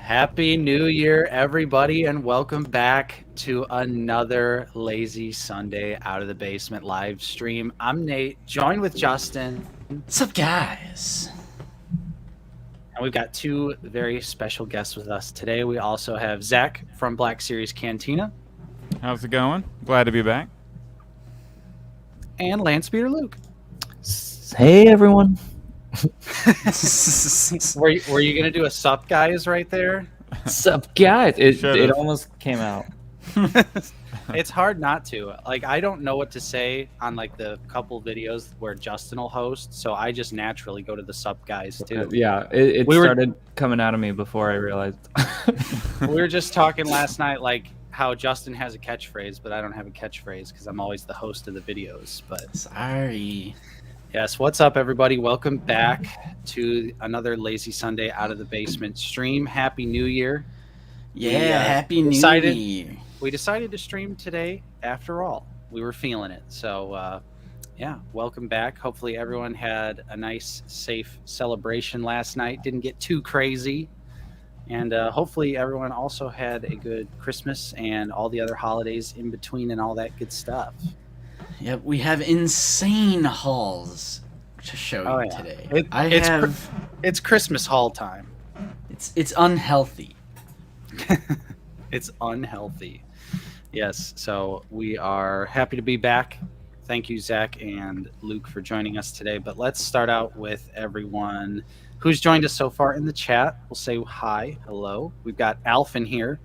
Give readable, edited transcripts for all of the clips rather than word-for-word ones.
Happy New Year, everybody, and welcome back to another Lazy Sunday Out of the Basement live stream. I'm Nate, joined with Justin. What's up, guys? And we've got two very special guests with us today. We also have Zach from Black Series Cantina. How's it going? Glad to be back. And Lance Peter Luke. Hey, everyone. Were you going to do a sup, guys, right there? Sup, guys? It Should've. almost came out. It's hard not to. Like, I don't know what to say on like the couple videos where Justin will host, so I just naturally go to the sup guys too. Yeah, it We were- started coming out of me before I realized. We were just talking last night, like how Justin has a catchphrase, but I don't have a catchphrase because I'm always the host of the videos. But Sorry. yes, what's up, everybody? Welcome back to another Lazy Sunday Out of the Basement stream. Happy New Year. Yeah, Happy New decided- Year. We decided to stream today after all. We were feeling it. So, yeah, welcome back. Hopefully everyone had a nice, safe celebration last night. Didn't get too crazy. And hopefully everyone also had a good Christmas and all the other holidays in between and all that good stuff. Yep, we have insane hauls to show you Oh, yeah. today. It's Christmas haul time. It's unhealthy. It's unhealthy. Yes, so we are happy to be back. Thank you, Zach and Luke, for joining us today. But let's start out with everyone who's joined us so far in the chat. We'll say hi, hello. We've got Alf in here.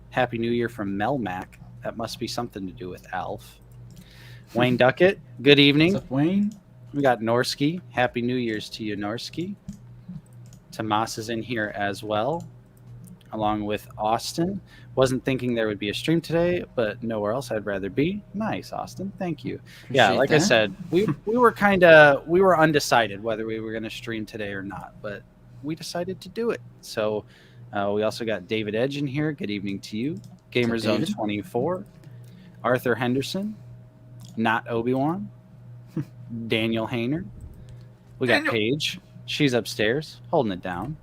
Happy New Year from Melmac. That must be something to do with Alf. Wayne Duckett, good evening. What's up, Wayne? We got Norsky. Happy New Year's to you, Norsky. Tomas is in here as well, along with Austin. Wasn't thinking there would be a stream today, but nowhere else I'd rather be. Nice, Austin. Thank you. Yeah, Appreciate like I that. said, we were undecided whether we were going to stream today or not, but we decided to do it. So we also got David Edge in here. Good evening to you. GamerZone David? 24. Arthur Henderson. Not Obi-Wan. Daniel Hayner. We got Paige. She's upstairs, holding it down.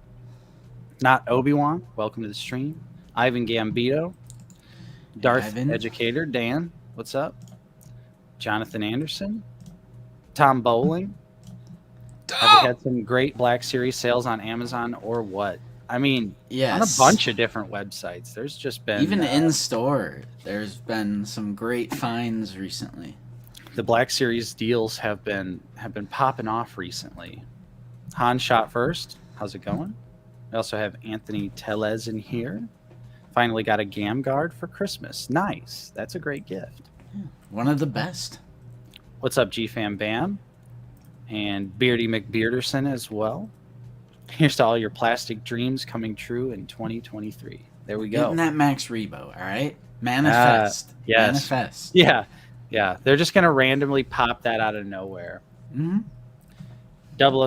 Not Obi-Wan. Welcome to the stream. Ivan Gambito. Darth Ivan. Educator. Dan. What's up? Jonathan Anderson. Tom Bowling. Have we had some great Black Series sales on Amazon or what? I mean, Yes. on a bunch of different websites. There's just been Even in store, there's been some great finds recently. the Black Series deals have been popping off recently. Han shot first. How's it going? We also have Anthony Tellez in here. Finally got a Gam Guard for Christmas. Nice. That's a great gift. One of the best. What's up, GFam Bam? And Beardy McBearderson as well. Here's to all your plastic dreams coming true in 2023. There we go. Getting that Max Rebo, all right? Manifest. yes. Manifest. Yeah. They're just going to randomly pop that out of nowhere. Mm-hmm.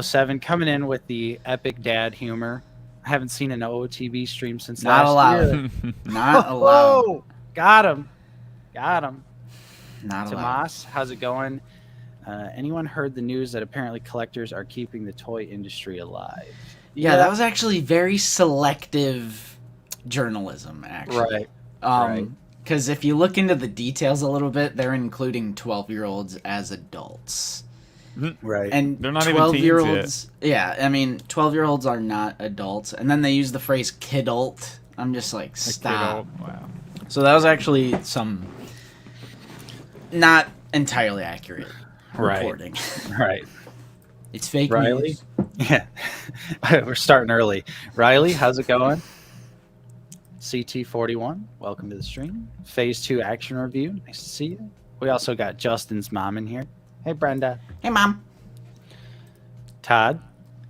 007 coming in with the epic dad humor. I haven't seen an OOTV stream since Not last allowed. year. Not allowed. Whoa! Got him. Not allowed. Tomas, how's it going? Anyone heard the news that apparently collectors are keeping the toy industry alive? Yeah, that was actually very selective journalism, actually. Right. Because if you look into the details a little bit, they're including 12-year-olds as adults. Right. And They're not even teens 12-year-olds, yeah, I mean, 12-year-olds are not adults. And then they use the phrase kidult. I'm just like, stop. Wow. So that was actually some not entirely accurate reporting. Right. It's fake Riley? news. Yeah. We're starting early. Riley, how's it going? CT41, welcome to the stream. Phase 2 action review. Nice to see you. We also got Justin's mom in here. Hey, Brenda. Hey, Mom. Todd.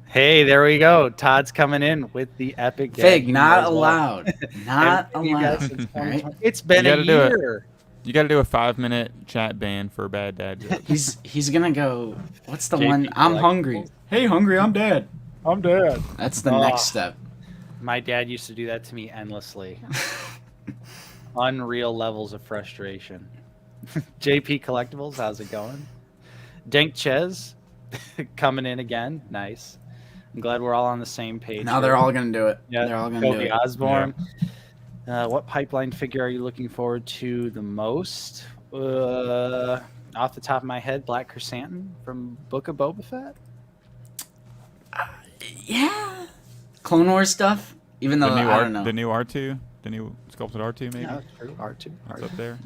Hey, there we go. Todd's coming in with the epic Fig, gag not as well. allowed. Not Haven't seen you guys allowed. since All right? 2020. It's been You a gotta do it. year. You got to do a 5-minute chat ban for bad dad jokes. He's gonna go. What's the JP one? I'm Collectibles. hungry. Hey, hungry. I'm dead. I'm dead. That's the Oh. next step. My dad used to do that to me endlessly. Unreal levels of frustration. JP Collectibles, how's it going? Dank Ches coming in again. Nice. I'm glad we're all on the same page. Now they're all gonna do it. Yeah, They're all gonna do Kobe it. Osborne. What pipeline figure are you looking forward to the most? Off the top of my head, Black Chrysanthemum from Book of Boba Fett. Yeah. Clone Wars stuff. Even though I don't know. The new R2, the new sculpted R2 maybe. Yeah, true. R2. It's up there.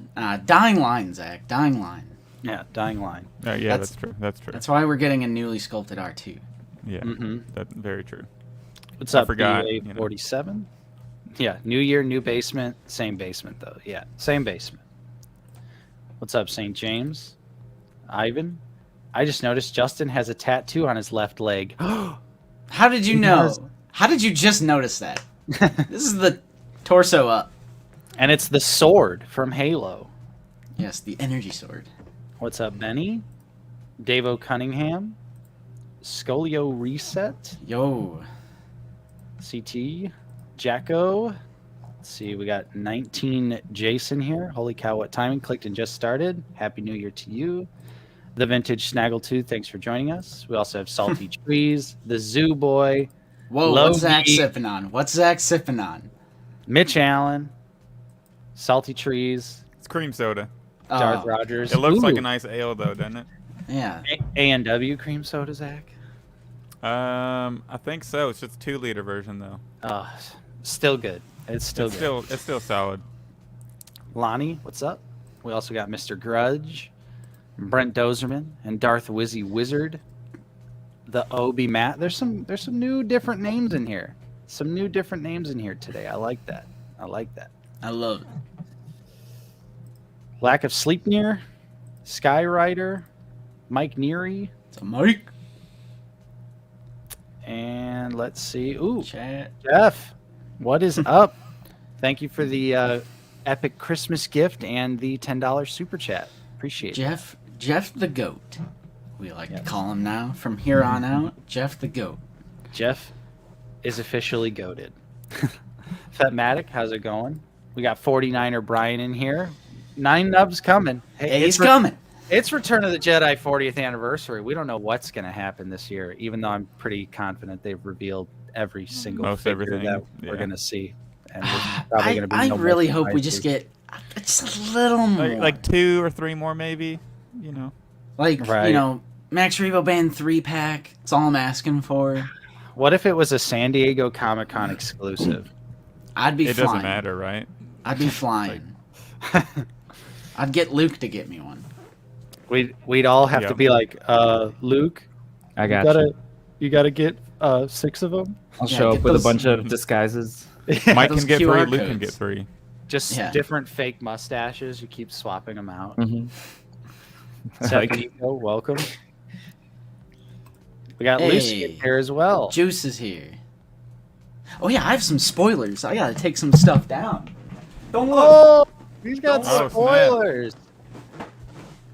Dying Line, Zach. Dying Line. Yeah, Dying Line. Yeah, that's true. That's true. That's why we're getting a newly sculpted R2. Yeah, Mm-hmm. that's very true. What's I up, forgot, BA47? Yeah, new year, new basement. Same basement, though. Yeah, same basement. What's up, St. James? Ivan? I just noticed Justin has a tattoo on his left leg. How did you know? How did you just notice that? This is the torso up. And it's the sword from Halo. Yes, the energy sword. What's up, Benny? Davo Cunningham? Scolio Reset? Yo. CT? Jacko? Let's see, we got 19 Jason here. Holy cow, what timing. Clicked and just started. Happy New Year to you. The Vintage Snaggletooth, thanks for joining us. We also have Salty Trees, the Zoo Boy, Whoa, Low what's Zach Beat. sipping on? What's Zach sipping on? Mitch Allen, Salty Trees, It's cream soda. Darth Oh, Rogers. It looks like Ooh, a nice ale though, doesn't it? Yeah. A&W cream soda, Zach. I think so. It's just a 2-liter version though. Still good. It's still good. It's still solid. Lonnie, what's up? We also got Mr. Grudge, Brent Dozerman, and Darth Wizzy Wizard. The Obi Matt. There's some new different names in here. Some new different names in here today. I like that. I like that. I love it. Lack of Sleep Near, Skyrider, Mike Neary, It's a mic. and let's see. Ooh, Chat. Jeff, what is up? Thank you for the epic Christmas gift and the $10 super chat. Appreciate it. Jeff the Goat. We like Yes. to call him now. From here on out, Jeff the Goat. Jeff is officially goated. Fatmatic, how's it going? We got 49er Brian in here. 9 nubs coming. Hey, he's coming. It's Return of the Jedi 40th anniversary. We don't know what's going to happen this year, even though I'm pretty confident they've revealed every single Most figure everything, that we're yeah. going to see. And there's probably gonna be I no really more hope we just get just a little more. Like 2 or 3 more maybe. You know. Like, Right. you know, Max Rebo Band 3-pack. That's all I'm asking for. What if it was a San Diego Comic-Con exclusive? I'd be It flying. doesn't matter, right? I'd be flying. I'd get Luke to get me one. We'd all have Yeah. to be like, Luke, I got you. you gotta get 6 of them. I'll Yeah, show get up with those- a bunch of disguises. Mike Those can get QR 3, Luke can codes. get 3. Just Yeah. different fake mustaches. You keep swapping them out. Mm-hmm. Stephanie, welcome. We got Hey. Lucy here as well. Juice is here. Oh yeah, I have some spoilers. I gotta take some stuff down. Don't look. Oh, he's got Oh, snap. spoilers.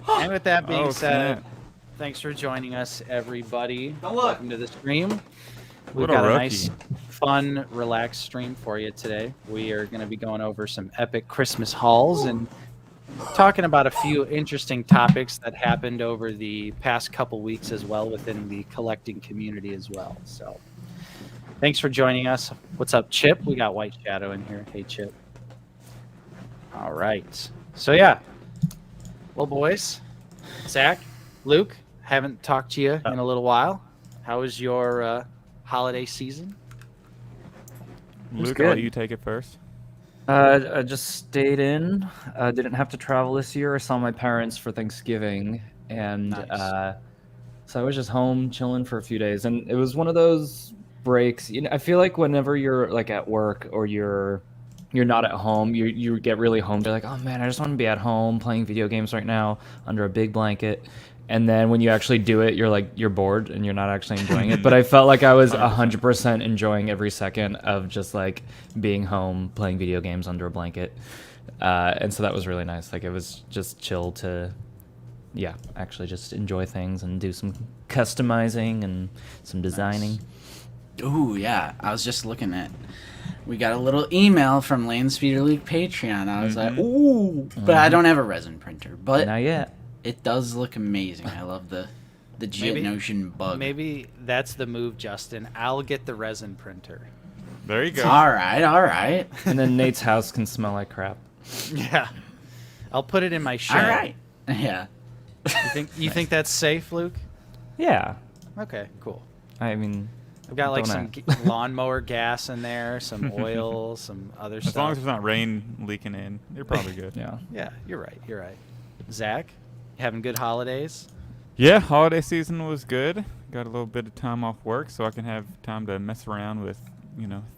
And with that being Oh, said, snap. thanks for joining us, everybody. Don't look. Welcome to the stream. We've What a got a rookie. nice, fun, relaxed stream for you today. We are going to be going over some epic Christmas hauls and talking about a few interesting topics that happened over the past couple weeks as well within the collecting community as well. So thanks for joining us. What's up, Chip? We got White Shadow in here. Hey, Chip. All right. So, yeah. Well, boys, Zach, Luke, haven't talked to you in a little while. How was your holiday season? Luke, good. I'll let you take it first. I just stayed in. Didn't have to travel this year. I saw my parents for Thanksgiving, and Nice. so I was just home chilling for a few days. And it was one of those breaks. You know, I feel like whenever you're like at work or you're not at home, you get really home. You're like, oh man, I just want to be at home playing video games right now under a big blanket. And then when you actually do it, you're bored and you're not actually enjoying it. But I felt like I was 100% enjoying every second of just like being home playing video games under a blanket. And so that was really nice. Like it was just chill to, yeah, actually just enjoy things and do some customizing and some designing. Ooh, yeah. I was just looking at. We got a little email from Landspeeder League Patreon. I was like, ooh. But I don't have a resin printer. But Not yet. it does look amazing. I love the the Maybe- Geonosian bug. Maybe that's the move, Justin. I'll get the resin printer. There you go. All right. And then Nate's house can smell like crap. Yeah. I'll put it in my All shed. right. Yeah. You think that's safe, Luke? Yeah. Okay, cool. I mean, I've got like Don't some lawnmower gas in there, some oil, some other As stuff. long as there's not rain leaking in, you're probably good. yeah. Yeah, you're right. Zach, having good holidays? Yeah, holiday season was good. Got a little bit of time off work, so I can have time to mess around with,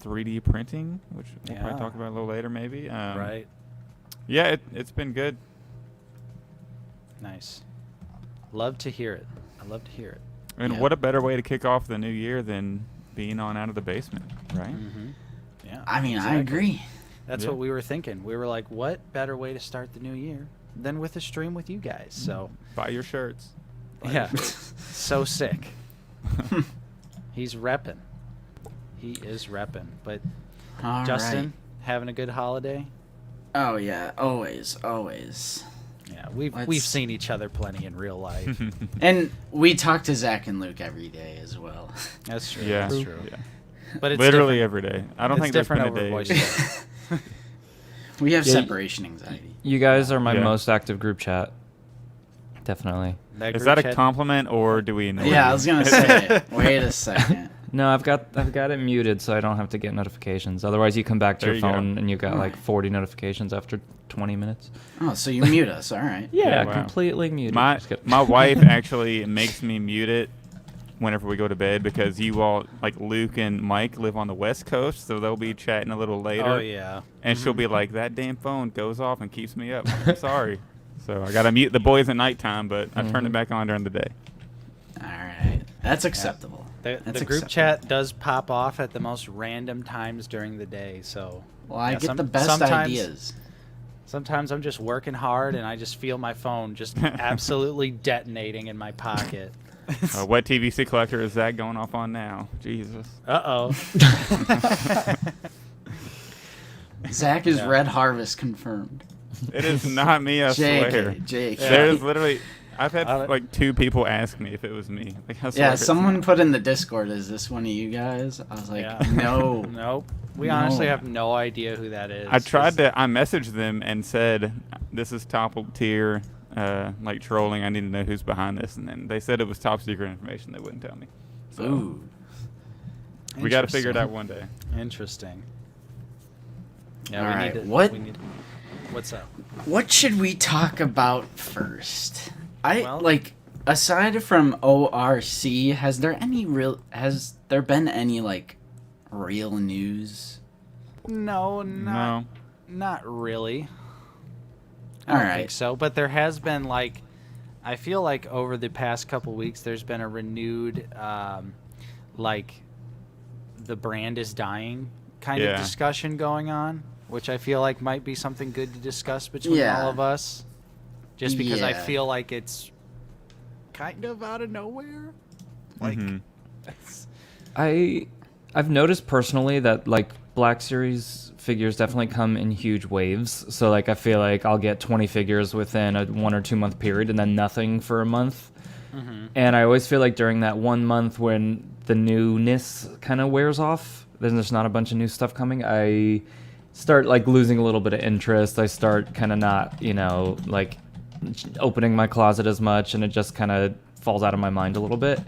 3D printing, which we'll probably Yeah. talk about a little later, maybe. Right. Yeah, it's been good. Nice. Love to hear it. I love to hear it. And Yeah. what a better way to kick off the new year than being on out of the basement, right? Mm-hmm. Yeah. I mean, I exactly. agree. That's Yeah. what we were thinking. We were like, what better way to start the new year than with a stream with you guys? So, Buy your shirts. yeah. So sick. He's repping. He is repping. But All Justin, right. having a good holiday? Oh yeah, always. Yeah, we've Let's- seen each other plenty in real life. And we talk to Zach and Luke every day as well. That's true. Yeah, That's true. yeah. But it's Literally different. every day. I don't It's think there's been different a over day. voice chat. We have Yeah, separation anxiety. You guys are my Yeah. most active group chat. Definitely. Is group that a chat- compliment or do we know? Yeah, I was gonna say. Wait a second. No, I've got it muted so I don't have to get notifications. Otherwise, you come back to There your you go. phone and you got like Alright. 40 notifications after 20 minutes. Oh, so you mute us? All right. Yeah, wow. completely muted. My Just kidding. my wife actually makes me mute it whenever we go to bed because you all, like Luke and Mike, live on the West Coast, so they'll be chatting a little later. Oh, yeah. And she'll be like, "That damn phone goes off and keeps me up." I'm sorry. So I gotta mute the boys at nighttime, but I turn it back on during the day. All right. That's acceptable. The That's group acceptable. chat does pop off at the most random times during the day. So, Well, I yeah, get some- the best sometimes- ideas. Sometimes I'm just working hard and I just feel my phone just absolutely detonating in my pocket. What TVC collector is that going off on now? Jesus. Uh-oh. Zach is Yeah. Red Harvest confirmed. It is not me, I swear. JK. There's literally, I've had I- like 2 people ask me if it was me. Like, I swear Yeah, it's someone not. put in the Discord, "Is this one of you guys?" I was like, Yeah. "No." Nope. We No. honestly have no idea who that is. I messaged them and said, "This is top tier, like trolling. I need to know who's behind this." And then they said it was top secret information. They wouldn't tell me. So Ooh. we got to figure it Interesting. out one day. Interesting. Yeah, All we right, need to, what- we need- what's up? What should we talk about first? Well- Aside from ORC, has there been any like real news? No, No. not really. I All don't right. think so, but there has been like, I feel like over the past couple weeks, there's been a renewed, like, the brand is dying kind of Yeah. discussion going on, which I feel like might be something good to discuss between Yeah. all of us. Just because I Yeah. feel like it's kind of out of nowhere. Like, Mhm. it's- I've noticed personally that like Black Series figures definitely come in huge waves. So like I feel like I'll get 20 figures within a 1 or 2 month period and then nothing for a month. And I always feel like during that 1 month when the newness kind of wears off, then there's not a bunch of new stuff coming, I start like losing a little bit of interest. I start kind of not, like opening my closet as much, and it just kind of falls out of my mind a little bit.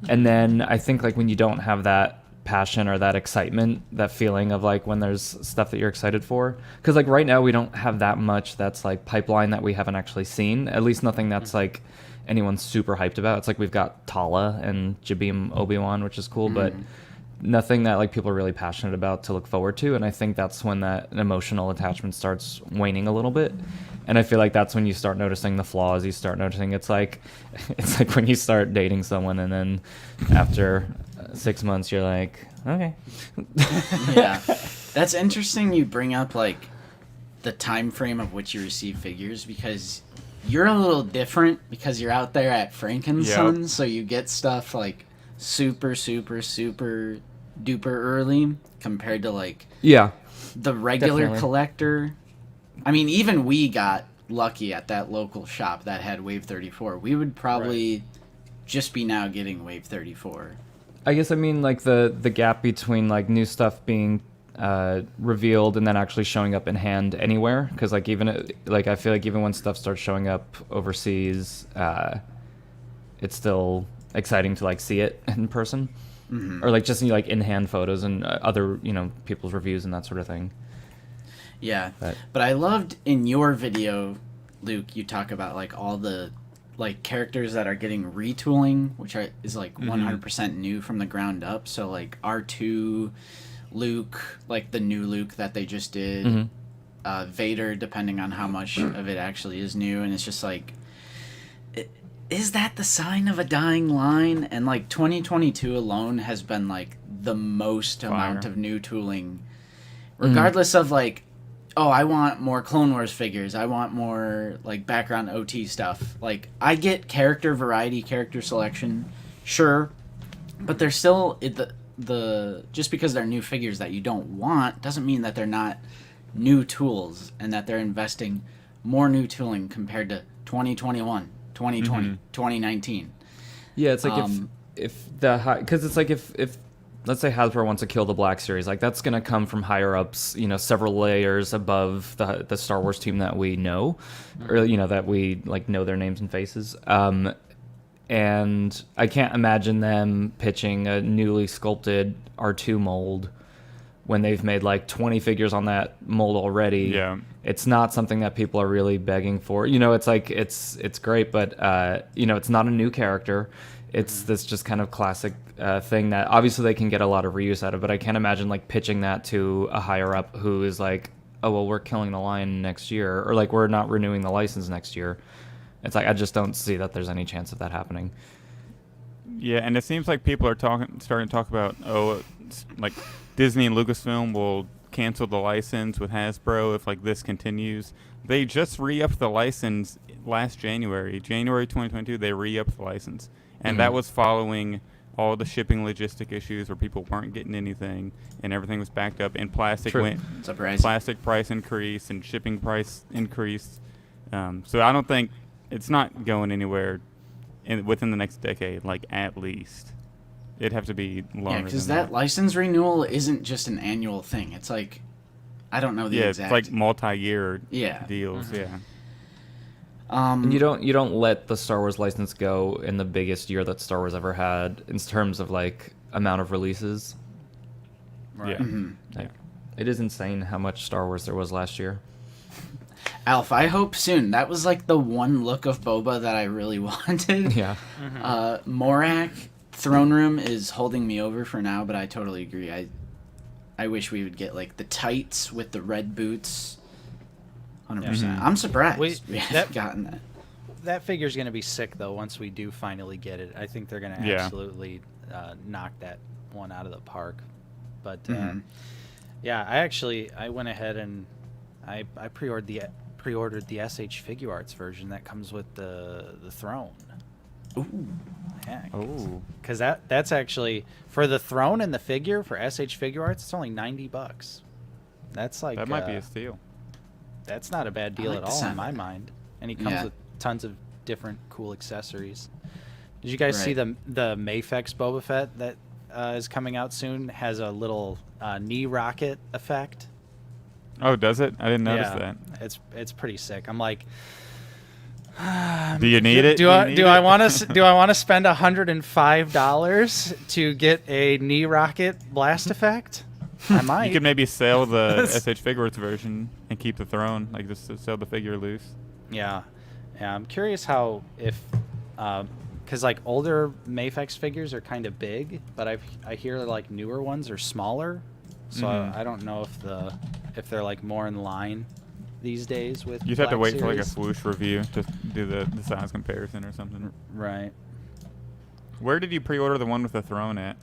And then I think like when you don't have that passion or that excitement, that feeling of like when there's stuff that you're excited for, because like right now we don't have that much that's like pipeline that we haven't actually seen, at least nothing that's like anyone's super hyped about. It's like we've got Tala and Jabim Obi-Wan, which is cool, but nothing that like people are really passionate about to look forward to. And I think that's when that emotional attachment starts waning a little bit. And I feel like that's when you start noticing the flaws. You start noticing it's like when you start dating someone and then after 6 months you're like, okay. Yeah. That's interesting you bring up like the time frame of which you receive figures, because you're a little different because you're out there at Frankenson, so you get stuff like super duper early compared to like Yeah. the regular Definitely. collector. I mean, even we got lucky at that local shop that had Wave 34. We would probably just be now getting Wave 34. I guess I mean like the gap between like new stuff being revealed and then actually showing up in hand anywhere, because like even like I feel like even when stuff starts showing up overseas, it's still exciting to like see it in person, or like just like in hand photos and other people's reviews and that sort of thing. Yeah, but I loved in your video, Luke, you talk about like all the like characters that are getting retooling, which is like 100% new from the ground up. So like R2, Luke, like the new Luke that they just did, Vader, depending on how much of it actually is new, and it's just like, is that the sign of a dying line? And like 2022 alone has been like the most amount of new tooling, regardless of like, oh, I want more Clone Wars figures, I want more like background OT stuff. Like, I get character variety, character selection, sure, but they're still the just because they're new figures that you don't want doesn't mean that they're not new tools and that they're investing more new tooling compared to 2021, 2020, 2019. Yeah, it's like if the because it's like if let's say Hasbro wants to kill the Black Series, like that's gonna come from higher ups, several layers above the Star Wars team that we know, or that we like know their names and faces. And I can't imagine them pitching a newly sculpted R2 mold when they've made like 20 figures on that mold already. Yeah. It's not something that people are really begging for. It's like it's great, but it's not a new character. It's this just kind of classic thing that obviously they can get a lot of reuse out of, but I can't imagine like pitching that to a higher up who is like, oh well, we're killing the line next year, or like we're not renewing the license next year. It's like I just don't see that there's any chance of that happening. Yeah, and it seems like people are starting to talk about, like Disney and Lucasfilm will cancel the license with Hasbro if like this continues. They just re-upped the license last January 2022. They re-upped the license, and that was following all the shipping logistic issues where people weren't getting anything and everything was backed up, and plastic plastic price increase and shipping price increase. So I don't think it's not going anywhere within the next decade, like at least. It'd have to be longer. Yeah, because that license renewal isn't just an annual thing. It's like, I don't know the exact. It's like multi-year deals. Yeah. And you don't let the Star Wars license go in the biggest year that Star Wars ever had in terms of like amount of releases. Right. Yeah. It is insane how much Star Wars there was last year. Alf, I hope soon. That was like the one look of Boba that I really wanted. Yeah. Morak, Throne Room is holding me over for now, but I totally agree. I wish we would get like the tights with the red boots. 100%. I'm surprised we haven't gotten that. That figure's going to be sick though once we do finally get it. I think they're going to absolutely knock that one out of the park. But yeah, I went ahead and I pre-ordered the SH Figure Arts version that comes with the throne. Ooh. Yeah. Oh. Because that's actually for the throne and the figure for SH Figure Arts. It's only $90. That's like that might be a steal. That's not a bad deal at all in my mind. And he comes with tons of different cool accessories. Did you guys see the Mayfex Boba Fett that is coming out soon? Has a little knee rocket effect. Oh, does it? I didn't notice that. It's pretty sick. I'm like, do you need it? Do I want to spend $105 to get a knee rocket blast effect? I might. You could maybe sell the SH Figure Arts version and keep the throne, like just sell the figure loose. Yeah. I'm curious how because like older Mayfex figures are kind of big, but I hear like newer ones are smaller, so I don't know if they're like more in line these days with. You'd have to wait for like a swoosh review to do the size comparison or something. Right. Where did you pre-order the one with the throne at?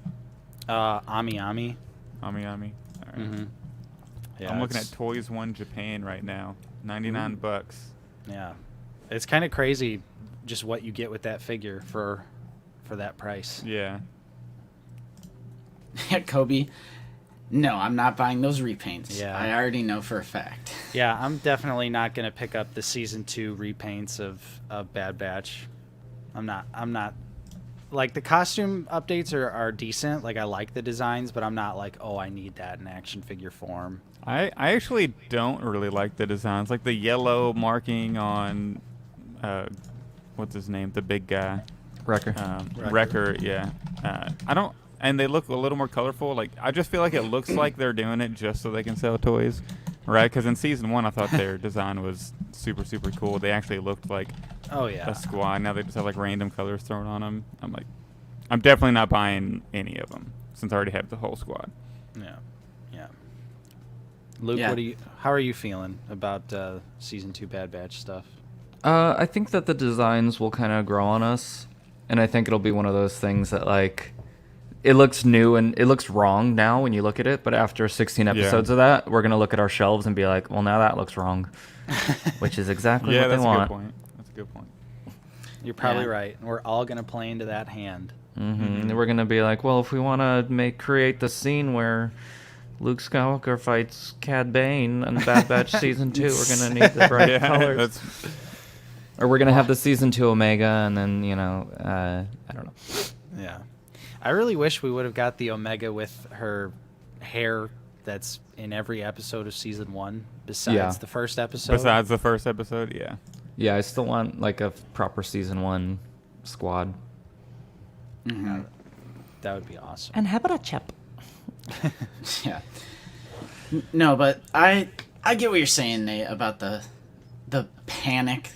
Ami. All right. Yeah, I'm looking at Toys One Japan right now. $99. Yeah, it's kind of crazy, just what you get with that figure for that price. Yeah. Kobe. No, I'm not buying those repaints. Yeah. I already know for a fact. Yeah, I'm definitely not going to pick up the Season 2 repaints of Bad Batch. I'm not like the costume updates are decent. Like I like the designs, but I'm not like, oh, I need that in action figure form. I actually don't really like the designs, like the yellow marking on, what's his name, the big guy, Wrecker. Wrecker. Yeah, I don't, and they look a little more colorful. Like I just feel like it looks like they're doing it just so they can sell toys, right? Because in season 1, I thought their design was super cool. They actually looked like Oh yeah. a squad. Now they just have like random colors thrown on them. I'm like, I'm definitely not buying any of them since I already have the whole squad. Yeah. Yeah. Luke, Yeah. how are you feeling about season 2 Bad Batch stuff? I think that the designs will kind of grow on us, and I think it'll be one of those things that like it looks new and it looks wrong now when you look at it, but after 16 episodes of that, we're gonna look at our shelves and be like, well, now that looks wrong, which is exactly Yeah, what they that's a want. good point. That's a good point. You're probably Yeah. right. We're all gonna play into that hand. And we're gonna be like, well, if we want to create the scene where Luke Skywalker fights Cad Bane in Bad Batch season 2, we're gonna need the bright Yeah, colors. that's Or we're gonna have the season 2 Omega, and then I don't know. Yeah. I really wish we would have got the Omega with her hair that's in every episode of season 1 besides the first episode. besides the first episode. Yeah. Yeah, I still want like a proper season 1 squad. Mm-hmm. That would be awesome. And how about a chip? Yeah. No, but I get what you're saying, Nate, about the panic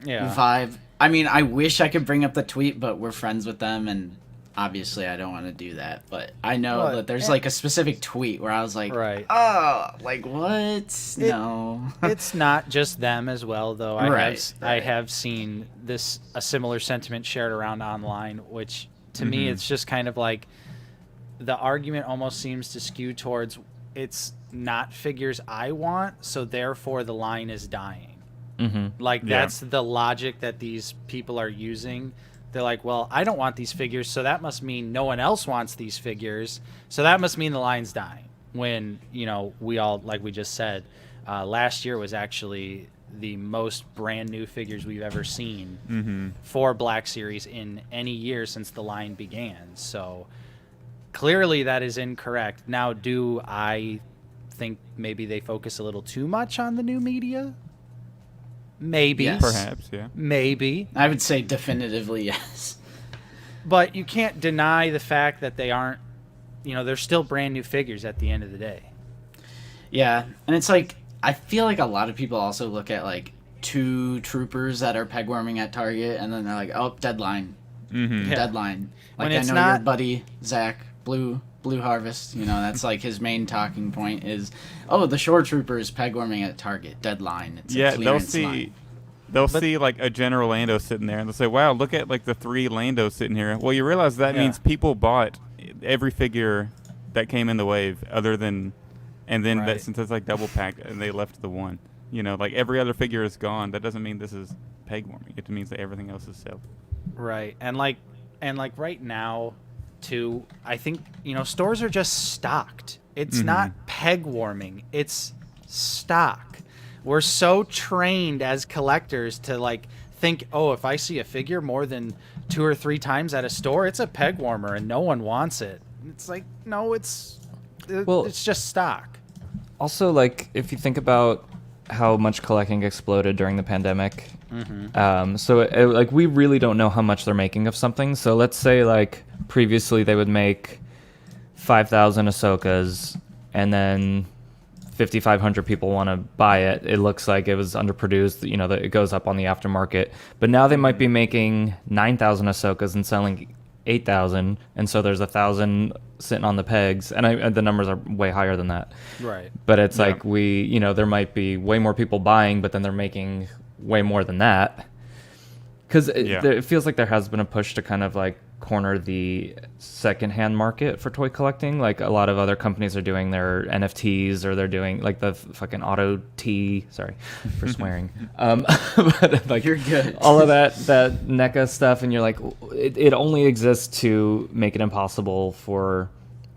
Yeah. vibe. I mean, I wish I could bring up the tweet, but we're friends with them, and obviously I don't want to do that. But I know Well, that there's like a specific tweet where I was like, Right. oh, like what? No. It's not just them as well, though. I Right. have seen a similar sentiment shared around online, which to me it's just kind of like the argument almost seems to skew towards it's not figures I want, so therefore the line is dying. Like Yeah. that's the logic that these people are using. They're like, well, I don't want these figures, so that must mean no one else wants these figures, so that must mean the line's dying. When, we all, like we just said, last year was actually the most brand new figures we've ever seen for Black Series in any year since the line began. So clearly that is incorrect. Now, do I think maybe they focus a little too much on the new media? Maybe. Yes. Perhaps. Yeah. Maybe. I would say definitively yes. But you can't deny the fact that they aren't, they're still brand new figures at the end of the day. Yeah, and it's like I feel like a lot of people also look at like 2 troopers that are pegworming at Target, and then they're like, oh, deadline. Mm-hmm. Yeah. Deadline. Like When I it's know not- your buddy Zach Blue Harvest. That's like his main talking point is, oh, the shore troopers pegworming at Target. Deadline. It's a Yeah, they'll clearance see. line. They'll see like a General Lando sitting there, and they'll say, "Wow, look at like the 3 Landos sitting here." Well, you realize that Yeah. means people bought every figure that came in the wave, other than, and then Right. that since it's like double packed, and they left the one. Like every other figure is gone. That doesn't mean this is peg warming. It means that everything else is sold. Right. And like right now too, I think, stores are just stocked. It's not peg warming. It's stock. We're so trained as collectors to like think, oh, if I see a figure more than 2 or 3 times at a store, it's a peg warmer and no one wants it. It's like, no, it's just stock. Also, like, if you think about how much collecting exploded during the pandemic, like, we really don't know how much they're making of something. So let's say, like, previously they would make 5,000 Ahsokas, and then 5,500 people want to buy it. It looks like it was underproduced, that it goes up on the aftermarket. But now they might be making 9,000 Ahsokas and selling 8,000, and so there's 1,000 sitting on the pegs, and the numbers are way higher than that. Right. But it's like there might be way more people buying, but then they're making way more than that. Because it feels like there has been a push to kind of like corner the secondhand market for toy collecting. Like a lot of other companies are doing their NFTs, or they're doing like the fucking auto T. Sorry for swearing. But like You're good. all of that NECA stuff, and you're like, it only exists to make it impossible for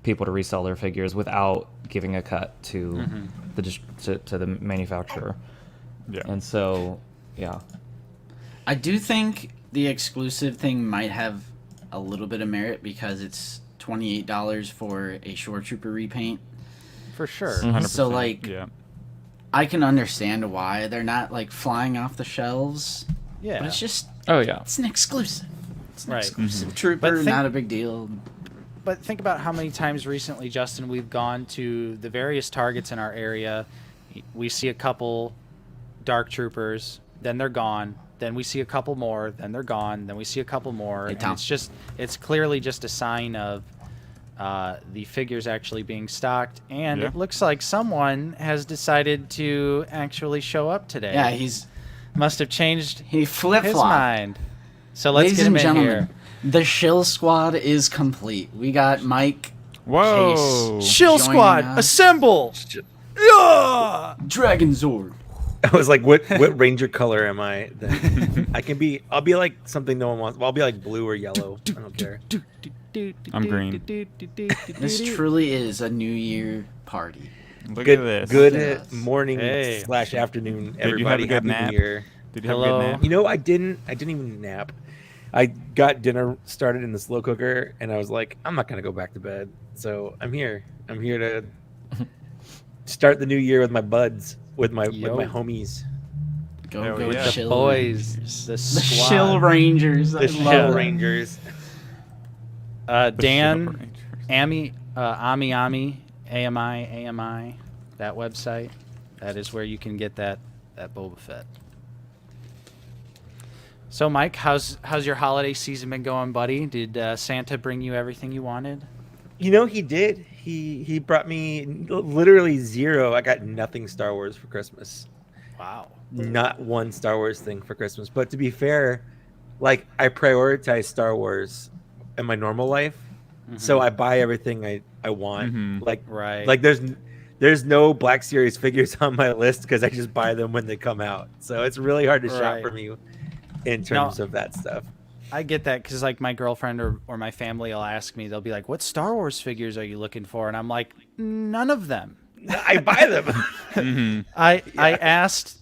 people to resell their figures without giving a cut to the manufacturer. Yeah. And so, yeah. I do think the exclusive thing might have a little bit of merit because it's $28 for a Shore Trooper repaint. For sure. 100%. So, like, yeah. I can understand why they're not like flying off the shelves. Yeah. But it's just Oh yeah. it's an exclusive. It's an Right. exclusive trooper, But think- not a big deal. But think about how many times recently, Justin, we've gone to the various targets in our area. We see a couple dark troopers, then they're gone. Then we see a couple more, then they're gone. Then we see a couple more. Hey, And Tom. it's clearly just a sign of the figures actually being stocked. And Yeah. it looks like someone has decided to actually show up today. Yeah, he's must have changed he flip his flopped. mind. So let's Ladies get him and in gentlemen, here. the shill squad is complete. We got Mike, Whoa. Case, Shill joining squad, us. assemble! Yeah! Dragon Zord. I was like, what ranger color am I then? I'll be like something no one wants. Well, I'll be like blue or yellow. I don't care. I'm green. This truly is a New Year party. Look Good, at this. good Yes. morning Hey. / afternoon, Did you have everybody. a good Happy nap? New Year. Did you have a Hello. good nap? You know, I didn't even nap. I got dinner started in the slow cooker, and I was like, I'm not gonna go back to bed. So I'm here. I'm here to start the new year with my buds, with my Yo. homies, Go Hell go yeah. The shill boys, Rangers. the The squad. shill rangers. I the love Shill it. Rangers. The Dan, Shield Rangers. Ami, AMI, that website. That is where you can get that Boba Fett. So, Mike, how's your holiday season been going, buddy? Did Santa bring you everything you wanted? You know, he did. He brought me literally zero. I got nothing Star Wars for Christmas. Wow. Not one Star Wars thing for Christmas. But to be fair, like, I prioritize Star Wars in my normal life, so I buy everything I want. Mhm. Like Right. like there's no Black Series figures on my list because I just buy them when they come out. So it's really hard to shop Right. for me in terms of that stuff. I get that because, like, my girlfriend or my family will ask me, they'll be like, what Star Wars figures are you looking for? And I'm like, none of them. I buy them. Mhm. I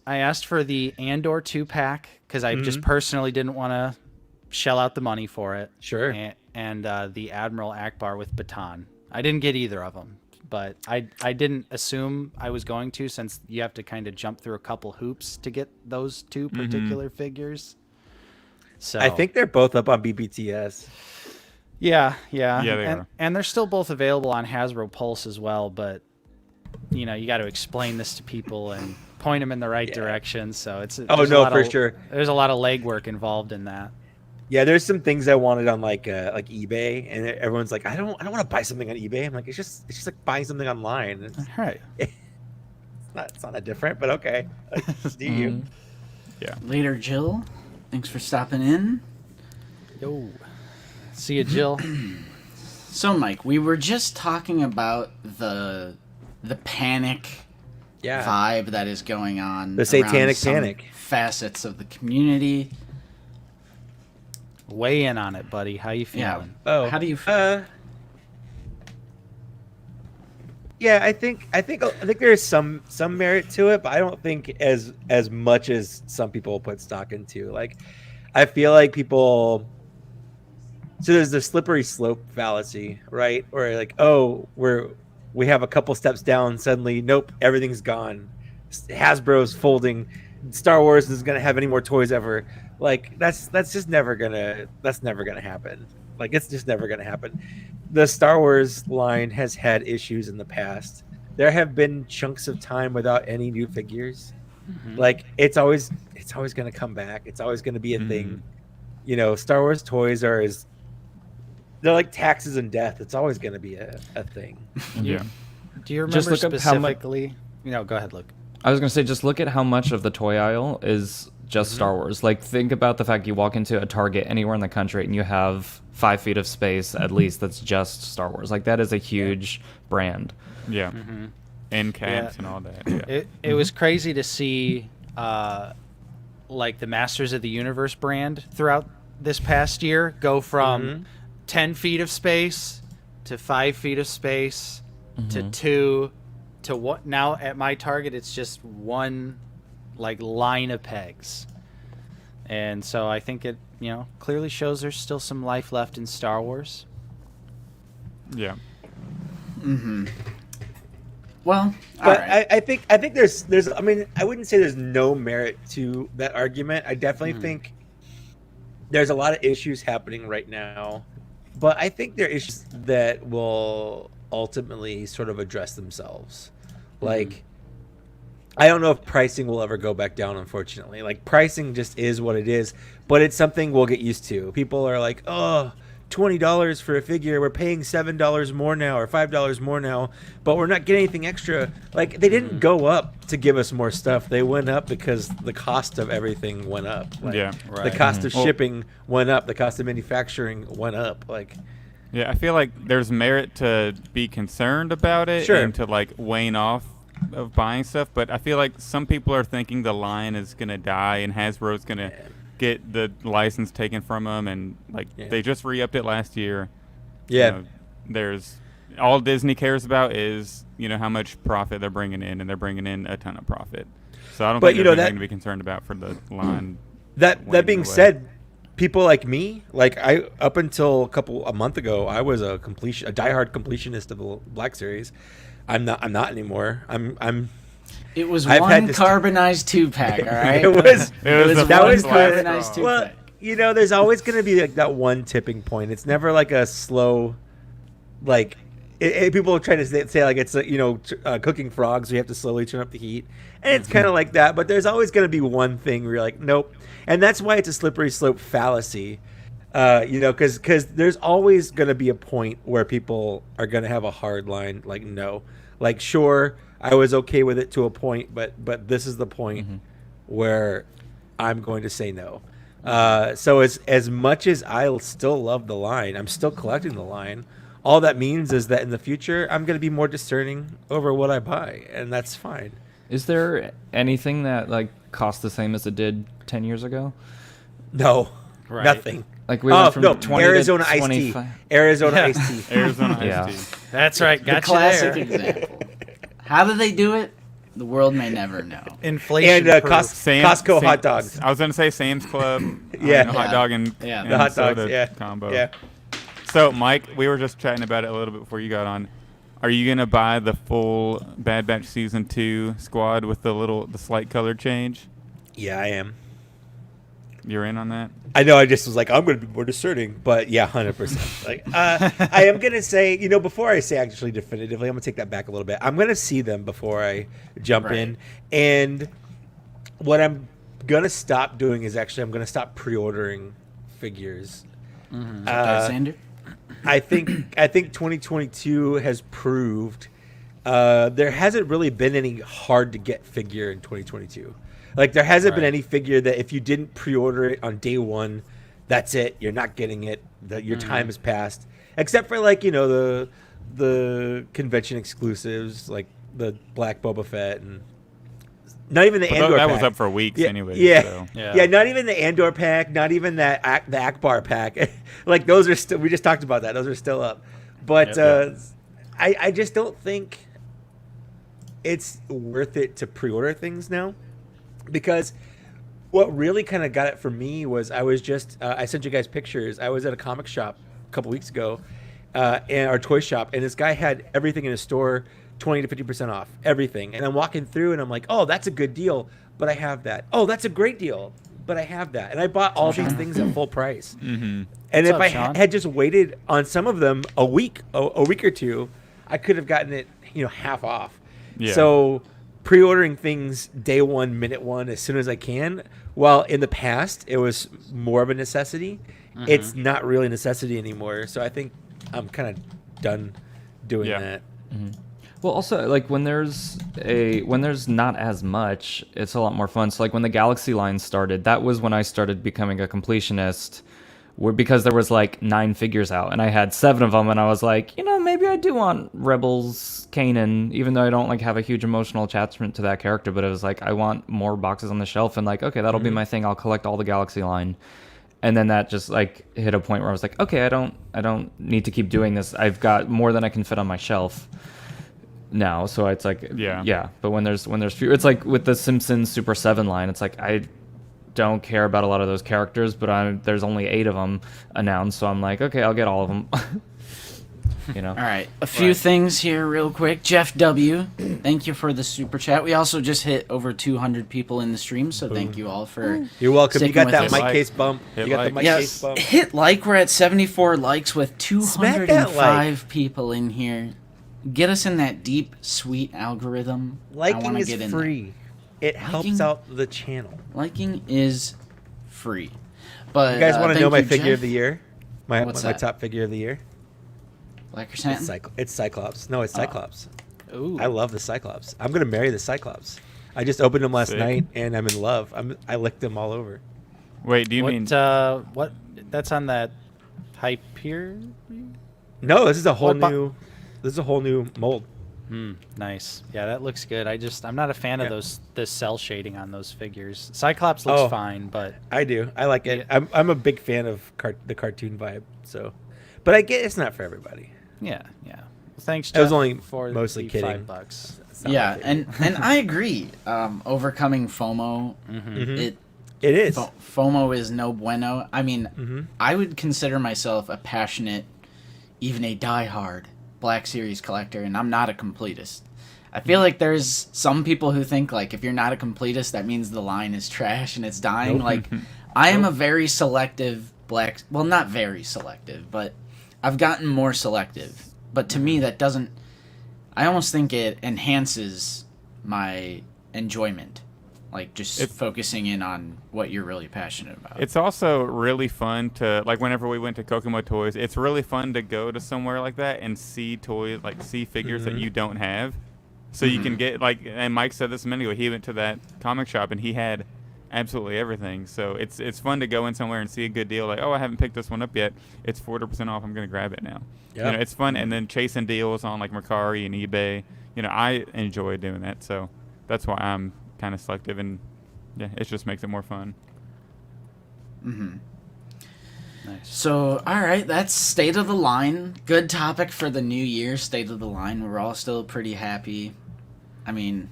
asked for the Andor 2-pack because I just personally didn't want to shell out the money for it. Sure. And the Admiral Akbar with baton. I didn't get either of them, but I didn't assume I was going to, since you have to kind of jump through a couple hoops to get those two particular figures. So I think they're both up on BBTS. yeah. Yeah, they and, are. and they're still both available on Hasbro Pulse as well, but you know, you got to explain this to people and point them in the right direction. So it's Oh, there's a no, lot for of- sure. There's a lot of legwork involved in that. Yeah, there's some things I wanted on like eBay, and everyone's like, I don't want to buy something on eBay. I'm like, it's just like buying something online. It's All right. not that different, but okay. Do you? Later, Jill. Thanks for stopping in. Yo. See you, Jill. So, Mike, we were just talking about the panic Yeah. vibe that is going on. The around satanic some panic. Facets of the community. Weigh in on it, buddy. How you Yeah. feeling? Oh, How do you yeah, I think there's some merit to it, but I don't think as much as some people put stock into. Like, I feel like people. So there's the slippery slope fallacy, right? Or like, oh, we have a couple steps down, suddenly, nope, everything's gone. Hasbro's folding. Star Wars isn't gonna have any more toys ever. Like, that's just never gonna happen. Like, it's just never gonna happen. The Star Wars line has had issues in the past. There have been chunks of time without any new figures. Like, it's always gonna come back. It's always gonna be a thing. You know, Star Wars toys they're like taxes and death. It's always gonna be a thing. Yeah. Do you remember Just look up how much- specifically? Go ahead, Luke. I was gonna say, just look at how much of the toy aisle is just Star Wars. Like, think about the fact you walk into a Target anywhere in the country and you have 5 feet of space at least that's just Star Wars. Like, that is a huge brand. Yeah. End caps and all that. Yeah. It was crazy to see, like, the Masters of the Universe brand throughout this past year go from 10 feet of space to 5 feet of space to 2 to what now at my Target it's just one like line of pegs. And so I think clearly shows there's still some life left in Star Wars. Yeah. Mm-hmm. Well, but alright. I think there's I mean, I wouldn't say there's no merit to that argument. I definitely think there's a lot of issues happening right now, but I think they're issues that will ultimately sort of address themselves. Like, I don't know if pricing will ever go back down, unfortunately. Like, pricing just is what it is, but it's something we'll get used to. People are like, oh, $20 for a figure. We're paying $7 more now or $5 more now, but we're not getting anything extra. Like, they didn't go up to give us more stuff. They went up because the cost of everything went up. Like, Yeah. the cost of shipping went up. The cost of manufacturing went up. Like, Yeah, I feel like there's merit to be concerned about it Sure. and to like wane off of buying stuff, but I feel like some people are thinking the line is gonna die and Hasbro's gonna get the license taken from them, and like they just re-upped it last year. yeah. There's all Disney cares about is how much profit they're bringing in, and they're bringing in a ton of profit. So I don't But, think you there's know, anything to be concerned about for the line. That waning being away. said, people like me, like I up until a month ago, I was a diehard completionist of the Black Series. I'm not anymore. It was I've one had this- carbonized 2-pack, all right? It was the that one was the- carbonized 2-pack. well, there's always going to be like that one tipping point. It's never like a slow, like people try to say like it's cooking frogs. So you have to slowly turn up the heat, and it's kind of like that. But there's always going to be one thing where you're like, nope, and that's why it's a slippery slope fallacy. Because there's always going to be a point where people are going to have a hard line, like no, like sure, I was okay with it to a point, but this is the point where I'm going to say no. So as much as I still love the line, I'm still collecting the line. All that means is that in the future, I'm going to be more discerning over what I buy, and that's fine. Is there anything that like costs the same as it did 10 years ago? No, Right. nothing. Like we went from no, 20 Arizona to iced 25. tea. Arizona iced tea. Arizona Yeah. Iced Tea. That's right. The Got you classic there. example. How do they do it? The world may never know. Inflation. And proof. Costco hot dogs. I was gonna say Sam's Club. Yeah. Hot dog and, Yeah. and The hot dogs, soda yeah. combo. Yeah. So Mike, we were just chatting about it a little bit before you got on. Are you gonna buy the full Bad Batch season 2 squad with the slight color change? Yeah, I am. You're in on that? I know. I just was like, I'm going to be more discerning, but yeah, 100%. Like, I am going to say, before I say actually definitively, I'm going to take that back a little bit. I'm going to see them before I jump in, and what I'm going to stop doing is actually I'm going to stop pre-ordering figures. Sander? I think 2022 has proved there hasn't really been any hard to get figure in 2022. Like there hasn't been any figure that if you didn't pre-order it on day one, that's it. You're not getting it. Your time has passed. Except for like the convention exclusives like the Black Boba Fett and not even the Andor. That pack. was up for weeks anyway. Yeah, So. yeah. Not even the Andor pack. Not even the Akbar pack. Like those are still. We just talked about that. Those are still up. But I just don't think it's worth it to pre-order things now, because what really kind of got it for me was I was just I sent you guys pictures. I was at a comic shop a couple weeks ago, in our toy shop, and this guy had everything in his store 20 to 50% off, everything. And I'm walking through and I'm like, oh, that's a good deal, but I have that. Oh, that's a great deal, but I have that. And I bought all these things at full price. Mm-hmm. And What's if up, I Sean? had just waited on some of them a week or two, I could have gotten it, half off. Yeah. So pre-ordering things day one, minute one, as soon as I can. While in the past it was more of a necessity, it's not really a necessity anymore. So I think I'm kind of done doing that. Well, also like when there's not as much, it's a lot more fun. So like when the Galaxy line started, that was when I started becoming a completionist, because there was like 9 figures out, and I had 7 of them, and I was like, maybe I do want Rebels Kanan, even though I don't like have a huge emotional attachment to that character. But it was like I want more boxes on the shelf, and like okay, that'll be my thing. I'll collect all the Galaxy line. And then that just like hit a point where I was like, okay, I don't need to keep doing this. I've got more than I can fit on my shelf now. So it's like, yeah. But when there's fewer, it's like with the Simpsons Super 7 line, it's like don't care about a lot of those characters, but there's only 8 of them announced, so I'm like, okay, I'll get all of them. You know. All right, a few things here real quick. Jeff W, thank you for the super chat. We also just hit over 200 people in the stream, so thank you all for You're welcome. You sticking got with that us. mic Like. case bump. Hit You got like. the mic Yes, case bump. hit like. We're at 74 likes with Smack that 205 people in here. Get us in that deep, sweet algorithm. I Liking wanna is get in there. free. It helps Liking- out the channel. Liking is free. But You guys want to thank know my you, figure Jeff. of the year? My What's my that? top figure of the year? Black Chrysanthemum? It's Cyclops. No, it's Cyclops. Ooh. I love the Cyclops. I'm gonna marry the Cyclops. I just opened him last Sick. night and I'm in love. I licked him all over. Wait, do you what? mean? What? That's on that Hyperion. No, this is a whole What bo- new. This is a whole new mold. Nice. Yeah, that looks good. I'm not a fan Yeah. of the cell shading on those figures. Cyclops looks Oh. fine, but I do. I like it. Yeah. I'm a big fan of the cartoon vibe. So, but I get it's not for everybody. yeah. Well, thanks, I was Jeff, only for mostly the kidding. $5. It's not my Yeah, favorite. and I agree. Overcoming FOMO, Mhm. It is. FOMO is no bueno. I mean, Mhm. I would consider myself a passionate, even a diehard Black Series collector, and I'm not a completist. I feel like there's some people who think like if you're not a completist, that means the line is trash and it's dying. Nope. Like, I am a very selective Black. Well, not very selective, but I've gotten more selective. But to me, that doesn't. I almost think it enhances my enjoyment, like just focusing in on what you're really passionate about. It's also really fun to, like, whenever we went to Kokomo Toys, it's really fun to go to somewhere like that and see toys, like see figures that you don't have. So you can get, like, and Mike said this a minute ago, he went to that comic shop and he had absolutely everything. So it's fun to go in somewhere and see a good deal, like, oh, I haven't picked this one up yet. It's 40% off. I'm going to grab it now. Yep. You know, it's fun. And then chasing deals on, like, Mercari and eBay. You know, I enjoy doing that. So that's why I'm kind of selective. And, yeah, it just makes it more fun. Nice. So, all right, that's state of the line. Good topic for the new year, state of the line. We're all still pretty happy. I mean,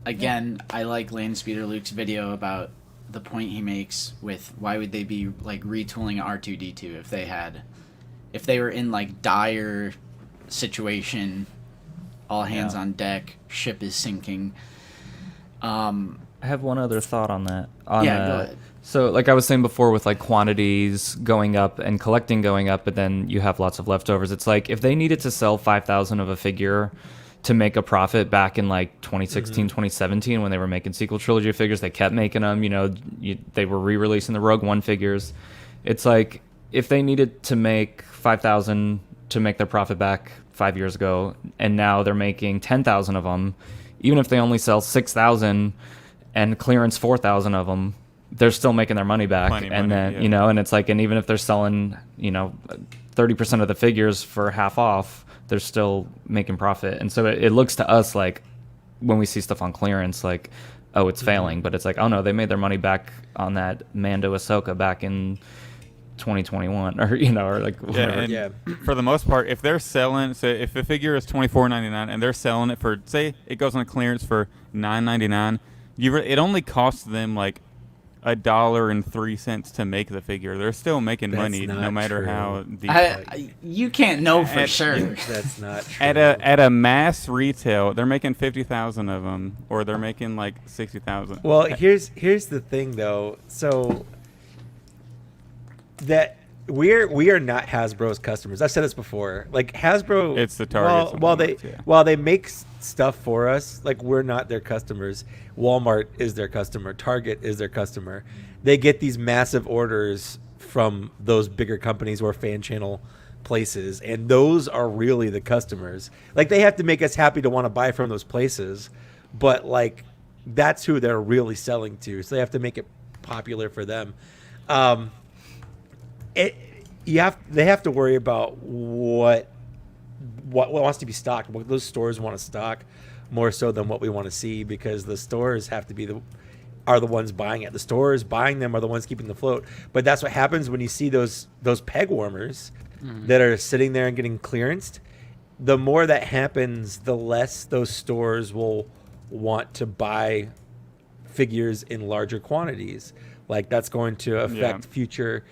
again, I like Landspeeder Luke's video about the point he makes with why would they be like retooling R2D2 if they were in like dire situation, all hands on deck, ship is sinking. I have one other thought on that. Go ahead. So, like I was saying before, with like quantities going up and collecting going up, but then you have lots of leftovers. It's like if they needed to sell 5,000 of a figure to make a profit back in like 2016, 2017, when they were making sequel trilogy figures, they kept making them. You know, they were re-releasing the Rogue One figures. It's like if they needed to make 5,000 to make their profit back 5 years ago, and now they're making 10,000 of them, even if they only sell 6,000 and clearance 4,000 of them, they're still making their money back. Plenty of And money, then, yeah. you know, and it's like, and even if they're selling, you know, 30% of the figures for half off, they're still making profit. And so it looks to us like when we see stuff on clearance, like, oh, it's failing. But it's like, oh no, they made their money back on that Mando Ahsoka back in 2021, or, you know, or like Yeah, whatever. and Yeah. for the most part, if they're selling, so if a figure is $24.99 and they're selling it for, say, it goes on clearance for $9.99, it only costs them like $1.03 to make the figure. They're still making That's money no not matter true. how You can't know for At- sure. That's not true. at a mass retail, they're making 50,000 of them, or they're making like 60,000. Well, here's the thing though. So that we are not Hasbro's customers. I've said this before. Like Hasbro, It's the Targets and While Walmarts, yeah. while they make stuff for us, like we're not their customers. Walmart is their customer. Target is their customer. They get these massive orders from those bigger companies or fan channel places, and those are really the customers. Like they have to make us happy to want to buy from those places, but like that's who they're really selling to. So they have to make it popular for them. They have to worry about what wants to be stocked, what those stores want to stock, more so than what we want to see, because the stores have to be are the ones buying it. The stores buying them are the ones keeping the float. But that's what happens when you see those peg warmers that are sitting there and getting clearanced. The more that happens, the less those stores will want to buy figures in larger quantities. Like that's going to affect future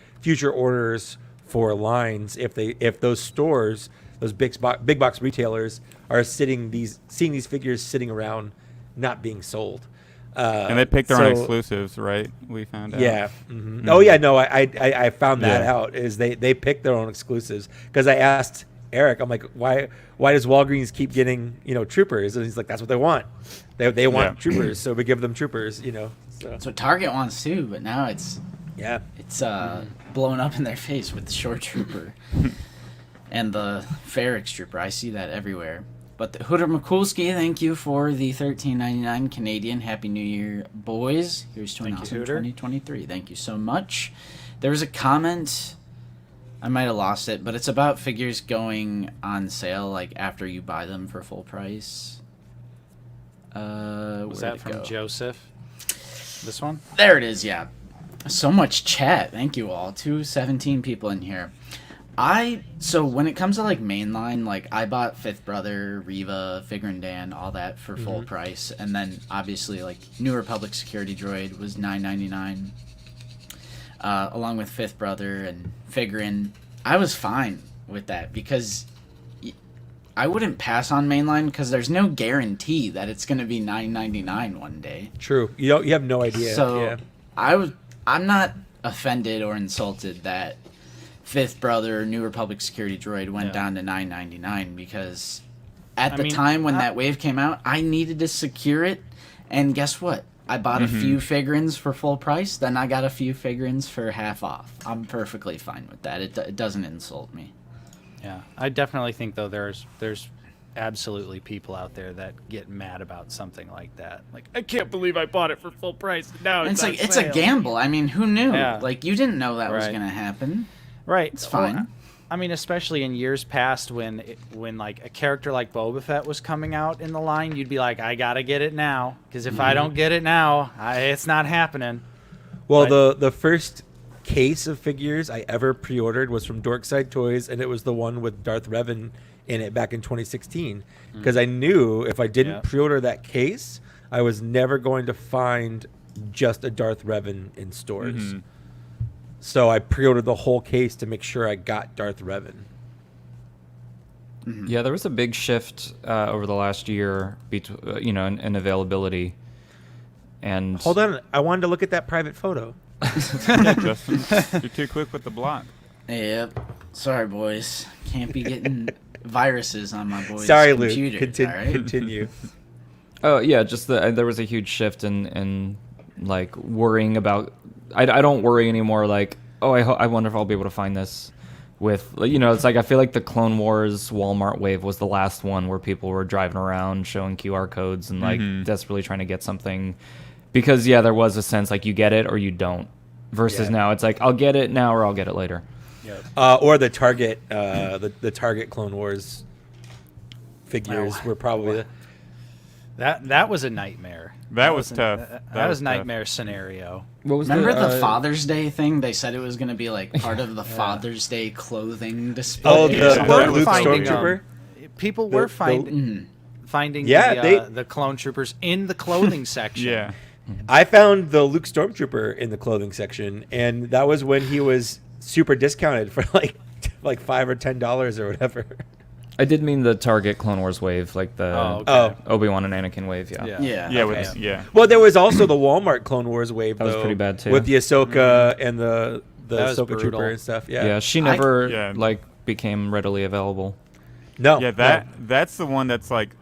orders for lines if those stores, those big box retailers are seeing these figures sitting around not being sold. And they pick their own exclusives, right? We found out. Yeah. Mm-hmm. Oh yeah, no, I found that out. Is they pick their own exclusives, because I asked Eric, I'm like, why does Walgreens keep getting troopers? And he's like, that's what they want. They want troopers, so we give them troopers. So. That's what Target wants too, but now it's blown up in their face with the short trooper and the Ferrex trooper. I see that everywhere. But the Hooter McCoolsky, thank you for the $13.99 Canadian. Happy New Year, boys. Here's to an awesome 2023. Thank you so much. There was a comment, I might have lost it, but it's about figures going on sale like after you buy them for full price. Was that from Joseph? This one? There it is, yeah. So much chat. Thank you all. 217 people in here. So when it comes to like mainline, like I bought Fifth Brother, Reva, Figure and Dan, all that for full price, and then obviously like New Republic Security Droid was $9.99, along with Fifth Brother and Figurin. I was fine with that because I wouldn't pass on mainline because there's no guarantee that it's going to be $9.99 one day. True, you have no idea. So I'm not offended or insulted that Fifth Brother, New Republic Security Droid went down to $9.99 because at the time when that wave came out, I needed to secure it, and guess what? I bought a few figurines for full price, then I got a few figurines for half off. I'm perfectly fine with that. It doesn't insult me. Yeah, I definitely think though there's absolutely people out there that get mad about something like that. Like, I can't believe I bought it for full price. Now it's like it's a gamble. I mean, who knew? Yeah. Like you didn't know that was going to happen. Right. It's fine. Well, I mean, especially in years past when like a character like Boba Fett was coming out in the line, you'd be like, I got to get it now, because if I don't get it now, it's not happening. Well, the first case of figures I ever pre-ordered was from Dorkside Toys, and it was the one with Darth Revan in it back in 2016, because I knew if I didn't pre-order that case, I was never going to find just a Darth Revan in stores. So I pre-ordered the whole case to make sure I got Darth Revan. Yeah, there was a big shift over the last year, in availability. And hold on, I wanted to look at that private photo. Yeah, Justin, you're too quick with the block. Yep. Sorry, boys. Can't be getting viruses on my boys' Sorry, computer. Luke. All right? Continue. Oh yeah, just there was a huge shift in like worrying about. I don't worry anymore. Like, I wonder if I'll be able to find this. With it's like I feel like the Clone Wars Walmart wave was the last one where people were driving around showing QR codes and like desperately trying to get something, because there was a sense like you get it or you don't. Versus now it's like I'll get it now or I'll get it later. Yep. Or the Target, the Target Clone Wars figures were probably that was a nightmare. That was tough. That was a nightmare scenario. What was Remember the Father's Day thing? They said it was going to be like part of the Father's Day clothing display. Oh, the Luke Stormtrooper? People were finding the clone troopers in the clothing section. Yeah. I found the Luke Stormtrooper in the clothing section, and that was when he was super discounted for like $5 or $10 or whatever. I did mean the Target Clone Wars wave, like the Obi-Wan and Anakin wave. Well, there was also the Walmart Clone Wars wave. That was pretty bad too, with the Ahsoka and the Ahsoka trooper and stuff. Yeah, she never became readily available. No, that's the one that's like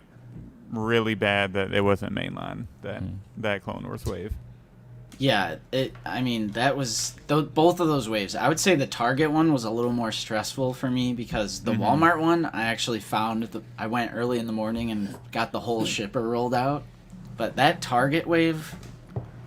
really bad that it wasn't mainline, that Clone Wars wave. Yeah, that was both of those waves. I would say the Target one was a little more stressful for me because the Walmart one, I actually found I went early in the morning and got the whole shipper rolled out. But that Target wave,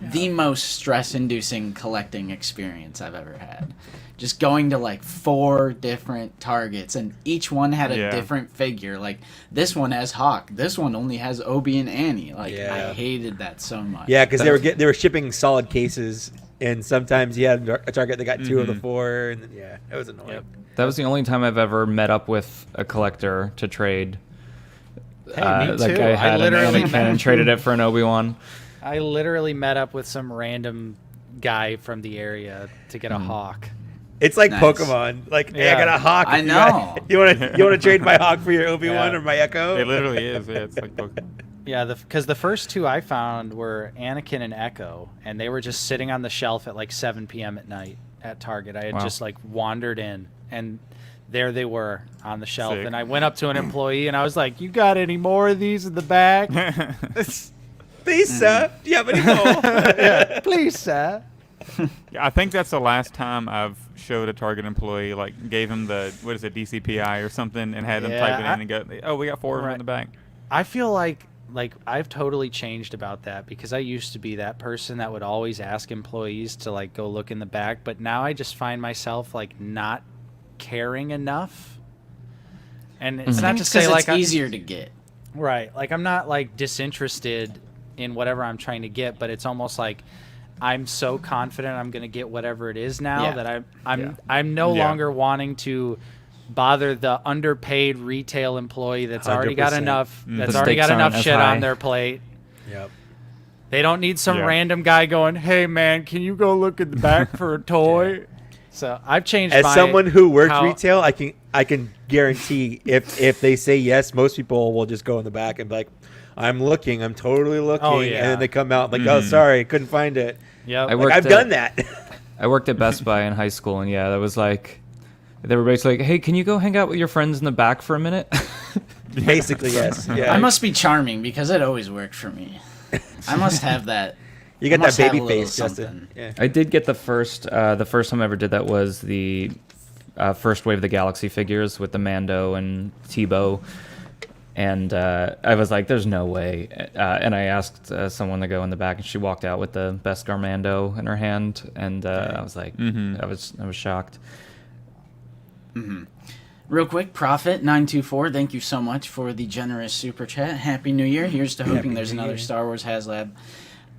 the most stress-inducing collecting experience I've ever had. Just going to like 4 different Targets, and each one had a different figure. Like this one has Hawk, this one only has Obi and Annie. Like I hated that so much. Yeah, because they were shipping solid cases, and sometimes you had a Target that got 2 of the 4, and it was annoying. Yep. That was the only time I've ever met up with a collector to trade. Hey, me too. Like I had an Anakin and traded it for an Obi-Wan. I literally met up with some random guy from the area to get a hawk. It's like Nice. Pokemon. Like, hey, I Yeah. got a hawk. I know. You want to trade my hawk for your Obi-Wan Yeah. or my Echo? It literally is. Yeah, it's like Pokemon. Yeah, because the first two I found were Anakin and Echo, and they were just sitting on the shelf at like 7 p.m. at night at Target. I had Wow. just like wandered in, and there they were on the shelf. Sick. And I went up to an employee, and I was like, "You got any more of these in the bag?" Please, sir. Do you have any more? Yeah, please, sir. Yeah, I think that's the last time I've showed a Target employee, like gave him the, what is it, DCPI or something, and had them type it Yeah, in and go, oh, we got 4 of them in the back. I feel like I've totally changed about that, because I used to be that person that would always ask employees to like go look in the back, but now I just find myself like not caring enough. And it's not to say it's like easier to get. right, like I'm not like disinterested in whatever I'm trying to get, but it's almost like I'm so confident I'm going to get whatever it is now Yeah. that I'm no Yeah. longer wanting to bother the underpaid retail employee that's already got 100%. enough that's The already got stakes aren't enough as shit high. on their plate. Yep. They don't need some Yeah. random guy going, "Hey man, can you go look at the back for a toy?" So I've changed As my someone who worked how- retail, I can guarantee if they say yes, most people will just go in the back and be like, I'm looking, I'm totally looking, Oh, yeah. and then they come out like, oh, sorry, couldn't find it. Yep. I Like, worked I've at- done that. I worked at Best Buy in high school, and yeah, that was like, they were basically like, hey, can you go hang out with your friends in the back for a minute? Basically, yes. Yeah. I must be charming because it always worked for me. I must have that. You I got that must have baby a little face, Justin. something. Yeah. I did get the first time I ever did that was the first wave of the Galaxy figures with the Mando and Tebow. And I was like, there's no way. And I asked someone to go in the back, and she walked out with the Beskar Mando in her hand. And I was like, I was shocked. Real quick, Prophet924, thank you so much for the generous super chat. Happy New Year. Here's to hoping there's New another Year. Star Wars HasLab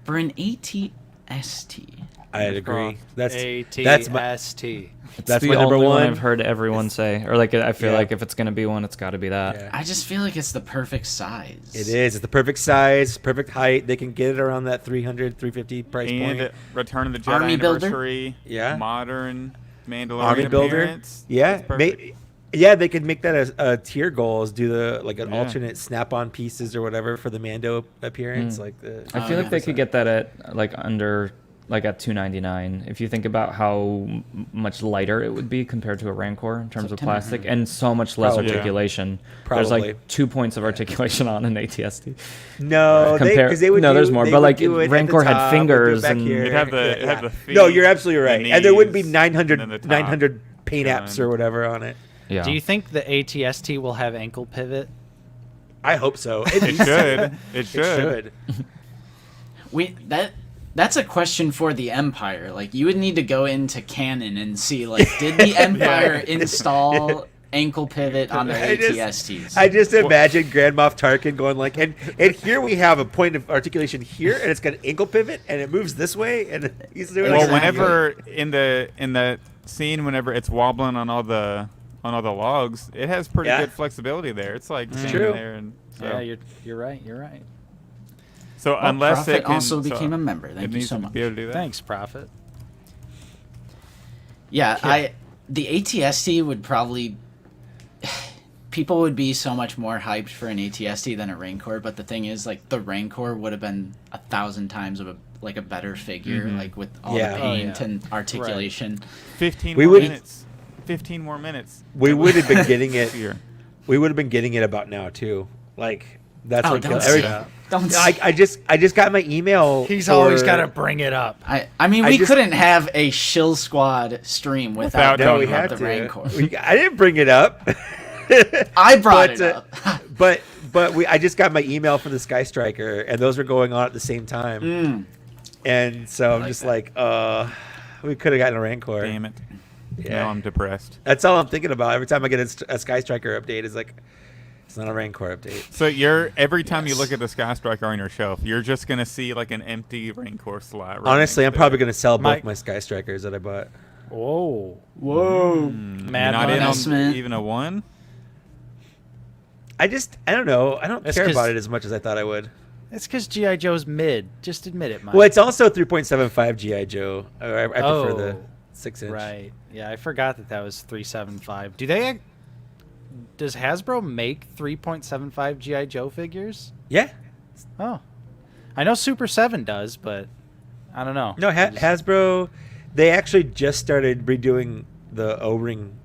for an ATST. I'd agree. That's my ATST. that's the my number only one. I've heard everyone say. Or like, I feel Yeah. like if it's going to be one, it's got to be that. Yeah. I just feel like it's the perfect size. It is. It's the perfect size, perfect height. They can get it around that 300, 350 price And point. Return of the Jedi Army builder? anniversary. Yeah. Modern Mandalorian Army builder. appearance. Yeah. It's perfect. Yeah, they could make that a tier goal. Is do the like an Yeah. alternate snap-on pieces or whatever for the Mando appearance. Like the. I feel like they could get that at like under like at $2.99 if you think about how much lighter it would be compared to a Rancor in terms of plastic and so much less Probably. articulation. Probably. There's like 2 points of articulation on an ATST. No, Compare- they would. no, do- there's more, they but, would like, do it at the Rancor had top, they'd do it fingers back and- here. It'd have the- it'd have the feet, No, you're absolutely right, the and there would be knees, 900, and then the top 900 paint gun. apps or whatever on it. Yeah. Do you think the ATST will have ankle pivot? I hope so. It should. It should. That's a question for the Empire. Like, you would need to go into canon and see, like, did the Empire install ankle pivot on their ATSTs? I just imagine Grand Moff Tarkin going like, and here we have a point of articulation here, and it's got an ankle pivot, and it moves this way, and he's doing Well, Exactly. whenever in the scene, whenever it's wobbling on all the logs, it has pretty Yeah. good flexibility there. It's like standing True. there, and so, Yeah, you're right. You're right. so Well, unless Prophet it can, also so became a member. it Thank you needs so to much. be able to do that. Thanks, Prophet. Yeah, the ATST would probably people would be so much more hyped for an ATST than a Rancor, but the thing is, like, the Rancor would have been 1,000 times of a better figure, like with all Yeah. the Oh, paint yeah. and articulation. 15 We more would- minutes. 15 more minutes. We would have been getting it. Here. We would have been getting it about now too. Like that's Oh, what don't kills say every. that. Don't I just got my email. He's for- always got to bring it up. I mean, I we just- couldn't have a shill squad stream without Without No, we talking about had the to. Rancor. I didn't bring it up. I brought it But, up. but I just got my email for the Sky Striker, and those were going on at the same time. And so I'm like just that. like, we could have gotten a Rancor. Damn it. Yeah. Now I'm depressed. That's all I'm thinking about every time I get a Sky Striker update. Is like, it's not a Rancor update. So every time you look at the Sky Striker on your shelf, you're just gonna see like an empty Rancor slot. Right Honestly, I'm next to probably it. gonna sell both Mike- my Sky Strikers that I bought. Whoa. Whoa. You're Mad not in on investment. even a one. I don't know. I don't That's care 'cause- about it as much as I thought I would. It's because GI Joe's mid. Just admit it, Mike. Well, it's also 3.75 GI Joe. I prefer the 6-inch. Right. Yeah, I forgot that was 375. Does Hasbro make 3.75 GI Joe figures? Yeah. Oh, I know Super 7 does, but I don't know. No, Hasbro, they actually just started redoing the O-ring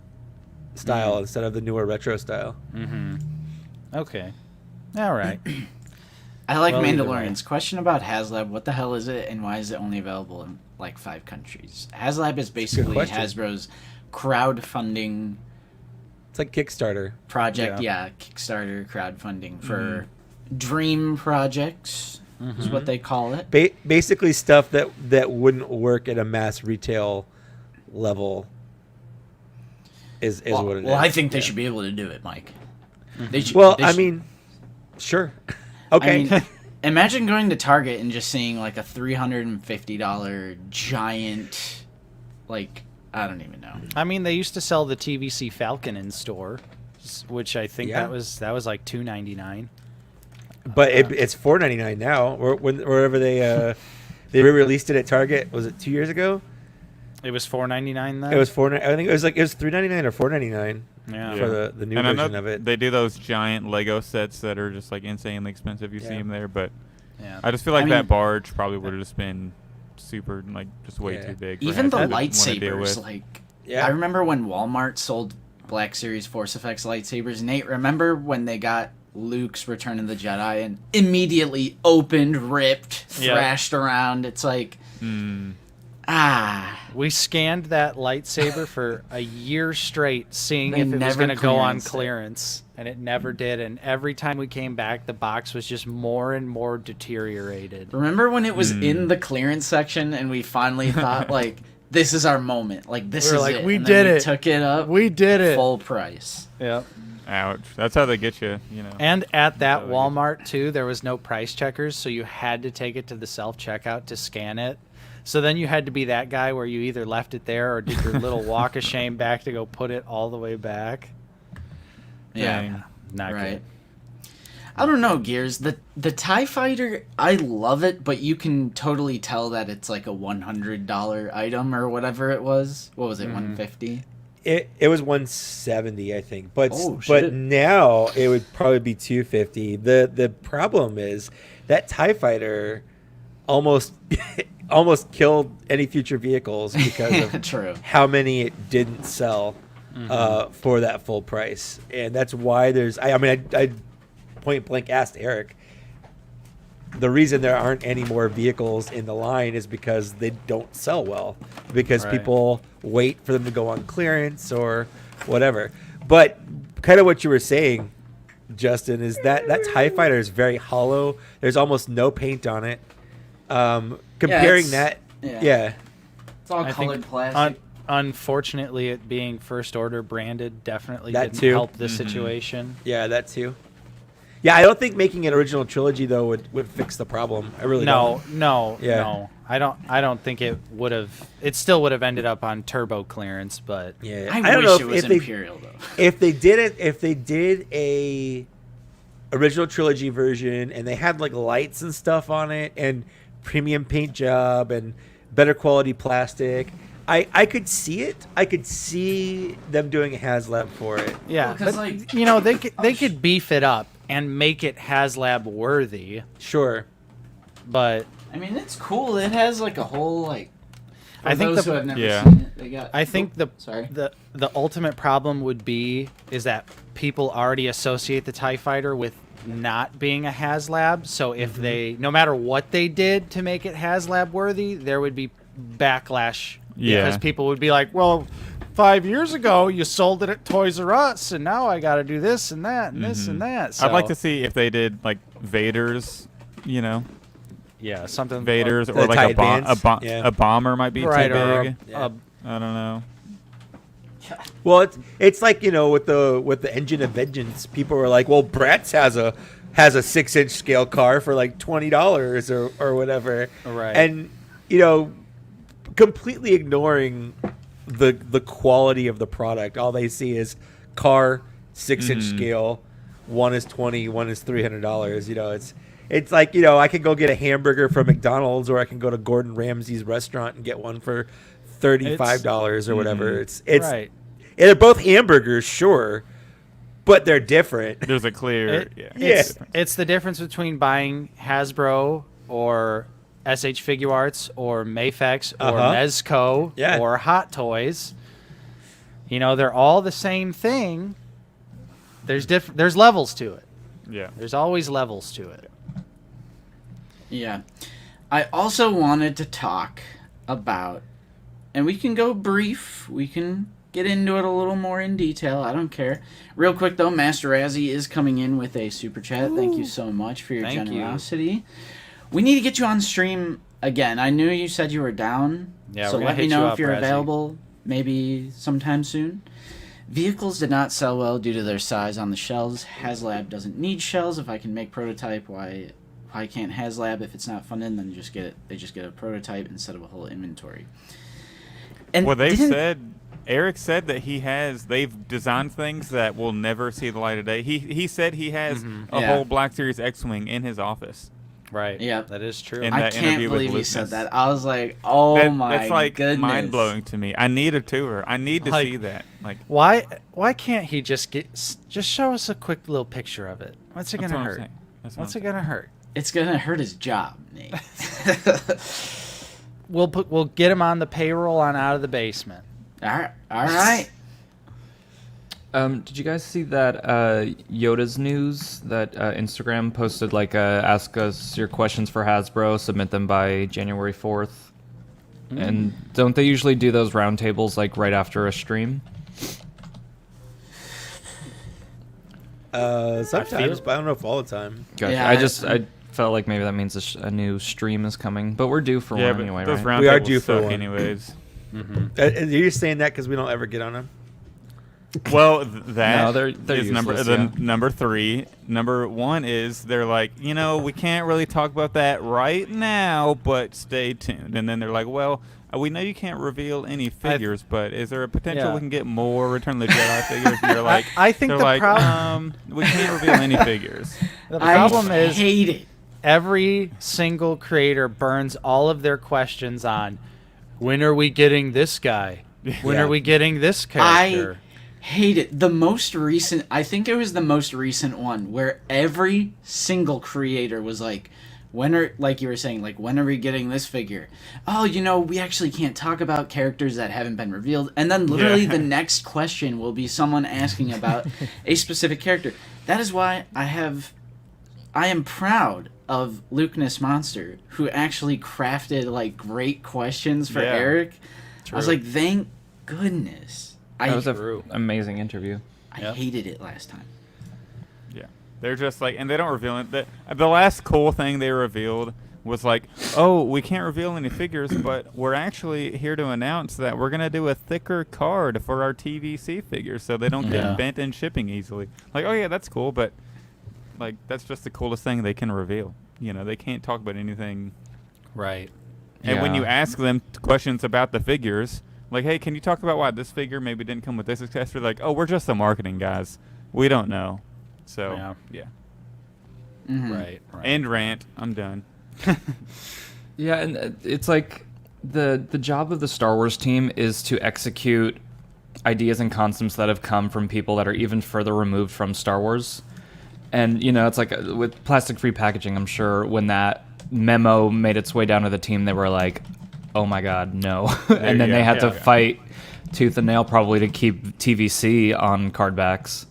style instead of the newer retro style. Mm-hmm. Okay. All right. I like Well, either Mandalorian's way. question about HasLab. What the hell is it, and why is it only available in like 5 countries? HasLab is basically question. Hasbro's crowdfunding It's like Kickstarter. project. Yeah, Kickstarter crowdfunding for dream projects is what they call it. Basically stuff that wouldn't work at a mass retail level is what it is. Well, I think they should be able to do it, Mike. They should, Well, they I should- mean, sure. Okay. I mean, imagine going to Target and just seeing like a $350 giant, like, I don't even know. I mean, they used to sell the TVC Falcon in store, which I think Yeah. that was like $2.99. But it's $4.99 now. Wherever they re-released it at Target, was it 2 years ago? It was $4.99 then. It was I think it was $3.99 or $4.99 Yeah. for the new And I know version of it. they do those giant Lego sets that are just like insanely expensive. You see Yeah. them there, but Yeah. I just feel like I that mean- barge probably would have just been super, like, just way Yeah. too big. for Even the Hasbro to wanna deal lightsabers, with. like, Yeah. I remember when Walmart sold Black Series Force Effects lightsabers. Nate, remember when they got Luke's Return of the Jedi and immediately opened, ripped, Yeah. thrashed around? It's like, We scanned that lightsaber for a year straight, seeing They if it was never going to go on clearanced it. clearance, and it never did. And every time we came back, the box was just more and more deteriorated. remember when it was in the clearance section and we finally thought, like, this is our moment. Like, this We were is like, it. we And then did it. Took it up. We did it. Full price. Yep. Ouch. That's how they get you, you know. And at that That's how they Walmart too, there was no price checkers, so you had to take it to the self checkout to scan it. So then you had to be that guy where you either left it there or did your little walk of shame back to go put it all the way back. Yeah. Dang. Not Right. good. I don't know, Gears. The TIE Fighter, I love it, but you can totally tell that it's like a $100 item or whatever it was. What was it, $150? It was 170, I think, but Oh, shit. now it would probably be 250. The problem is that TIE Fighter almost killed any future vehicles because of True. how many it didn't sell for that full price, and that's why there's. I point blank asked Eric. The reason there aren't any more vehicles in the line is because they don't sell well, because Right. people wait for them to go on clearance or whatever. But kind of what you were saying, Justin, is that TIE Fighter is very hollow. There's almost no paint on it. Comparing it's- that, yeah. yeah. It's all I colored think plastic. unfortunately, it being First Order branded definitely That didn't too. help the situation. Yeah, that too. Yeah, I don't think making an original trilogy though would fix the problem. I really don't. No. Yeah. I don't think it would have. It still would have ended up on turbo clearance, but Yeah, I don't wish know it was Imperial, though. if they did a original trilogy version and they had like lights and stuff on it and premium paint job and better quality plastic, I could see it. I could see them doing a HasLab for it. yeah, Well, 'cause, but like- you know they could beef it up and make it HasLab worthy, Sure. but I mean, it's cool. It has like a whole like. For I think those the- who have never Yeah. seen it, they got. I think Sorry. the ultimate problem would be is that people already associate the TIE Fighter with not being a HasLab. So if they, no matter what they did to make it HasLab worthy, there would be backlash. Yeah. Because people would be like, well, 5 years ago you sold it at Toys R Us, and now I got to do this and that and this and that. So, I'd like to see if they did like Vader's, you know, yeah, something Vader's The or like TIE a bomb. Advance, yeah. A bomber might be right too or big. Yeah. I don't know. Well, it's like, you know, with the Engine of Vengeance, people were like, well, Bratz has a 6-inch scale car for like $20 or whatever. Right. And, you know, completely ignoring the quality of the product. All they see is car, 6-inch scale. One is $20, one is $300. You know, It's like, you know, I can go get a hamburger from McDonald's, or I can go to Gordon Ramsay's restaurant and get one for $35 or whatever. It's right. they're both hamburgers, sure, but they're different. There's a clear, It's the difference between buying Hasbro or SH Figure Arts or Mafex or Mezco or Hot Toys. You know, they're all the same thing. There's levels to it. Yeah. There's always levels to it. Yeah. I also wanted to talk about, and we can go brief, we can get into it a little more in detail, I don't care. Real quick though, Master Razzie is coming in with a super chat. Ooh. Thank you so much for your generosity. We need to get you on stream again. I knew you said you were down, so let me know if you're available maybe sometime soon. Vehicles did not sell well due to their size on the shelves. HasLab doesn't need shells. If I can make prototype, why can't HasLab? If it's not funded, then they just get a prototype instead of a whole inventory. And well, Eric said that they've designed things that will never see the light of day. He said he has a whole Black Series X-Wing in his office. Right. Yeah, that is true. I can't believe he said that. I was like, "Oh my that's like goodness!" mind blowing to me. I need a tour. I need to see that. Like, why can't he just show us a quick little picture of it? What's it gonna hurt? What's it gonna hurt? It's gonna hurt his job, Nate. We'll get him on the payroll on Out of the Basement. All right. Did you guys see that Yoda's news that Instagram posted, like, ask us your questions for Hasbro, submit them by January 4th? And don't they usually do those roundtables, like, right after a stream? Sometimes, but I don't know if all the time. Gotcha. Yeah, I felt like maybe that means a new stream is coming, but we're due for one anyway, right? We are due for one. anyways. You're saying that because we don't ever get on them? Well, that they're is useless, number 3. Number 1 is they're like, we can't really talk about that right now, but stay tuned. And then they're like, well, we know you can't reveal any figures, but is there a potential we can get more Return of the Jedi figures? And you're like, I think the problem we can't reveal any figures. The problem is hate it. Every single creator burns all of their questions on when are we getting this guy? When are we getting this character? I hate it. The most recent, I think it was the most recent one where every single creator was like, like you were saying, like, when are we getting this figure? Oh, we actually can't talk about characters that haven't been revealed. And then literally the next question will be someone asking about a specific character. That is why I am proud of Lukeness Monster, who actually crafted, like, great questions for Eric. True. I was like, thank goodness. That was an amazing interview. I hated it last time. Yeah. They're just like, and they don't reveal it. The last cool thing they revealed was like, oh, we can't reveal any figures, but we're actually here to announce that we're going to do a thicker card for our TVC figures so they don't get bent in shipping easily. Like, oh, yeah, that's cool, but, like, that's just the coolest thing they can reveal. They can't talk about anything. Right. And when you ask them questions about the figures, like, hey, can you talk about why this figure maybe didn't come with this accessory? Like, oh, we're just the marketing guys. We don't know. So, yeah. Mm-hmm. Right. End rant. I'm done. Yeah, and it's like the job of the Star Wars team is to execute ideas and concepts that have come from people that are even further removed from Star Wars. And, it's like with plastic-free packaging, I'm sure when that memo made its way down to the team, they were like, oh my god, no. And then they had to fight tooth and nail probably to keep TVC on card backs,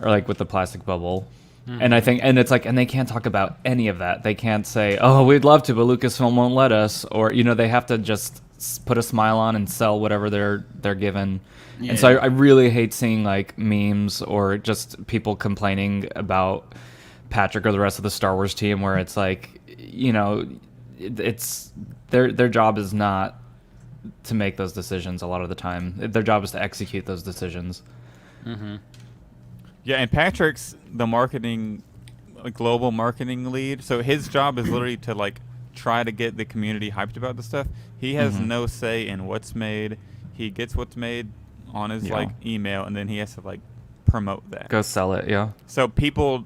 or like with the plastic bubble. Mm-hmm. And I think, and it's like, and they can't talk about any of that. They can't say, oh, we'd love to, but Lucasfilm won't let us. Or, they have to just put a smile on and sell whatever they're given. Yeah. And so I really hate seeing like memes or just people complaining about Patrick or the rest of the Star Wars team where it's like, it's their job is not to make those decisions a lot of the time. Their job is to execute those decisions. Mm-hmm. Yeah, and Patrick's the marketing, global marketing lead. So his job is literally to like try to get the community hyped about the stuff. He has no say in what's made. He gets what's made on his like email, and then he has to like promote that. Go sell it, yeah. So people,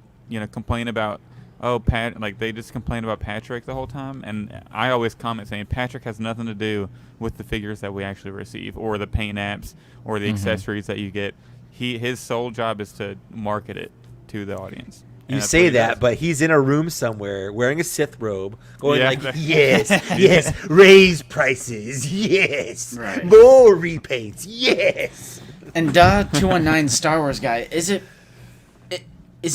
complain about oh, Pat, like they just complain about Patrick the whole time, and I always comment saying Patrick has nothing to do with the figures that we actually receive, or the paint apps, or the accessories that you get. His sole job is to market it to the audience. You say that, but he's in a room somewhere wearing a Sith robe, going like, yes, yes, raise prices, yes, Right. more repaints, yes. And 219 Star Wars guy, is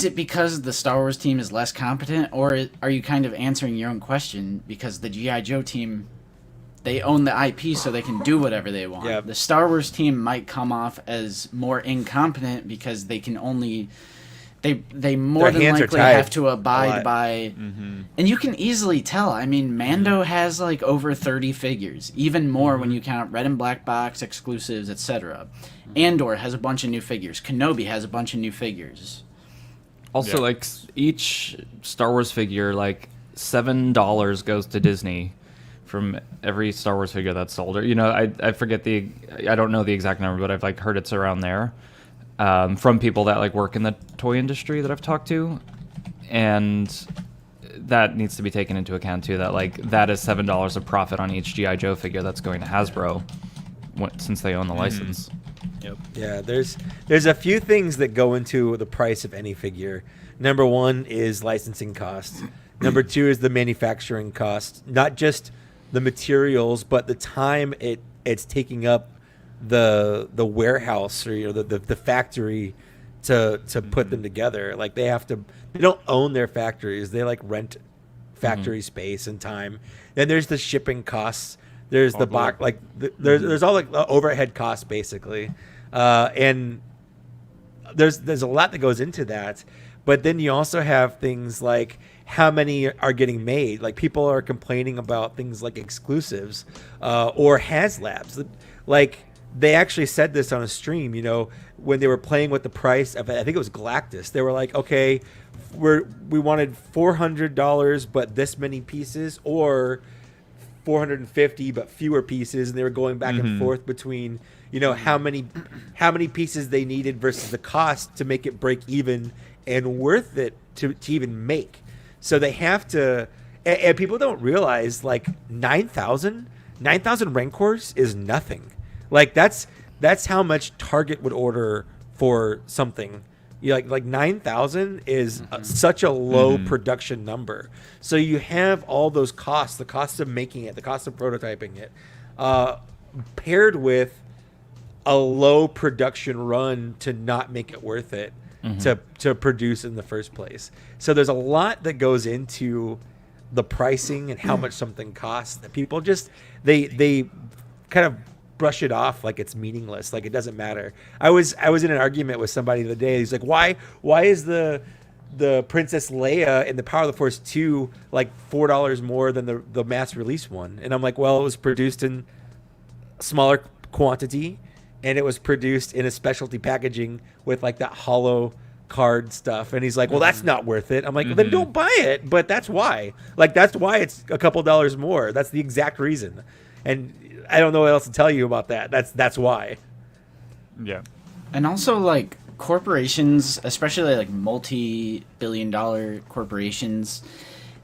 it because the Star Wars team is less competent, or are you kind of answering your own question because the G.I. Joe team, they own the IP so they can do whatever they want. Yep. The Star Wars team might come off as more incompetent because they can only... They more Their than hands are likely tied have to a abide lot. by... And you can easily tell. I mean, Mando has like over 30 figures. Even more when you count Red and Black Box, exclusives, etc. Andor has a bunch of new figures. Kenobi has a bunch of new figures. Also, Yeah. like each Star Wars figure, like $7 goes to Disney from every Star Wars figure that's sold. Or, you know, I forget I don't know the exact number, but I've like heard it's around there from people that like work in the toy industry that I've talked to, and that needs to be taken into account too. That like that is $7 of profit on each GI Joe figure that's going to Hasbro, since they own the license. Yep. Yeah, there's a few things that go into the price of any figure. Number one is licensing costs. Number two is the manufacturing cost, not just the materials, but the time it's taking up the warehouse or the factory to put them together. Like they don't own their factories. They like rent factory space and time. Then there's the shipping costs. There's the box, like there's all like the overhead costs basically, and there's a lot that goes into that. But then you also have things like how many are getting made. Like people are complaining about things like exclusives or HasLabs. Like they actually said this on a stream. You know, when they were playing with the price of, I think it was Galactus. They were like, okay, we wanted $400, but this many pieces, or 450 but fewer pieces, and they were going back and forth between, you know, how many pieces they needed versus the cost to make it break even and worth it to even make. So they have to, and people don't realize like 9,000 Rancors is nothing. Like that's how much Target would order for something. You like 9,000 is such a low production number. So you have all those costs, the cost of making it, the cost of prototyping it, paired with a low production run to not make it worth it to produce in the first place. So there's a lot that goes into the pricing and how much something costs that people just they kind of brush it off like it's meaningless, like it doesn't matter. I was in an argument with somebody the other day. He's like, why is the Princess Leia in the Power of the Force 2 like $4 more than the mass release one? And I'm like, well, it was produced in smaller quantity, and it was produced in a specialty packaging with like that hollow card stuff. And he's like, well, that's not worth it. I'm like, well, then don't buy it. But that's why. Like, that's why it's a couple dollars more. That's the exact reason. And I don't know what else to tell you about that. That's why. Yeah. And also, like, corporations, especially like multi-billion-dollar corporations,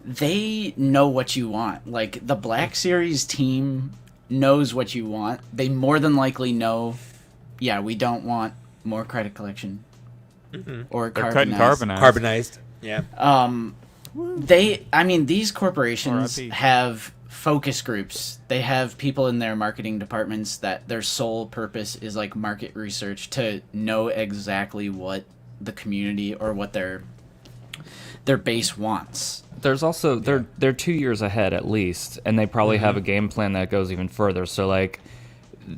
they know what you want. Like, the Black Series team knows what you want. They more than likely know, yeah, we don't want more credit collection or They're cutting carbonized. Carbonized. Yeah. These corporations RIP. have focus groups. They have people in their marketing departments that their sole purpose is like market research to know exactly what the community or what their base wants. There's also they're 2 years ahead at least, and they probably have a game plan that goes even further. So like,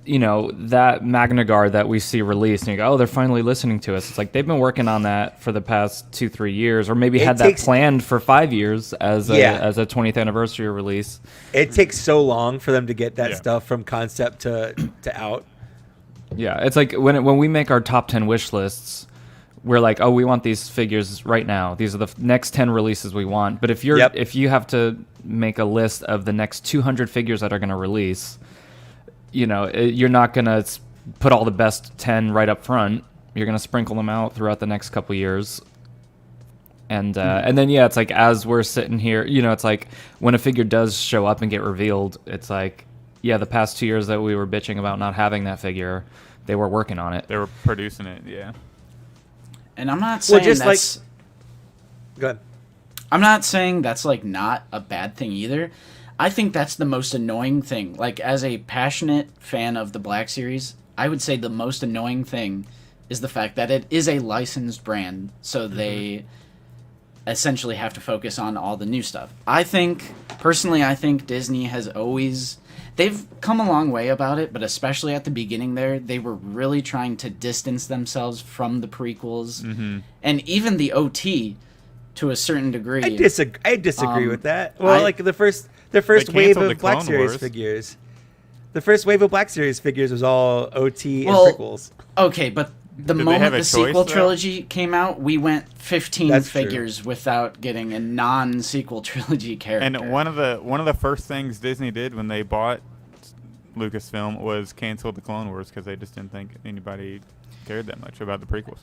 you know, that Magna Guard that we see released, and you go, oh, they're finally listening to us. It's like they've been working on that for the past 2-3 years, or maybe had that planned for 5 years as a 20th anniversary release. It takes so long for them to get that stuff from concept to out. Yeah, it's like when we make our top 10 wish lists, we're like, oh, we want these figures right now. These are the next 10 releases we want. But if you have to make a list of the next 200 figures that are going to release, you know, you're not going to put all the best 10 right up front. You're going to sprinkle them out throughout the next couple years. And then yeah, it's like as we're sitting here, it's like when a figure does show up and get revealed, it's like, yeah, the past 2 years that we were bitching about not having that figure, they were working on it. They were producing it, yeah. And I'm not saying that's... Go ahead. I'm not saying that's, like, not a bad thing either. I think that's the most annoying thing. Like, as a passionate fan of the Black Series, I would say the most annoying thing is the fact that it is a licensed brand, so they essentially have to focus on all the new stuff. I think Disney has always... They've come a long way about it, but especially at the beginning there, they were really trying to distance themselves from the prequels. And even the OT, to a certain degree. I disagree with that. Well, like the first wave of Black Series figures. The first wave of Black Series figures was all OT and prequels. Okay, but the moment the sequel trilogy came out, we went 15 figures without getting a non-sequel trilogy character. And one of the first things Disney did when they bought Lucasfilm was cancel the Clone Wars because they just didn't think anybody cared that much about the prequels.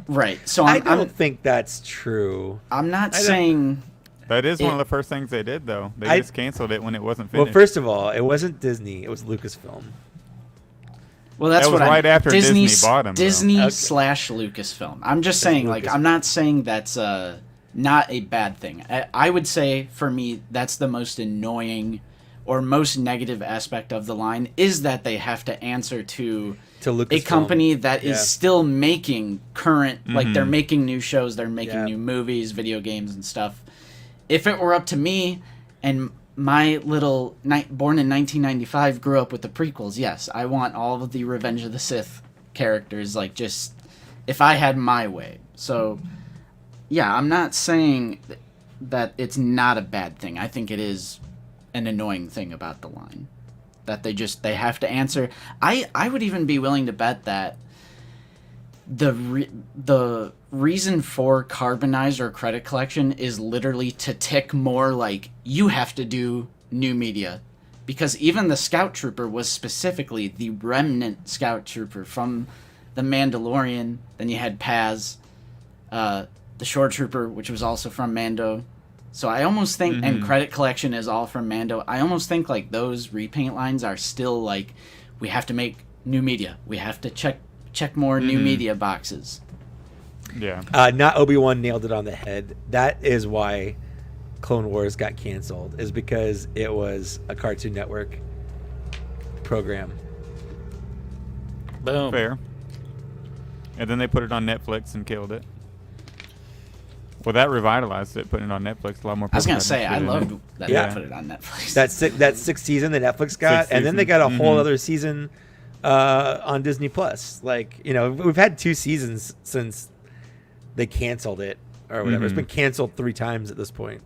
Right. So I don't think that's true. I'm not saying... That is one of the first things they did, though. They just canceled it when it wasn't finished. Well, first of all, it wasn't Disney. It was Lucasfilm. Well, that's that was right after Disney bought them. Disney / Lucasfilm. I'm just saying, like, I'm not saying that's not a bad thing. I would say, for me, that's the most annoying or most negative aspect of the line is that they have to answer to a company that is still making current, like, they're making new shows, they're making new movies, video games, and stuff. If it were up to me and my little born in 1995 grew up with the prequels, yes, I want all of the Revenge of the Sith characters, like, just if I had my way. So yeah, I'm not saying that it's not a bad thing. I think it is an annoying thing about the line that they have to answer. I would even be willing to bet that the reason for Carbonized or Credit Collection is literally to tick more like you have to do new media, because even the Scout Trooper was specifically the remnant Scout Trooper from the Mandalorian. Then you had Paz, the Shore Trooper, which was also from Mando. So I almost think, and Credit Collection is all from Mando. I almost think like those repaint lines are still like, we have to make new media. We have to check more new media boxes. Yeah. Not Obi-Wan nailed it on the head. That is why Clone Wars got canceled, is because it was a Cartoon Network program. Boom. Fair. And then they put it on Netflix and killed it. Well, that revitalized it, putting it on Netflix. A lot more people. I was going to say, I loved that they put it on Netflix. That sixth season that Netflix got, and then they got a whole other season on Disney Plus. Like, you know, we've had 2 seasons since they canceled it or whatever. It's been canceled 3 times at this point.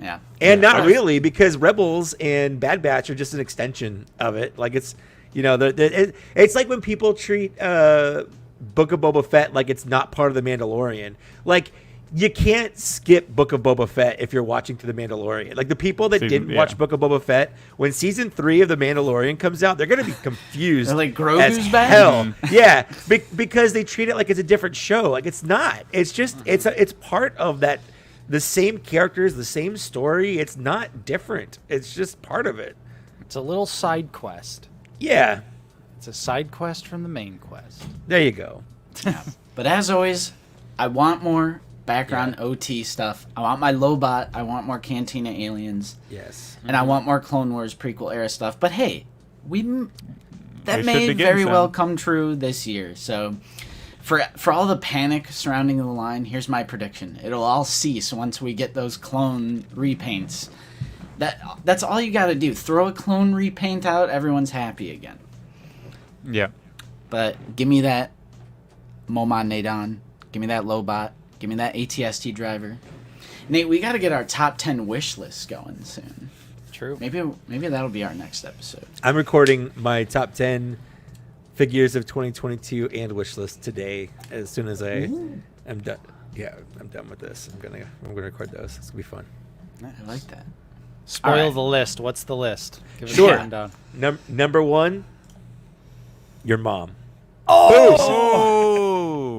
Yeah. And not really, because Rebels and Bad Batch are just an extension of it. Like, it's, you know, it's like when people treat Book of Boba Fett like it's not part of The Mandalorian. Like, you can't skip Book of Boba Fett if you're watching to The Mandalorian. Like, the people that didn't watch Book of Boba Fett, when season 3 of The Mandalorian comes out, they're going to be confused. They're like, Grogu's back? Hell. Yeah, because they treat it like it's a different show. Like, it's not. It's just, it's part of that, the same characters, the same story. It's not different. It's just part of it. It's a little side quest. Yeah. It's a side quest from the main quest. There you go. Yeah. But as always, I want more background OT stuff. I want my Lobot. I want more Cantina aliens. Yes. And I want more Clone Wars prequel era stuff. But hey, that should may be very getting well some. come true this year. So for all the panic surrounding the line, here's my prediction. It'll all cease once we get those clone repaints. That's all you got to do. Throw a clone repaint out, everyone's happy again. Yeah. But give me that Moman Nadon. Give me that Lobot. Give me that ATST driver. Nate, we got to get our top 10 wish list going soon. True. Maybe that'll be our next episode. I'm recording my top 10 figures of 2022 and wish list today. As soon as I'm done. Yeah, I'm done with this. I'm gonna record those. It's gonna be fun. I like that. Spoil right. the list. What's the list? Give us Sure. a rundown. Number 1, your mom. Oh!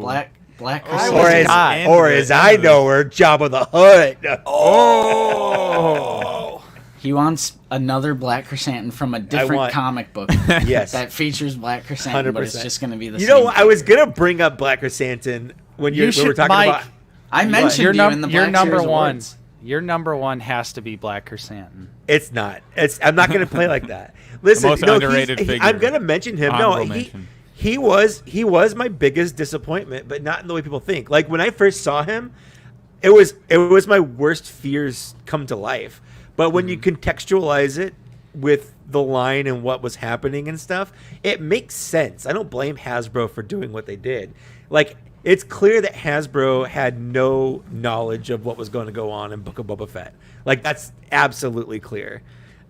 Black I Or was Chrysanthemum. not. or as I know her, Jabba the Hutt. Oh. He wants another Black Chrysanthemum from a different want- comic book Yes. that features Black Chrysanthemum, but it's 100%. just going to be the You same. know, I was figure. gonna bring up Black Chrysanthemum when we were talking Mike, about. I mentioned Your, you in the your Black number Series one. Awards. Your number one has to be Black Chrysanthemum. It's not. I'm not gonna play like that. Listen, most no, underrated I'm figure. gonna mention him. Honorable No, mention. he was my biggest disappointment, but not in the way people think. Like when I first saw him, it was my worst fears come to life. But when you contextualize it with the line and what was happening and stuff, it makes sense. I don't blame Hasbro for doing what they did. Like, it's clear that Hasbro had no knowledge of what was going to go on in Book of Boba Fett. Like, that's absolutely clear.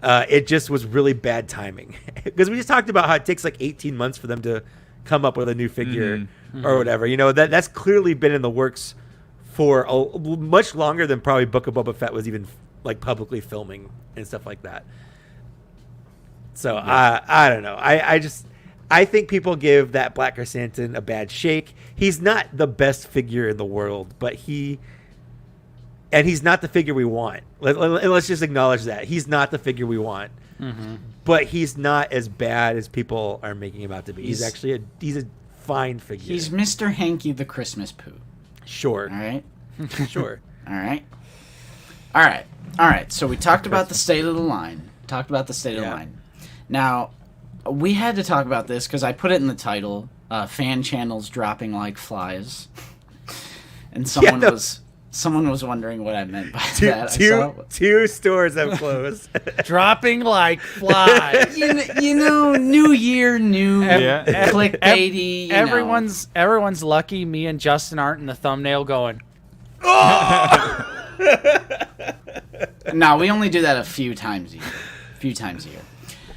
It just was really bad timing. Because we just talked about how it takes like 18 months for them to come up with a new figure or whatever. You know, that's clearly been in the works for much longer than probably Book of Boba Fett was even like publicly filming and stuff like that. So I don't know. I think people give that Black Chrysanthemum a bad shake. He's not the best figure in the world, but he's not the figure we want. Let's just acknowledge that he's not the figure we want. But he's not as bad as people are making him out to be. He's actually a fine figure. He's Mr. Hanky the Christmas Poo. Sure. All right. Sure. All right. So we talked about the state of the line. Now, we had to talk about this because I put it in the title. Fan channels dropping like flies, and someone was wondering what I meant by that. Two stores have closed. Dropping like flies. You know, new year, new clickbaity. Everyone's lucky. Me and Justin aren't in the thumbnail going. No, we only do that a few times a year.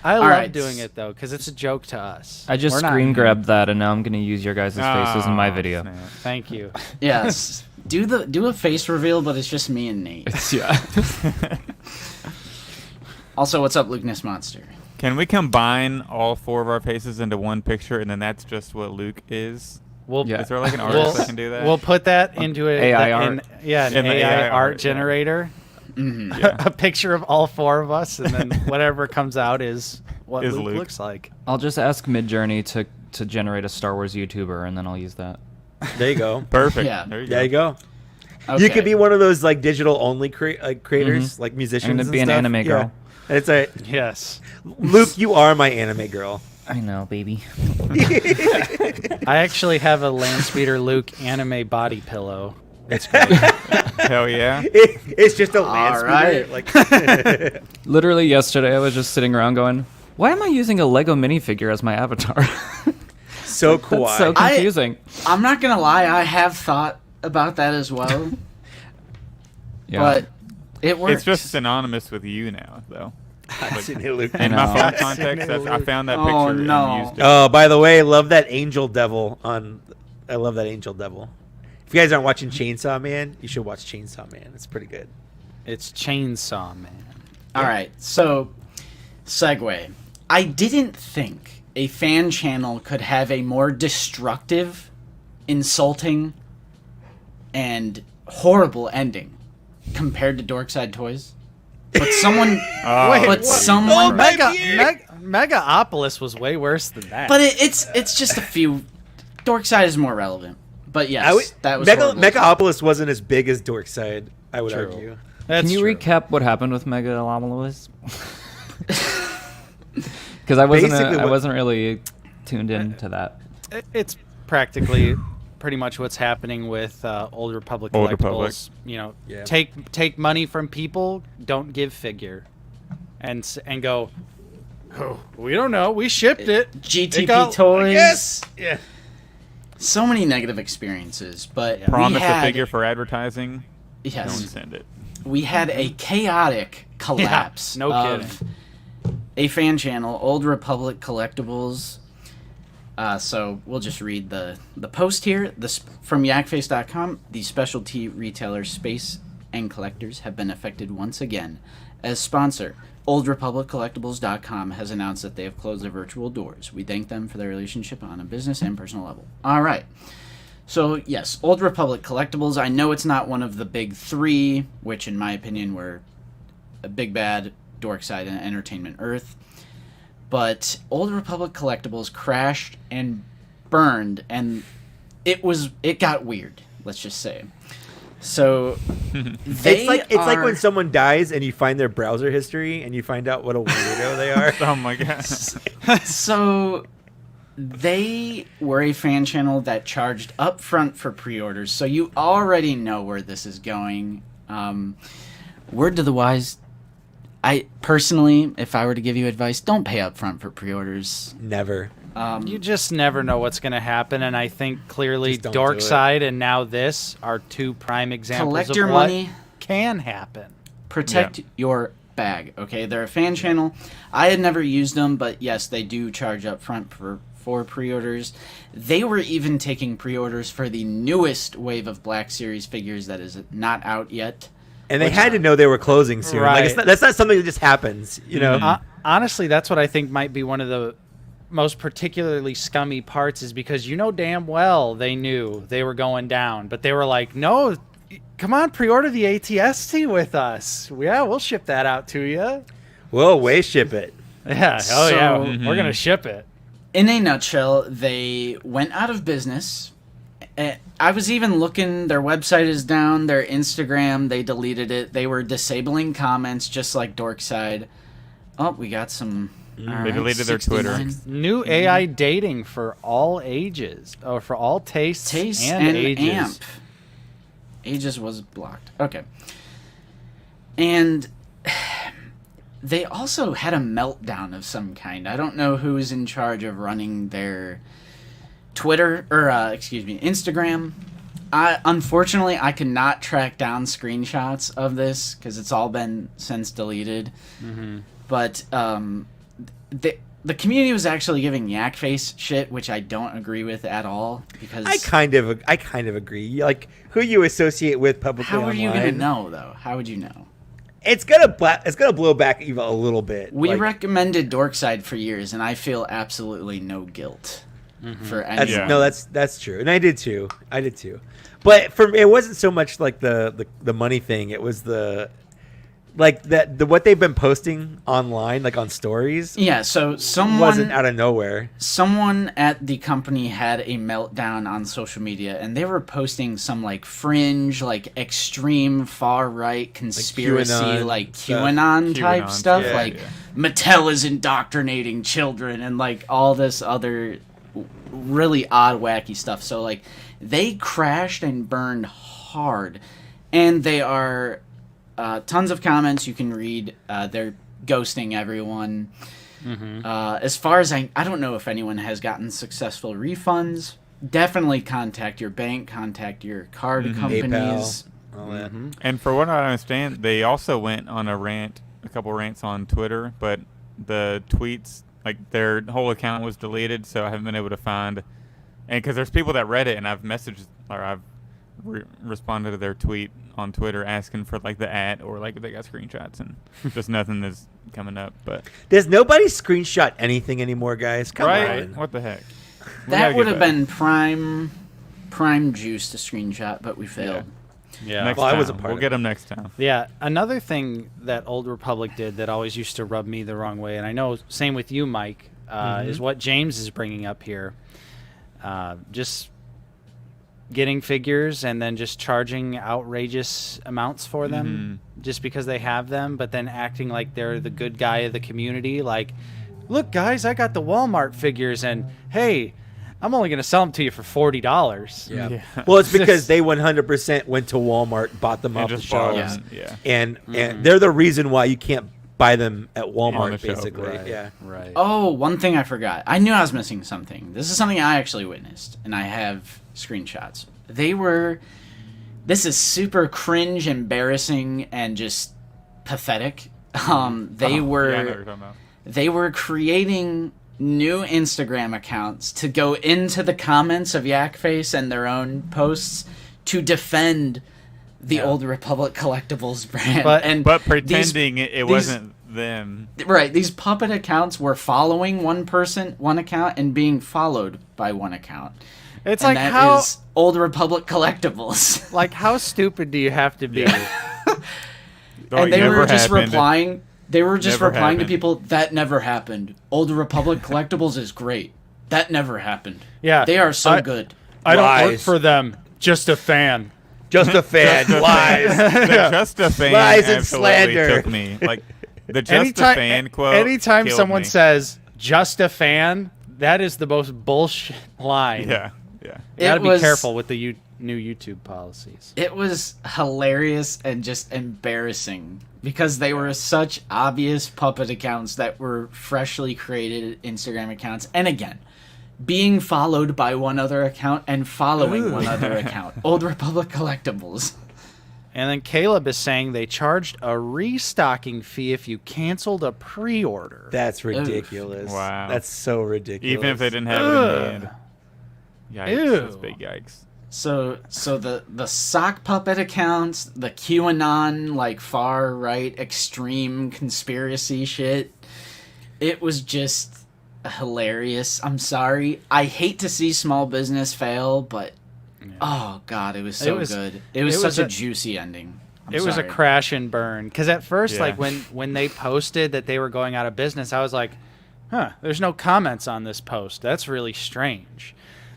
I love right. doing it though because it's a joke to us. I just We're not- screen grabbed that, and now I'm gonna use your guys' faces in my video. Snap. Thank you. Yes. Do a face reveal, but it's just me and Nate. Yeah. Also, what's up, Luke Ness Monster? Can we combine all four of our faces into one picture, and then that's just what Luke is? Yeah. Is there like an artist that can do that? We'll put that into an AI art. an In the AI AI art art, generator. A picture of all four of us, and then whatever comes out is what Is Luke Luke. looks like. I'll just ask Midjourney to generate a Star Wars YouTuber, and then I'll use that. There you go. Perfect. Yeah. There you go. Okay. You could be one of those like digital only creators, like musicians. I'm gonna and be an stuff. anime girl. Yeah. It's a Yes. Luke. You are my anime girl. I know, baby. I actually have a Landspeeder Luke anime body pillow. It's great. Hell yeah. It's just a land right. speeder. Like Literally yesterday, I was just sitting around going, "Why am I using a Lego minifigure as my avatar?" so cool. That's so confusing. I'm not gonna lie, I have thought about that as well, Yeah. but it works. It's just synonymous with you now, though. Luke. In know. my phone context, I found that picture Oh, no. and used it. Oh, by the way, love that angel devil on. I love that angel devil. If you guys aren't watching Chainsaw Man, you should watch Chainsaw Man. It's pretty good. It's Chainsaw Man. All right, so segue. I didn't think a fan channel could have a more destructive, insulting, and horrible ending compared to Dorkside Toys. But someone, Oh, Megaopolis was way worse than that. but it's just a few. Dorkside is more relevant. But yes, that was horrible. Megaopolis wasn't as big as Dorkside, I would True. argue. That's Can you true. recap what happened with Megalopolis? Because I Basically, wasn't really tuned into that. It's practically pretty much what's happening with Old Republic Old collectibles. Republic. You know, Yeah. take money from people, don't give figure, and go. Oh, we don't know. We shipped it. GTP got- Toys. Yes. Yeah. So many negative experiences, but Promise we had, a figure for advertising. Don't Yes, send it. we had a chaotic collapse. no of a fan channel, Old Republic Collectibles. So we'll just read the post here. This from yakface.com. The specialty retailer Space and Collectors have been affected once again. As sponsor, OldRepublicCollectibles.com has announced that they have closed their virtual doors. We thank them for their relationship on a business and personal level. All right. So, yes, Old Republic collectibles. I know it's not one of the big three, which in my opinion were a Big Bad, Dorkside, and Entertainment Earth. But Old Republic collectibles crashed and burned, and it got weird, let's just say. So It's like when someone dies and you find their browser history and you find out what a weirdo they are. Oh my god. So they were a fan channel that charged upfront for pre-orders, so you already know where this is going. Word to the wise, I personally, if I were to give you advice, don't pay upfront for pre-orders. Never. You just never know what's going to happen, and I think clearly Just don't do Dorkside and now this are two prime examples Collect of your what money. can happen. Protect your bag, okay? They're a fan channel. I had never used them, but yes, they do charge up front for pre-orders. They were even taking pre-orders for the newest wave of Black Series figures that is not out yet. And they had to know they were closing soon. Right. Like that's not something that just happens, you know. Honestly, that's what I think might be one of the most particularly scummy parts, is because you know damn well they knew they were going down, but they were like, no, come on, pre-order the ATST with us. Yeah, we'll ship that out to you. We'll way ship it. Yeah, So- yeah, we're going to ship it. In a nutshell, they went out of business. I was even looking, their website is down, their Instagram, they deleted it. They were disabling comments just like Dorkside. Oh, we got some... all They deleted their Twitter. 69. New AI dating for all ages, or for all tastes, Taste and and ages. amp. Ages was blocked. Okay. And they also had a meltdown of some kind. I don't know who's in charge of running their Twitter, or Instagram. Unfortunately, I could not track down screenshots of this because it's all been since deleted. Mm-hmm. But the community was actually giving yak face shit, which I don't agree with at all. Because I kind of agree. Like who you associate with publicly how are you online, gonna know though? How would you know? It's gonna blow back even a little bit. We like, recommended Dorkside for years, and I feel absolutely no guilt for any. that's true, and I did too. But for me, it wasn't so much like the money thing. It was the what they've been posting online, like on stories. Yeah, so Wasn't out of nowhere. someone at the company had a meltdown on social media, and they were posting some like fringe, like extreme far right conspiracy, QAnon like stuff. QAnon type QAnon, stuff, yeah, like yeah. Mattel is indoctrinating children, and like all this other really odd, wacky stuff. So like they crashed and burned hard, and they are tons of comments you can read. They're ghosting everyone. As far as I don't know if anyone has gotten successful refunds. Definitely contact your bank, contact your card companies. All that. And for what I understand, they also went on a couple rants on Twitter, but the tweets, like their whole account was deleted, so I haven't been able to find. And because there's people that read it, and I've messaged or I've responded to their tweet on Twitter asking for like the or like if they got screenshots, and just nothing is coming up. But Does nobody screenshot anything anymore, guys? Come right, on. what the heck? We That gotta would get have back. been prime juice to screenshot, but we failed. Yeah. Next Well, I time. wasn't part We'll of get it. them next time. Yeah, another thing that Old Republic did that always used to rub me the wrong way, and I know same with you, Mike, is what James is bringing up here. Just getting figures and then just charging outrageous amounts for them just because they have them, but then acting like they're the good guy of the community. Like, look, guys, I got the Walmart figures, and hey, I'm only going to sell them to you for $40. Yeah. Well, it's because they 100% went to Walmart, bought them And off the just bought shelves, them, yeah. and they're the reason why you can't buy them at On Walmart, the shelf, basically. right. Yeah. Right. Oh, one thing I forgot. I knew I was missing something. This is something I actually witnessed, and I have screenshots. This is super cringe, embarrassing, and just pathetic. They Yeah, I know what were you're talking about. they were creating new Instagram accounts to go into the comments of Yakface and their own posts to defend the Old Republic Collectibles brand. But- Pretending it wasn't them. Right, these puppet accounts were following one account, and being followed by one account. It's and like that how is Old Republic collectibles. like how stupid do you have to be? Oh, And it they never were just happened. replying. They were just Never replying happened. to people. That never happened. Old Republic collectibles is great. That never happened. Yeah, They are so good. I don't work Lies. for them. Just a fan. Just a fan. Lies. The just a fan Lies and absolutely slander. took me. Like the just a fan quote. Anytime killed someone me. says "just a fan," that is the most bullshit line. yeah. You gotta It be was- careful with the new YouTube policies. It was hilarious and just embarrassing because they were such obvious puppet accounts that were freshly created Instagram accounts. And again, being followed by one other account and following one other account. Old Republic collectibles. And then Caleb is saying they charged a restocking fee if you canceled a pre-order. That's ridiculous. Wow. That's so ridiculous. Even if they didn't have it in the end. Yikes. Ew. That's big yikes. So the sock puppet accounts, the QAnon like far right extreme conspiracy shit, it was just hilarious. I'm sorry. I hate to see small business fail, but oh god, it was so good. It was such a juicy ending. It was a sorry. crash and burn because at first, Yeah. like when they posted that they were going out of business, I was like, "Huh, there's no comments on this post. That's really strange."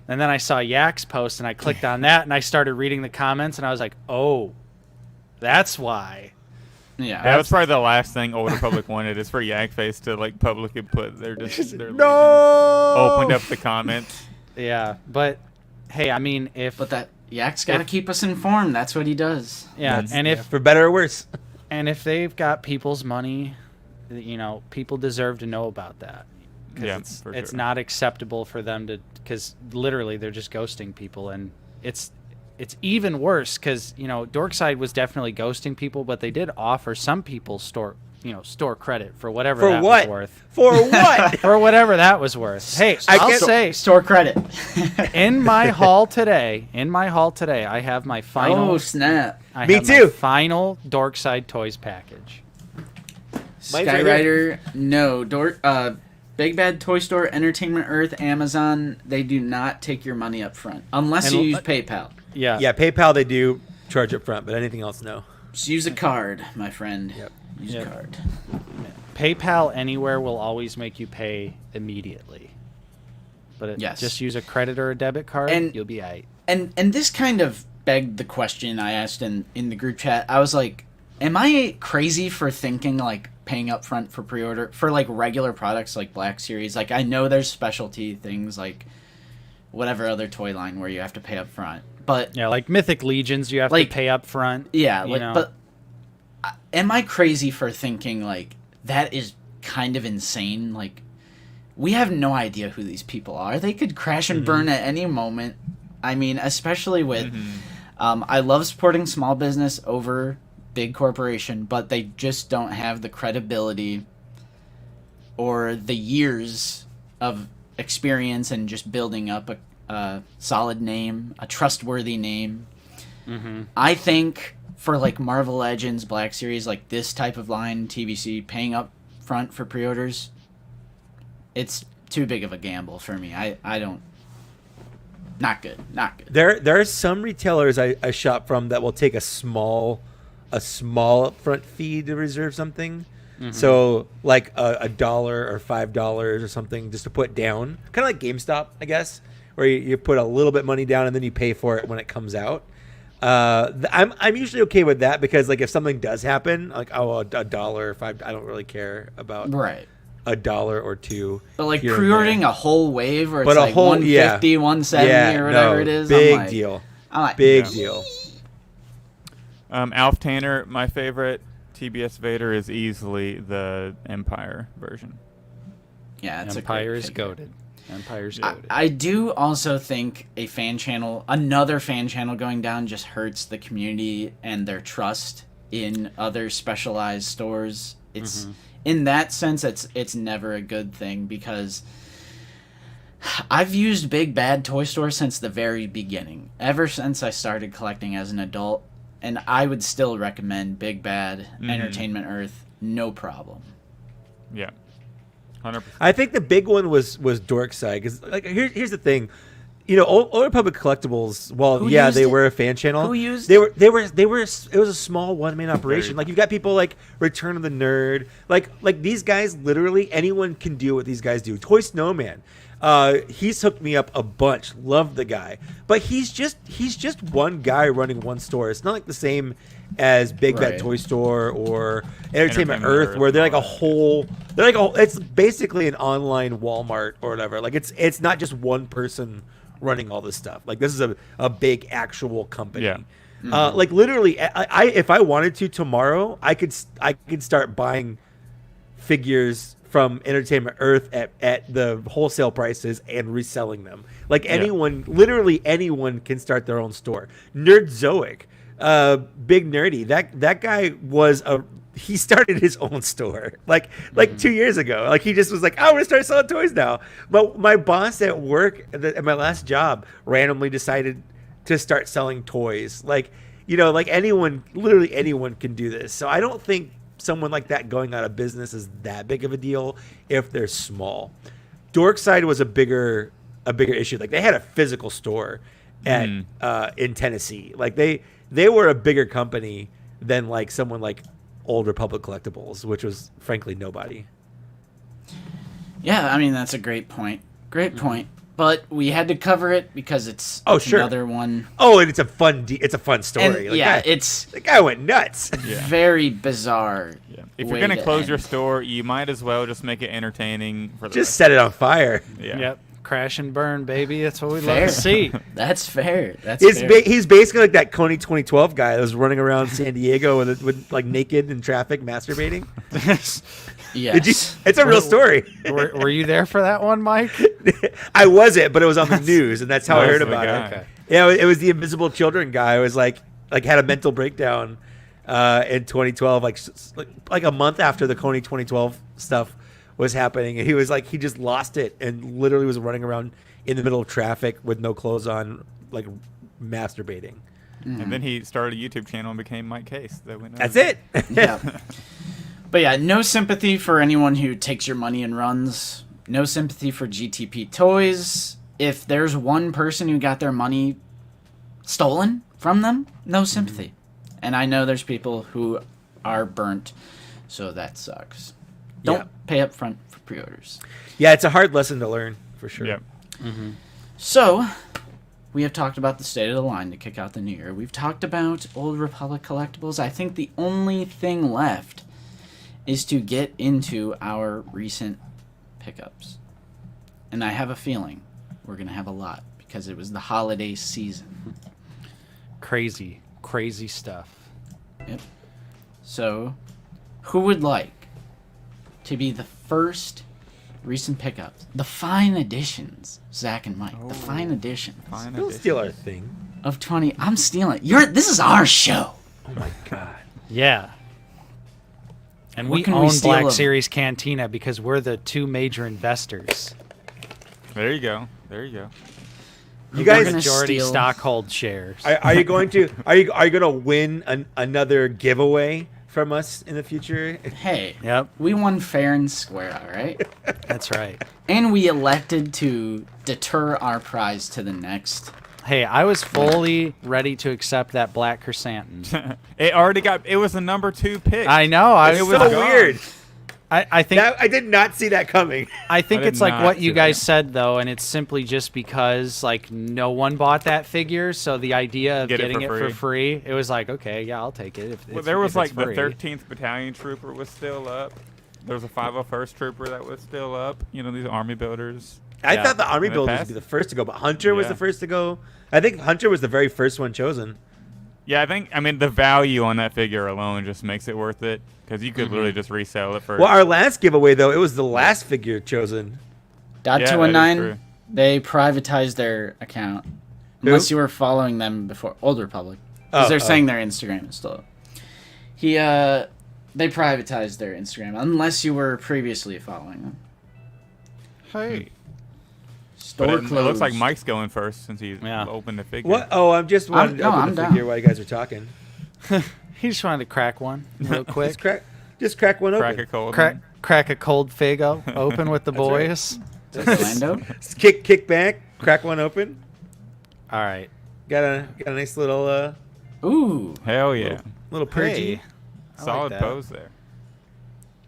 And then I saw Yak's post and I clicked on that and I started reading the comments and I was like, "Oh, that's why." Yeah. That was probably the last thing Old Republic wanted is for Yakface to like publicly put their legion. No. Opened up the comments. Yeah, but hey, I mean, if But that Yak's got to keep us informed. That's what he does. yeah, and if For better or worse. and if they've got people's money, you know, people deserve to know about that. 'Cause Yeah, it's for it's sure. not acceptable for them to, because literally they're just ghosting people, and it's even worse because you know Dorkside was definitely ghosting people, but they did offer some people store credit for whatever For that what? was worth. For what? For whatever that was worth. Hey, I I'll get- say Store credit. in my haul today, I have my final. Oh snap! I Me have my too. final Dorkside Toys package. Mine's right here. Skyrider, no. Big Bad Toy Store, Entertainment Earth, Amazon, they do not take your money up front. Unless And you l- use PayPal. Yeah. Yeah, PayPal they do charge up front, but anything else, no. Just use a card, my friend. Yep. Use Yep. a card. PayPal anywhere will always make you pay immediately. But Yes. just use a credit or a debit card, And- you'll be aight. And this kind of begged the question I asked in the group chat. I was like, am I crazy for thinking like paying up front for pre-order for like regular products like Black Series? Like I know there's specialty things like whatever other toy line where you have to pay up front. But Yeah, like Mythic Legions, you have Like- to pay up front. yeah, you like know. but am I crazy for thinking like that is kind of insane? Like we have no idea who these people are. They could crash and burn at any moment. I mean, especially with I love supporting small business over big corporation, but they just don't have the credibility or the years of experience and just building up a solid name, a trustworthy name. I think for like Marvel Legends, Black Series, like this type of line, TBC, paying up front for pre-orders, it's too big of a gamble for me. I don't. Not good. Not good. There are some retailers I shop from that will take a small upfront fee to reserve something. So like a dollar or $5 or something just to put down, kind of like GameStop, I guess, where you put a little bit money down and then you pay for it when it comes out. I'm usually okay with that because like if something does happen, like a dollar or $5, I don't really care about Right. a dollar or two. But like here and pre-ordering there. a whole wave or it's But a like whole- 150, yeah. 170 or whatever it is. Big I'm like, deal. I'm like, Big Yeah. deal. Alf Tanner, my favorite TBS Vader is easily the Empire version. yeah, it's Empire a is goaded. Empire's I, goaded. I do also think another fan channel going down just hurts the community and their trust in other specialized stores. It's in that sense, it's never a good thing because I've used Big Bad Toy Store since the very beginning, ever since I started collecting as an adult, and I would still recommend Big Bad, Entertainment Earth, no problem. Yeah. 100%. I think the big one was Dorkside because like here's the thing, Old Republic Collectibles. Well, Who yeah, used they it? were a fan channel. Who used They were. It was a small one man operation. Like you've got people like Return of the Nerd. Like these guys. Literally anyone can do what these guys do. Toy Snowman. He's hooked me up a bunch. Love the guy, but he's just one guy running one store. It's not like the same as Big Bad Right. Toy Store or Entertainment Entertainment Earth, Earth, where they're like a right. whole. They're like it's basically an online Walmart or whatever. Like it's not just one person running all this stuff. Like this is a big actual company. Yeah. Like literally, I if I wanted to tomorrow, I could start buying figures from Entertainment Earth at the wholesale prices and reselling them. Like anyone, literally anyone can start their own store. Nerdzoic, Big Nerdy, that guy he started his own store like 2 years ago. Like he just was like, I'm gonna start selling toys now. But my boss at work at my last job randomly decided to start selling toys. Like anyone, literally anyone can do this. So I don't think someone like that going out of business is that big of a deal if they're small. Dorkside was a bigger issue. Like they had a physical store at in Tennessee. Like they were a bigger company than like someone like Old Republic Collectibles, which was frankly nobody. Yeah, I mean that's a great point. Great point. But we had to cover it because it's Sure. another one. Oh, and it's a fun story. And, Like, yeah, that- it's the guy went nuts. Yeah. very bizarre. Yeah. If way you're gonna to close your end. store, you might as well just make it entertaining for the Just rest. set it on fire. Yeah. Yep. Crash and burn, baby. That's what we Fair. love to see. That's fair. That's He's fair. he's basically like that Coney 2012 guy that was running around San Diego with like naked in traffic masturbating. Yes. It's a real story. were you there for that one, Mike? I wasn't, but it was on the news, and that's how I That's heard the about guy. it. Okay. Yeah, it was the Invisible Children guy. It was like had a mental breakdown in 2012, like a month after the Coney 2012 stuff was happening, and he was like he just lost it and literally was running around in the middle of traffic with no clothes on, like masturbating. And then he started a YouTube channel and became Mike Case. That we know. That's it. Yeah. But yeah, no sympathy for anyone who takes your money and runs. No sympathy for GTP Toys. If there's one person who got their money stolen from them, no sympathy. And I know there's people who are burnt, so that sucks. Don't Yeah. pay up front for pre-orders. Yeah, it's a hard lesson to learn for sure. Yep. So, we have talked about the state of the line to kick out the new year. We've talked about Old Republic collectibles. I think the only thing left is to get into our recent pickups. And I have a feeling we're going to have a lot because it was the holiday season. Crazy stuff. Yep. So, who would like to be the first recent pickups? The fine editions, Zach and Mike. The fine editions Fine Don't edition. steal our thing. of 20. I'm stealing. This is our show. Oh my god. Yeah. And What we can we own steal Black of- Series Cantina because we're the two major investors. There you go. There you go. You We're guys gonna Majority steal- stockhold shares. are you going to are you going to win another giveaway from us in the future? Hey, Yep, we won fair and square, all right? that's right. And we elected to deter our prize to the next. Hey, I was fully ready to accept that black chrysanthemum. It was the number 2 pick. I know. It's it so was gone. weird. I think I did not see that coming. I think I it's did like not what see you that. guys said though, and it's simply just because like no one bought that figure, so the idea of Get it getting for it for free, it was like, okay, yeah, I'll take it. Well, there was if like it's the free. 13th Battalion Trooper was still up. There was a 501st Trooper that was still up. You know, these army builders. I Yeah. thought the army In the builders would past? be the first to go, but Hunter was Yeah. the first to go. I think Hunter was the very first one chosen. Yeah, I mean, the value on that figure alone just makes it worth it because you could literally just resell it for. Well, our last giveaway though, it was the last figure chosen. Dot Yeah, that is 219, true. they privatized their account. Who? Unless you were following them before Old Republic. Because Oh, they're oh. saying their Instagram is still up. They privatized their Instagram unless you were previously following them. Hey. Store But it closed. looks like Mike's going first since he Yeah. opened the figure. What? Oh, I'm just wanted to no, open I'm the down. figure while you guys are talking. He just wanted to crack one real quick. Just crack one Crack open. a cold. crack a cold figo open with the That's right. boys. Orlando? Kick back, crack one open. All right. Got a nice little Ooh. Hell yeah. little purgy. Hey, I like Solid that. pose there.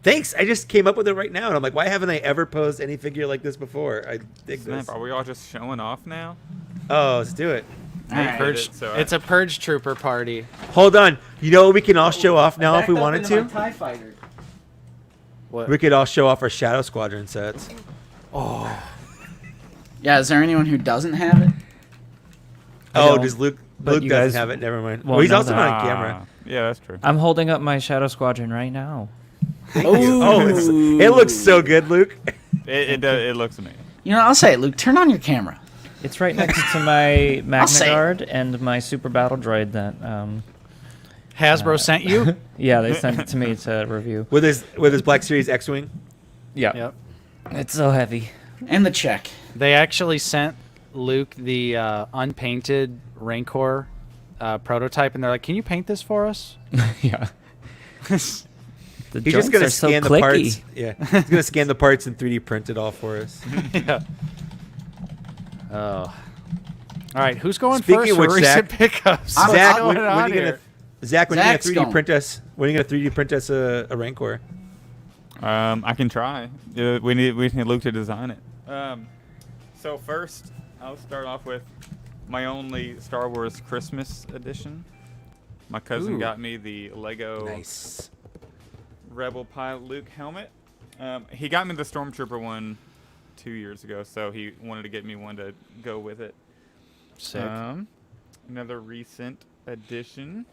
Thanks. I just came up with it right now, and I'm like, why haven't I ever posed any figure like this before? I dig Snap, this. are we all just showing off now? Oh, let's do it. All right. Purge, it's a purge trooper party. Hold on. You know what we can all show off now if we wanted to? TIE fighter. What? We could all show off our Shadow Squadron sets. Yeah, is there anyone who doesn't have it? Oh, don't, does Luke? but Luke you doesn't guys have it. Never mind. won't Well, he's know also that. not on camera. Yeah, that's true. I'm holding up my Shadow Squadron right now. Oh, it looks so good, Luke. It looks amazing. You know, I'll say it, Luke. Turn on your camera. It's right next to my Magna say it. Guard and my Super Battle Droid that Hasbro sent you? yeah, they sent it to me to review. With his Black Series X-wing. Yeah. Yep. It's so heavy. And the check. They actually sent Luke the unpainted Rancor prototype, and they're like, "Can you paint this for us?" yeah. The He's joints just gonna are so scan the clicky. parts. Yeah, he's gonna scan the parts and 3D print it all for us. Yeah. Oh. All right, who's going Speaking first of for which, recent Zach- pickups? I'm- What's Zach, going when on are you here? gonna? Zach, when are you Zach's gonna 3D going. print us? When are you gonna 3D print us a Rancor? I can try. We need Luke to design it. So first, I'll start off with my only Star Wars Christmas edition. My cousin Ooh. got me the Lego Nice. Rebel Pilot Luke helmet. He got me the Stormtrooper one 2 years ago, so he wanted to get me one to go with it. Sick. Another recent addition.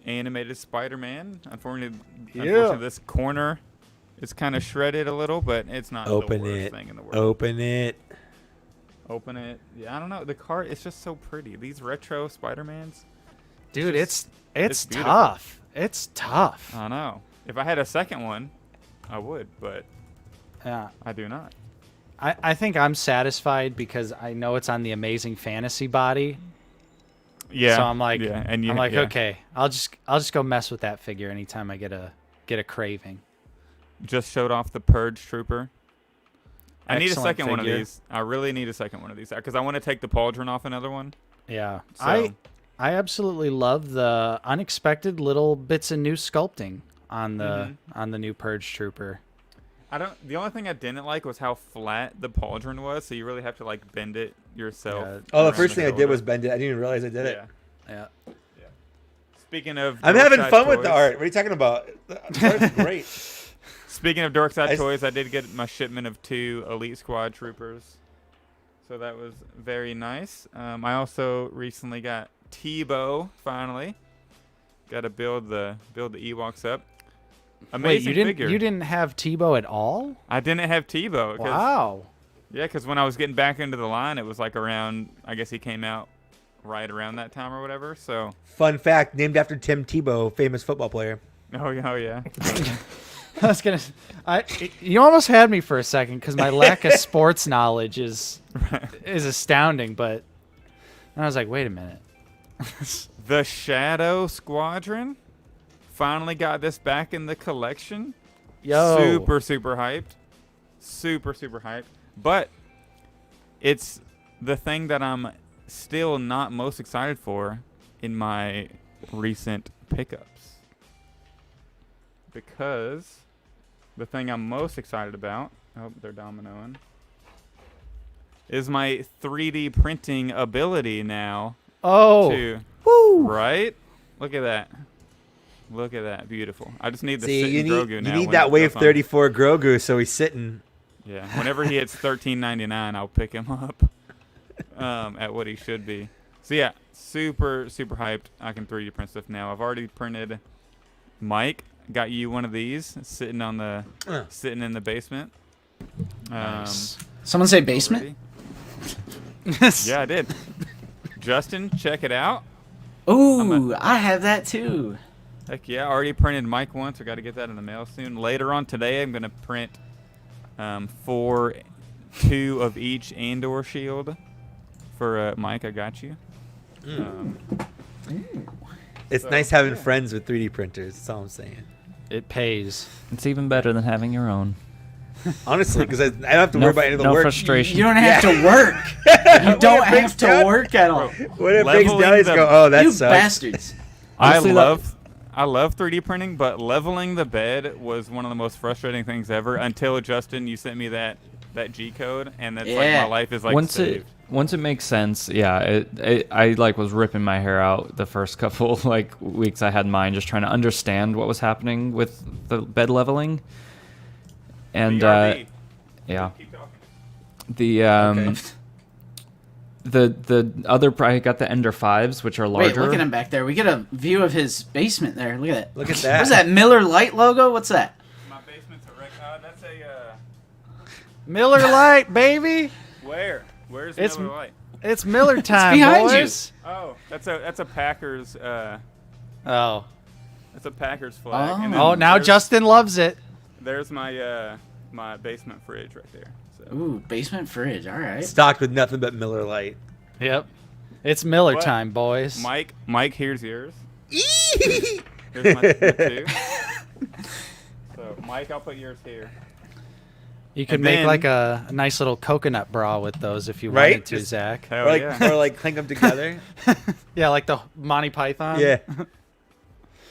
Animated Spider-Man. Unfortunately, this corner is kind of shredded a little, but it's not Open the worst it. thing in the world. Open it. Open it. Yeah, I don't know. The card, it's just so pretty. These retro Spider-Mans. Dude, it's beautiful. tough. It's tough. I know. If I had a second one, I would, but Yeah. I do not. I think I'm satisfied because I know it's on the Amazing Fantasy body. Yeah. So I'm like, yeah, and you, I'm like, yeah. okay, I'll just go mess with that figure anytime I get a craving. Just showed off the Purge Trooper. I need a Excellent second one of figure. these. I really need a second one of these because I want to take the pauldron off another one. Yeah, So- I absolutely love the unexpected little bits of new sculpting on the new Purge Trooper. The only thing I didn't like was how flat the pauldron was, so you really have to like bend it yourself. Yeah. Oh, the around first thing I did shoulder. was bend it. I didn't even realize I did it. Yeah. Yeah. Speaking of I'm Dork having Side fun with the Toys- art. What are you talking about? The art's great. Speaking of Dork Side I s- Toys, I did get my shipment of 2 Elite Squad Troopers. So that was very nice. I also recently got Tebow, finally. Got to build the Ewoks up. Amazing Wait, figure. you didn't have Tebow at all? I didn't have Tebow. Wow. Yeah, because when I was getting back into the line, it was like around, I guess he came out right around that time or whatever. So, Fun fact: named after Tim Tebow, famous football player. oh yeah. I was gonna. You almost had me for a second because my lack of sports knowledge is astounding. But then I was like, wait a minute. The Shadow Squadron finally got this back in the collection. Yo. Super hyped. Super hyped. But it's the thing that I'm still not most excited for in my recent pickups. Because the thing I'm most excited about, oh, they're dominoing, is my 3D printing ability now. Oh. Woo! Right? Look at that. Look at that. Beautiful. I just need the See, sitting you Grogu need now. you need when that it Wave goes on. 34 Grogu, so he's sitting. Yeah. Whenever he hits $13.99, I'll pick him up at what he should be. So yeah, super hyped. I can 3D print stuff now. I've already printed Mike. Got you one of these sitting in the basement. Nice. Someone say basement? already. Yeah, I did. Justin, check it out. Ooh, I have that too. Heck yeah, I already printed Mike once. I got to get that in the mail soon. Later on today, I'm going to print 2 of each Andor shield for Mike. I got you. It's nice having friends with 3D printers. That's all I'm saying. It pays. It's even better than having your own. Honestly, because I don't have to No, worry about any of the no work. frustration. You don't have to work. You don't have to work at all. When it breaks Leveling down, you just the- go, oh, that You sucks. bastards. Honestly, I love 3D printing, but leveling the bed was one of the most frustrating things ever until Justin, you sent me that G code, and that's like Yeah. my life is like once saved. it makes sense, yeah. I like was ripping my hair out the first couple like weeks I had mine, just trying to understand what was happening with the bed leveling. And BRB. yeah, Keep talking. the Okay. the other I got the Ender 5s, which are Wait, larger. look at him back there. We get a view of his basement there. Look at that. Look at that. What's that Miller Lite logo? What's that? My basement's a wreck. That's Miller Lite, baby. Where's It's- Miller Lite? It's Miller time, behind boys. Oh, that's a Packers. Oh. That's a Packers flag. Oh. And then Oh, now there's- Justin loves it. There's my my basement fridge right there. So. Ooh, basement fridge. All right. Stocked with nothing but Miller Lite. Yep. It's Miller What? time, boys. Mike, here's yours. Here's my two. So, Mike, I'll put yours here. You could And make then- like a nice little coconut bra with those if you Right? wanted to, Just- Zach. Hell Or like, yeah. or like clink them together. Yeah, like the Monty Python. Yeah.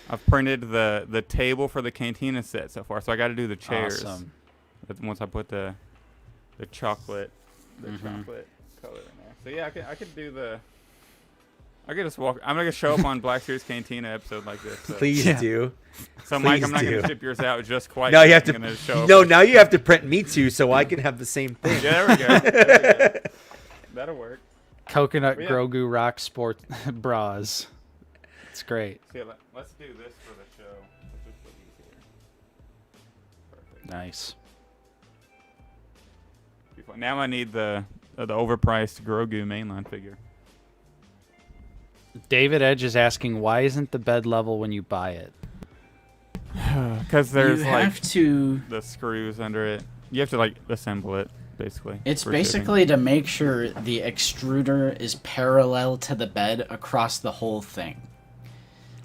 I've printed the table for the cantina set so far, so I got to do the chairs. Awesome. But once I put the chocolate Mm-hmm. chocolate color in there. So yeah, I could do the. I could just walk. I'm gonna show up on Black Series Cantina episode like this. So, Please Yeah. do. so Mike, please I'm not do. gonna ship yours out just quite. Now you yet. have I'm to. gonna show up No, like- now you have to print me too, so I can have the same thing. Yeah, there we go. There we go. That'll work. Coconut Yeah. Grogu Rock Sport bras. It's great. So yeah, let's do this for the show. Let's just put these here. Perfect. Nice. Now I need the overpriced Grogu mainline figure. David Edge is asking, why isn't the bed level when you buy it? Because there's you like have to. the screws under it. You have to like assemble it, basically. It's for shipping. basically to make sure the extruder is parallel to the bed across the whole thing.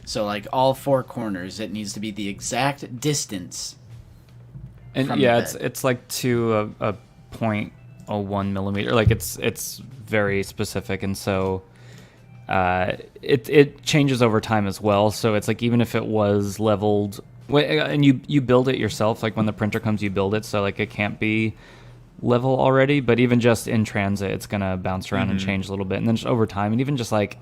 So like all four corners, it needs to be the exact distance. And from yeah, the bed. it's like to a 0.01 millimeter. Like it's very specific, and so it changes over time as well. So it's like even if it was leveled, and you build it yourself. Like when the printer comes, you build it, so like it can't be level already. But even just in transit, it's gonna bounce around and change a little bit, and then just over time, and even just like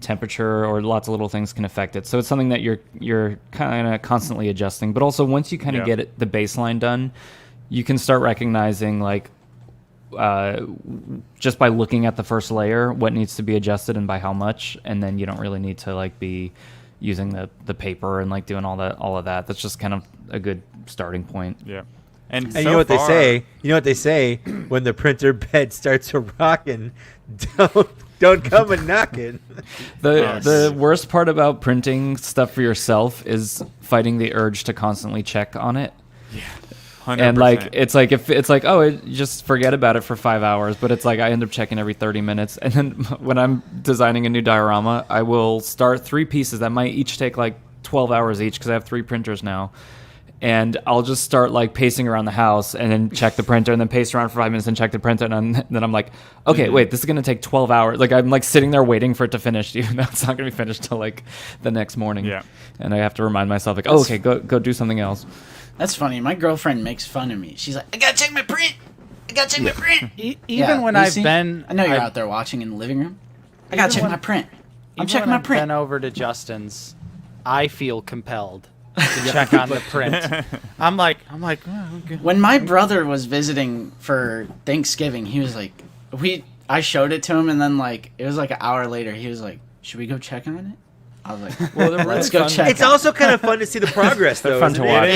temperature or lots of little things can affect it. So it's something that you're kind of constantly adjusting. But also once you kind of Yeah. get the baseline done, you can start recognizing like just by looking at the first layer what needs to be adjusted and by how much, and then you don't really need to like be using the paper and like doing all of that. That's just kind of a good starting point. Yeah. And And so you know what they far- say? You know what they say when the printer bed starts a rocking? Don't come a knocking. The worst part about printing stuff for yourself is fighting the urge to constantly check on it. 100%. And like it's like if it's like, oh, just forget about it for 5 hours, but it's like I end up checking every 30 minutes. And then when I'm designing a new diorama, I will start 3 pieces that might each take like 12 hours each because I have 3 printers now. And I'll just start like pacing around the house and then check the printer and then pace around for 5 minutes and check the printer. And then I'm like, okay, wait, this is going to take 12 hours. Like I'm like sitting there waiting for it to finish, even though it's not going to be finished till like the next morning. Yeah. And I have to remind myself like, oh, okay, go do something else. That's funny. My girlfriend makes fun of me. She's like, I gotta check my print. I gotta check my print. Even Yeah, when you I've see? been, I know you're I've- out there watching in the living room. I gotta Even check when- my print. I'm even checking when my I've print. been over to Justin's, I feel compelled to check on the print. I'm like, oh, okay. When my brother was visiting for Thanksgiving, he was like, I showed it to him, and then like it was like an hour later, he was like, should we go check on it? I was like, Well, they're let's really go fun. check. It's on it. also kind of fun to see the progress, though. Fun to isn't it? watch.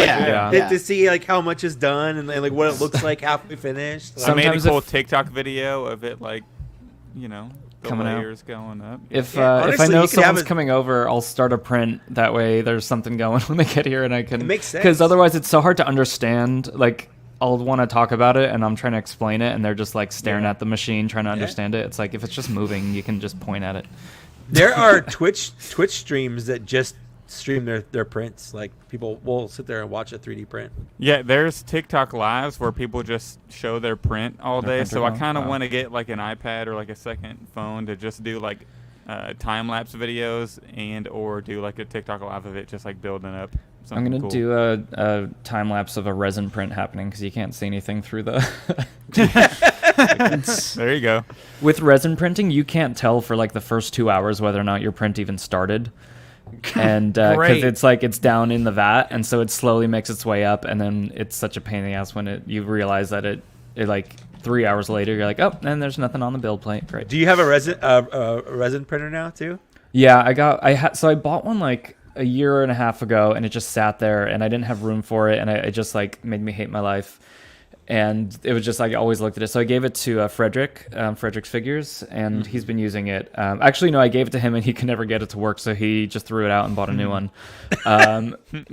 Like, Yeah. to see like how much is done and like what it looks like halfway finished. I made a Sometimes cool if- TikTok video of it, like, you know, the Coming out. layers going up. If Yeah, if I honestly, know you could have someone's a- coming over, I'll start a print. That way, there's something going when they get here, and I can. It makes sense. Because otherwise, it's so hard to understand. Like, I'll want to talk about it, and I'm trying to explain it, and they're just like staring Yeah. at the machine, trying to understand it. It's like if it's just moving, you can just point at it. There are Twitch streams that just stream their prints. Like people will sit there and watch a 3D print. Yeah, there's TikTok lives where people just show their print all Their day. printer So I now? kind of Wow. want to get like an iPad or like a second phone to just do like time lapse videos and or do like a TikTok live of it, just like building up. I'm Something gonna cool. do a time lapse of a resin print happening because you can't see anything through the. There you go. With resin printing, you can't tell for like the first 2 hours whether or not your print even started, and because Great. it's like it's down in the vat, and so it slowly makes its way up, and then it's such a pain in the ass when you realize that it like 3 hours later you're like, oh, and there's nothing on the build plate. Great. Do you have a resin printer now too? Yeah, so I bought one like a year and a half ago, and it just sat there, and I didn't have room for it, and it just like made me hate my life. And it was just like I always looked at it. So I gave it to Frederick's Figures, and he's been using it. Actually, no, I gave it to him, and he could never get it to work, so he just threw it out and bought a new one.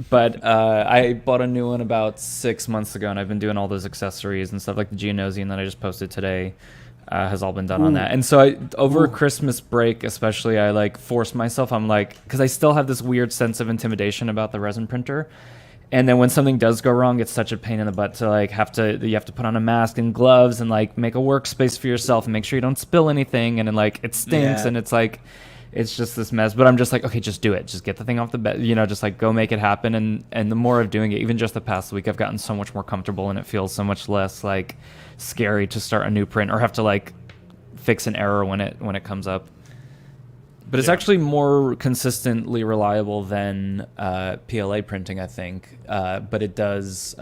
But I bought a new one about 6 months ago, and I've been doing all those accessories and stuff like the Geonosian that I just posted today. Has all been done on that. And so over Christmas break, especially, I like forced myself. I'm like, because I still have this weird sense of intimidation about the resin printer. And then when something does go wrong, it's such a pain in the butt to like you have to put on a mask and gloves and like make a workspace for yourself and make sure you don't spill anything. And then like it stinks and it's like, it's just this mess. But I'm just like, okay, just do it. Just get the thing off the bed, just like go make it happen. And the more of doing it, even just the past week, I've gotten so much more comfortable and it feels so much less like scary to start a new print or have to like fix an error when it comes up. But it's actually more consistently reliable than PLA printing, I think. But it does.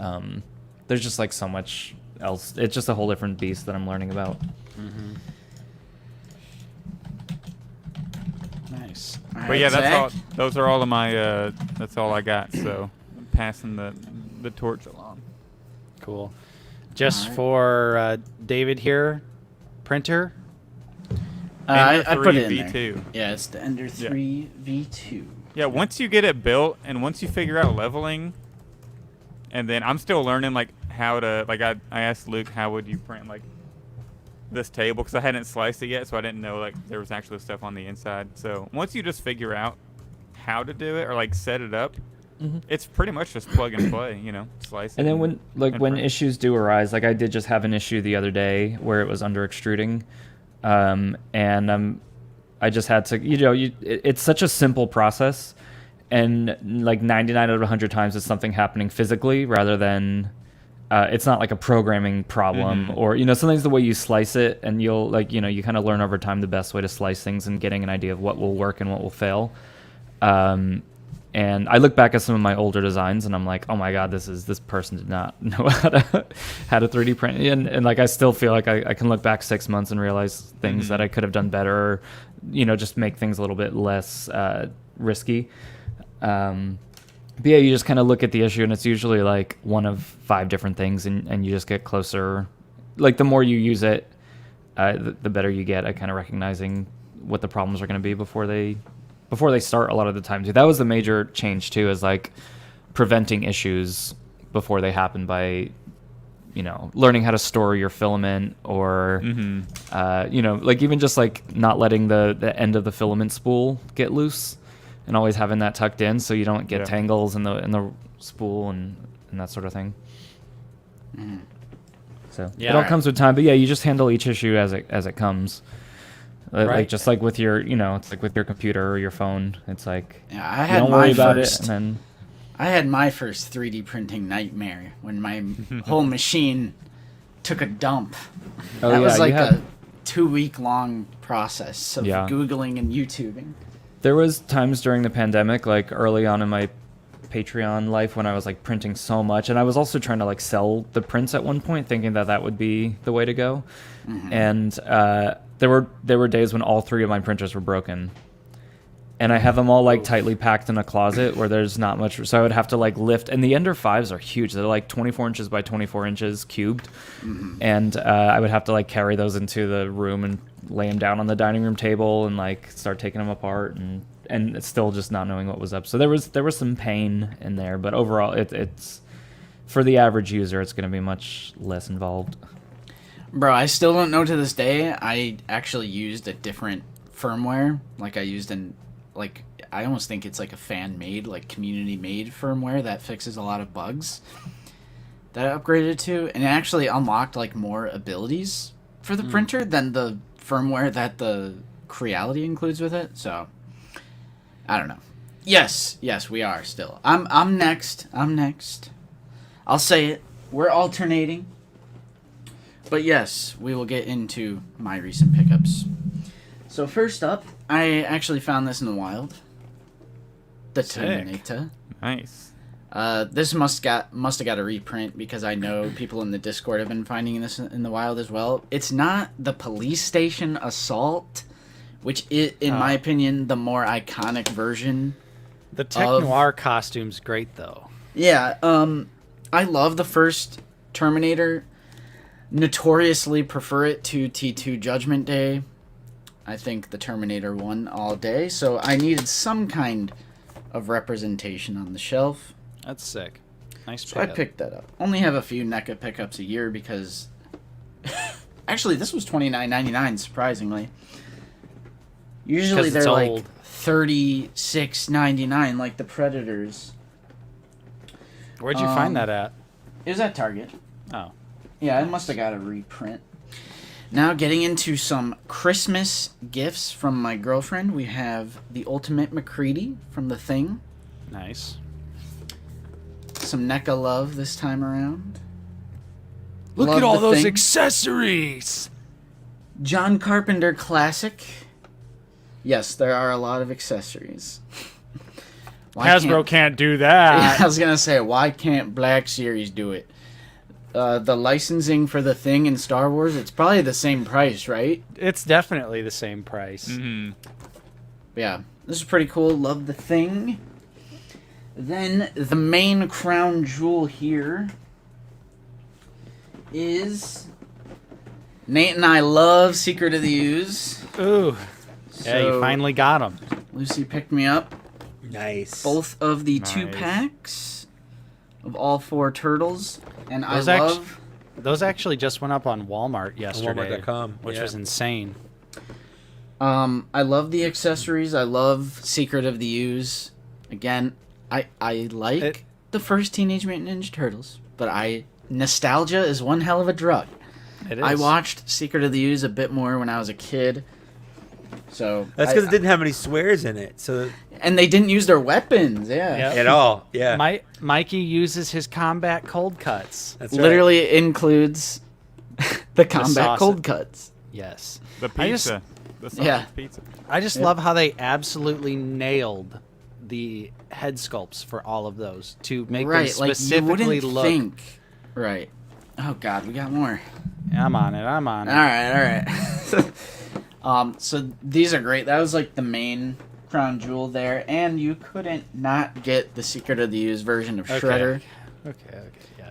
There's just like so much else. It's just a whole different beast that I'm learning about. Mm-hmm. Nice. But yeah, that's all. Those are all of my. That's all I got. So passing the torch along. Cool. Just for David here, printer. I Ender put 3 it in V2. there. Yeah, it's the Ender 3 V2. Yeah, once you get it built and once you figure out leveling, and then I'm still learning like how to like I asked Luke how would you print like this table because I hadn't sliced it yet, so I didn't know like there was actually stuff on the inside. So once you just figure out how to do it or like set it up, it's pretty much just plug and play, slice it. And then when print. issues do arise, like I did just have an issue the other day where it was under extruding, and I just had to, it's such a simple process, and like 99 out of 100 times it's something happening physically rather than it's not like a programming problem or sometimes the way you slice it, and you'll like you kind of learn over time the best way to slice things and getting an idea of what will work and what will fail. And I look back at some of my older designs and I'm like, oh my god, this person did not know how to 3D print, and like I still feel like I can look back 6 months and realize things that I could have done better, or, just make things a little bit less risky. But yeah, you just kind of look at the issue and it's usually like one of 5 different things, and you just get closer. Like the more you use it, the better you get at kind of recognizing what the problems are going to be before they start a lot of the time too. That was the major change too, is like preventing issues before they happen by, learning how to store your filament or, like even just like not letting the end of the filament spool get loose and always having that tucked in so you don't get tangles in the spool and that sort of thing. So it all comes with time, but yeah, you just handle each issue as it comes. Like just like with your, it's like with your computer or your phone. It's like I had you don't worry about it, and then I had my first 3D printing nightmare when my whole machine took a dump. That was like a 2-week long process of Googling and YouTubing. There was times during the pandemic, like early on in my Patreon life, when I was like printing so much, and I was also trying to like sell the prints at one point, thinking that would be the way to go. And there were days when all 3 of my printers were broken, and I have them all like tightly packed in a closet where there's not much, so I would have to like lift, and the Ender 5s are huge. They're like 24 inches by 24 inches cubed, and I would have to like carry those into the room and lay them down on the dining room table and like start taking them apart, and still just not knowing what was up. So there was some pain in there, but overall it's for the average user, it's going to be much less involved. Bro, I still don't know to this day. I actually used a different firmware. Like I used I almost think it's like a fan-made, like community-made firmware that fixes a lot of bugs that I upgraded to, and it actually unlocked like more abilities for the printer than the firmware that the Creality includes with it. So I don't know. Yes, we are still. I'm next. I'll say it. We're alternating. But yes, we will get into my recent pickups. So first up, I actually found this in the wild. The Terminator. Nice. This must have got a reprint because I know people in the Discord have been finding this in the wild as well. It's not the police station assault, which is, in my opinion, the more iconic version. The Tech Noir costume's great, though. Yeah, I love the first Terminator. Notoriously prefer it to T2 Judgment Day. I think the Terminator won all day, so I needed some kind of representation on the shelf. That's sick. Nice So I picked that up. Only have a few NECA pickups a year because... Actually, this was $29.99, surprisingly. Usually they're like old. $36.99, like the Predators. Where'd you find that at? It was at Target. Oh. Yeah, I must have got a reprint. Now, getting into some Christmas gifts from my girlfriend, we have the Ultimate McCready from The Thing. Nice. Some NECA love this time around. Look Love at all The those Thing. accessories! John Carpenter classic. Yes, there are a lot of accessories. Why Hasbro can't do Yeah, that. I was going to say, why can't Black Series do it? The licensing for The Thing in Star Wars, it's probably the same price, right? It's definitely the same price. Mm-hmm. Yeah, this is pretty cool. Love The Thing. Then the main crown jewel here is Nate and I love Secret of the Ooze. Ooh. Yeah, you So, finally got them. Lucy picked me up Nice. both of the Nice. 2-packs of all 4 turtles, and Those I love... Those actually just went up on Walmart yesterday, Walmart.com, which yeah. was insane. I love the accessories. I love Secret of the Ooze. Again, I like It- the first Teenage Mutant Ninja Turtles, but nostalgia is one hell of a drug. It is. I watched Secret of the Ooze a bit more when I was a kid. So That's because it didn't have any swears in it, so and they didn't use their weapons. Yeah, Yep. at all. Yeah, Mikey uses his combat cold cuts. that's right. literally it includes the combat sausage. cold cuts. Yes. The I just- pizza. The sausage Yeah. pizza. I just Yep. love how they absolutely nailed the head sculpts for all of those to make them Right, like you specifically wouldn't look. think. Right. Oh God, we got more. I'm on it. I'm on it. All right. So these are great. That was like the main crown jewel there, and you couldn't not get the Secret of the Ooze version of Okay. Shredder. Okay. Yeah.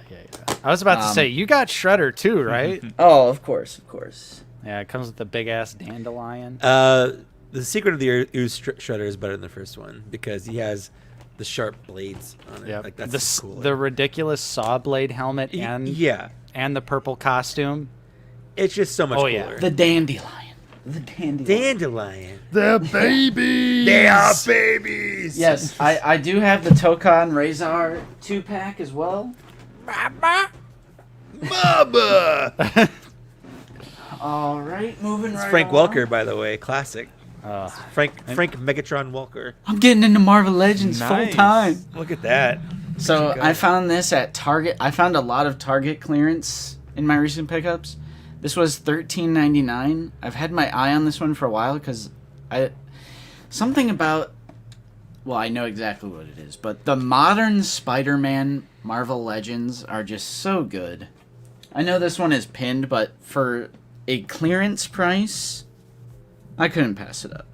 I was about to say you got Shredder too, right? Oh, of course. Yeah, it comes with the big ass dandelion. The Secret of the Ooze Shredder is better than the first one because he has the sharp blades on it. Yeah, Like that's cool. the ridiculous saw blade helmet and yeah, and the purple costume. it's just so much Oh, cooler. yeah. The dandelion. Dandelion. The babies. They are babies. Yes, I do have the Tokan Razor 2-pack as well. Bubba. All right, moving It's right Frank along. Welker, by the way, classic. Frank Megatron Welker. I'm getting into Marvel Legends full Nice. time. Look at that. So Go. I found this at Target. I found a lot of Target clearance in my recent pickups. This was $13.99. I've had my eye on this one for a while because something about, well, I know exactly what it is, but the modern Spider-Man Marvel Legends are just so good. I know this one is pinned, but for a clearance price, I couldn't pass it up.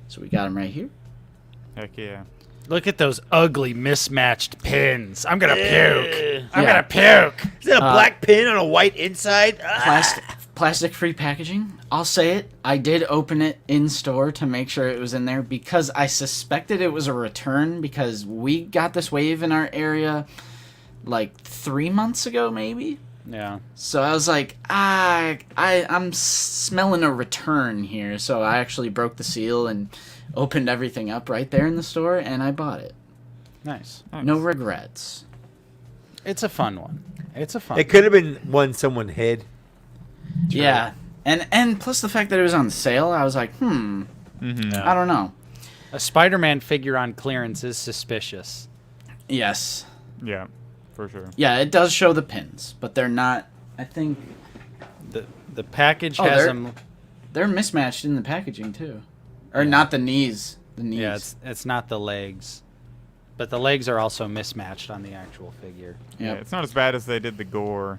So we got them right here. Heck yeah. Look at those ugly mismatched pins. I'm gonna puke. I'm Yeah. gonna puke. Is that a black pin on a white inside? Plastic-free packaging. I'll say it. I did open it in store to make sure it was in there because I suspected it was a return because we got this wave in our area like 3 months ago, maybe. Yeah. So I was like, I'm smelling a return here. So I actually broke the seal and opened everything up right there in the store, and I bought it. Nice. No regrets. It's a fun one. It's a fun. It could have been one someone hid. Yeah, and plus the fact that it was on sale, I was like, I don't know. A Spider-Man figure on clearance is suspicious. Yes. Yeah, for sure. Yeah, it does show the pins, but they're not. I think The package has they're- them. they're mismatched in the packaging too, or not the knees. The knees. Yeah, it's not the legs, but the legs are also mismatched on the actual figure. Yeah, Yep. it's not as bad as they did the gore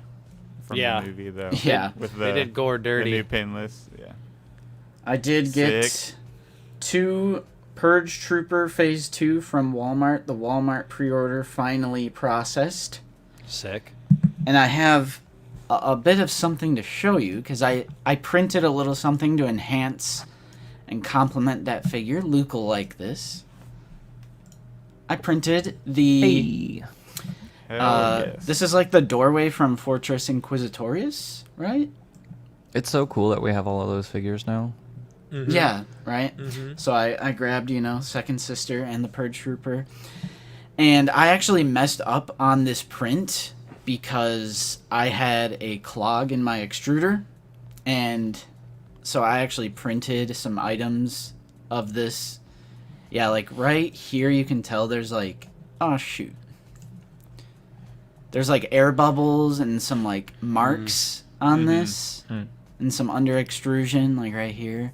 from Yeah. the movie, though. Yeah. With They did gore the dirty. new pinless. Yeah. I did get Sick. 2 Purge Trooper Phase 2 from Walmart. The Walmart pre-order finally processed. Sick. And I have a bit of something to show you, because I printed a little something to enhance and complement that figure. Luke will like this. I printed the... Hell yes. This is like the doorway from Fortress Inquisitorius, right? It's so cool that we have all of those figures now. Mm-hmm. Yeah, right? Mhm. So I grabbed, Second Sister and the Purge Trooper. And I actually messed up on this print because I had a clog in my extruder. And so I actually printed some items of this. Yeah, like right here you can tell there's like, oh shoot. There's like air bubbles and some like marks on this. And some under extrusion like right here.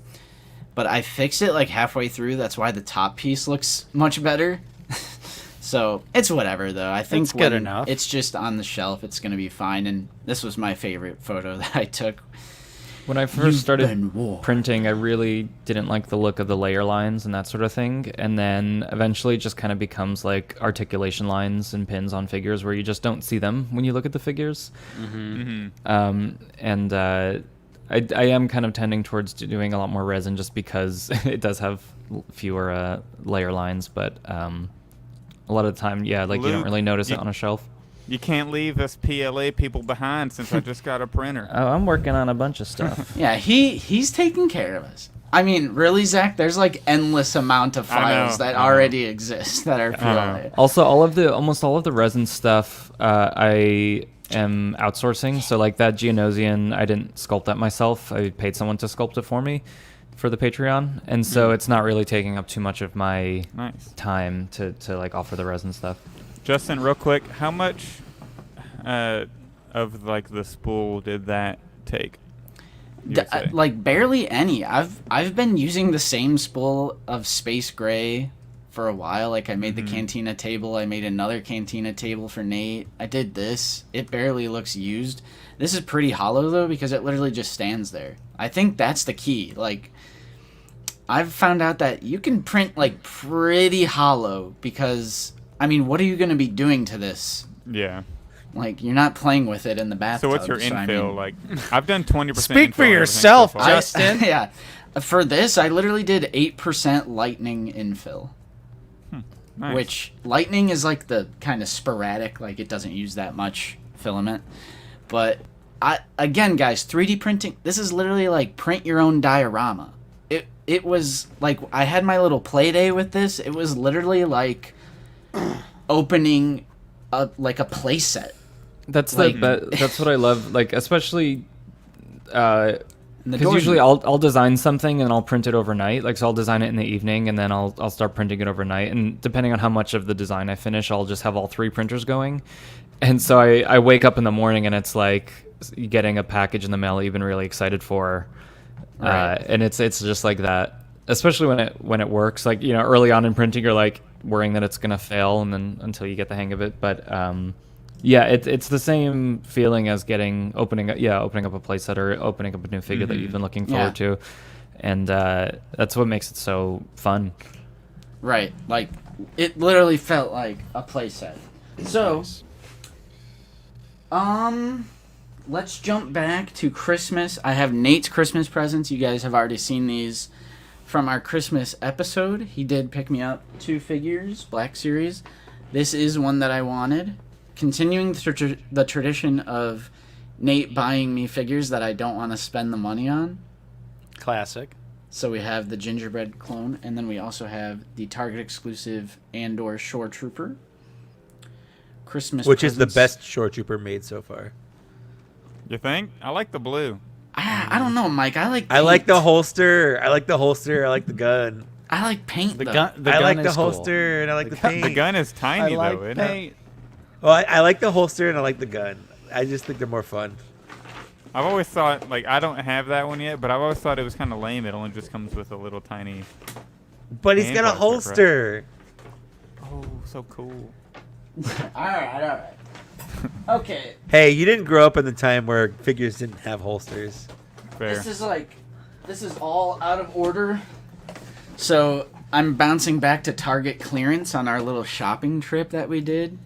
But I fixed it like halfway through. That's why the top piece looks much better. So it's whatever though. I think It's good enough. It's just on the shelf. It's gonna be fine. And this was my favorite photo that I took. When I You've first started been warned. printing, I really didn't like the look of the layer lines and that sort of thing. And then eventually it just kind of becomes like articulation lines and pins on figures where you just don't see them when you look at the figures. And I am kind of tending towards doing a lot more resin just because it does have fewer layer lines. But a lot of the time, yeah, like you don't Luke, really notice it on a shelf. You can't leave us PLA people behind since I just got a printer. Oh, I'm working on a bunch of stuff. Yeah, he's taking care of us. I mean, really, Zach? There's like endless amount of I know, files that I know. already exist that are PLA. Also, almost all of the resin stuff, I am outsourcing. So like that Geonosian, I didn't sculpt that myself. I paid someone to sculpt it for me for the Patreon, and so it's not really taking up too much of my Nice. time to like offer the resin stuff. Justin, real quick, how much of like the spool did that take? You would say? Like barely any. I've been using the same spool of Space Gray for a while. Like I made the Cantina table. I made another Cantina table for Nate. I did this. It barely looks used. This is pretty hollow though because it literally just stands there. I think that's the key. Like I've found out that you can print like pretty hollow because I mean, what are you going to be doing to this? Yeah. Like you're not playing with it in the bathtub. So what's your I infill mean- like? I've done 20%. Speak for infill on everything yourself, so far. Justin. Yeah. For this, I literally did 8% lightning infill. Nice. Which lightning is like the kind of sporadic, like it doesn't use that much filament. But again, guys, 3D printing, this is literally like print your own diorama. It was like I had my little play day with this. It was literally like opening a play set. That's Like- that's what I love. Like especially And the because doors- usually I'll design something and I'll print it overnight. Like so I'll design it in the evening and then I'll start printing it overnight. And depending on how much of the design I finish, I'll just have all 3 printers going. And so I wake up in the morning and it's like getting a package in the mail that you've been really excited for. Right. And it's just like that, especially when it works. Like early on in printing, you're like worrying that it's gonna fail, and then until you get the hang of it. But yeah, it's the same feeling as opening up a playset or opening up a new figure that you've been looking forward to, and that's what makes it so fun. Right. Like it literally felt like a play set. So let's jump back to Christmas. I have Nate's Christmas presents. You guys have already seen these from our Christmas episode. He did pick me up 2 figures, Black Series. This is one that I wanted. Continuing the tradition of Nate buying me figures that I don't want to spend the money on. Classic. So we have the gingerbread clone, and then we also have the Target exclusive Andor Shore Trooper. Christmas Which is the presents. best Shore Trooper made so far. You think? I like the blue. I don't know, Mike. I like I like the paint. holster. I like the gun. I like paint, The though. gun. The I gun like the is cool. holster and I like the gun- paint. The gun is tiny I like though, isn't it? paint. Well, I like the holster and I like the gun. I just think they're more fun. I've always thought, like, I don't have that one yet, but I've always thought it was kind of lame. It only just comes with a little tiny. But he's Hand got a blaster, holster. Oh, so cool. all right. Okay, Hey, you didn't grow up in the time where figures didn't have holsters. Fair. this is all out of order. So I'm bouncing back to Target clearance on our little shopping trip that we did.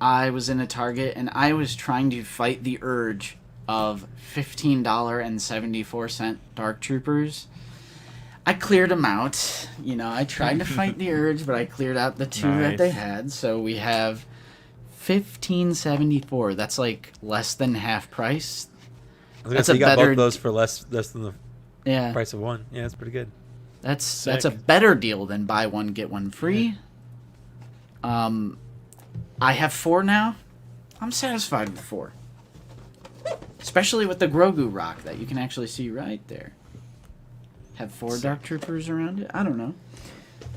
I was in a Target and I was trying to fight the urge of $15.74 Dark Troopers. I cleared them out. You know, I tried to fight the urge, but I cleared out the two that they Nice. had. So we have $15.74. That's like less than half price. That's So a you got both better of those for less than the Yeah, price of one. Yeah, that's pretty good. that's a Sick. better deal than buy one get one free. I have 4 now. I'm satisfied with 4. Especially with the Grogu rock that you can actually see right there. Have 4 Dark Troopers around it? I don't know.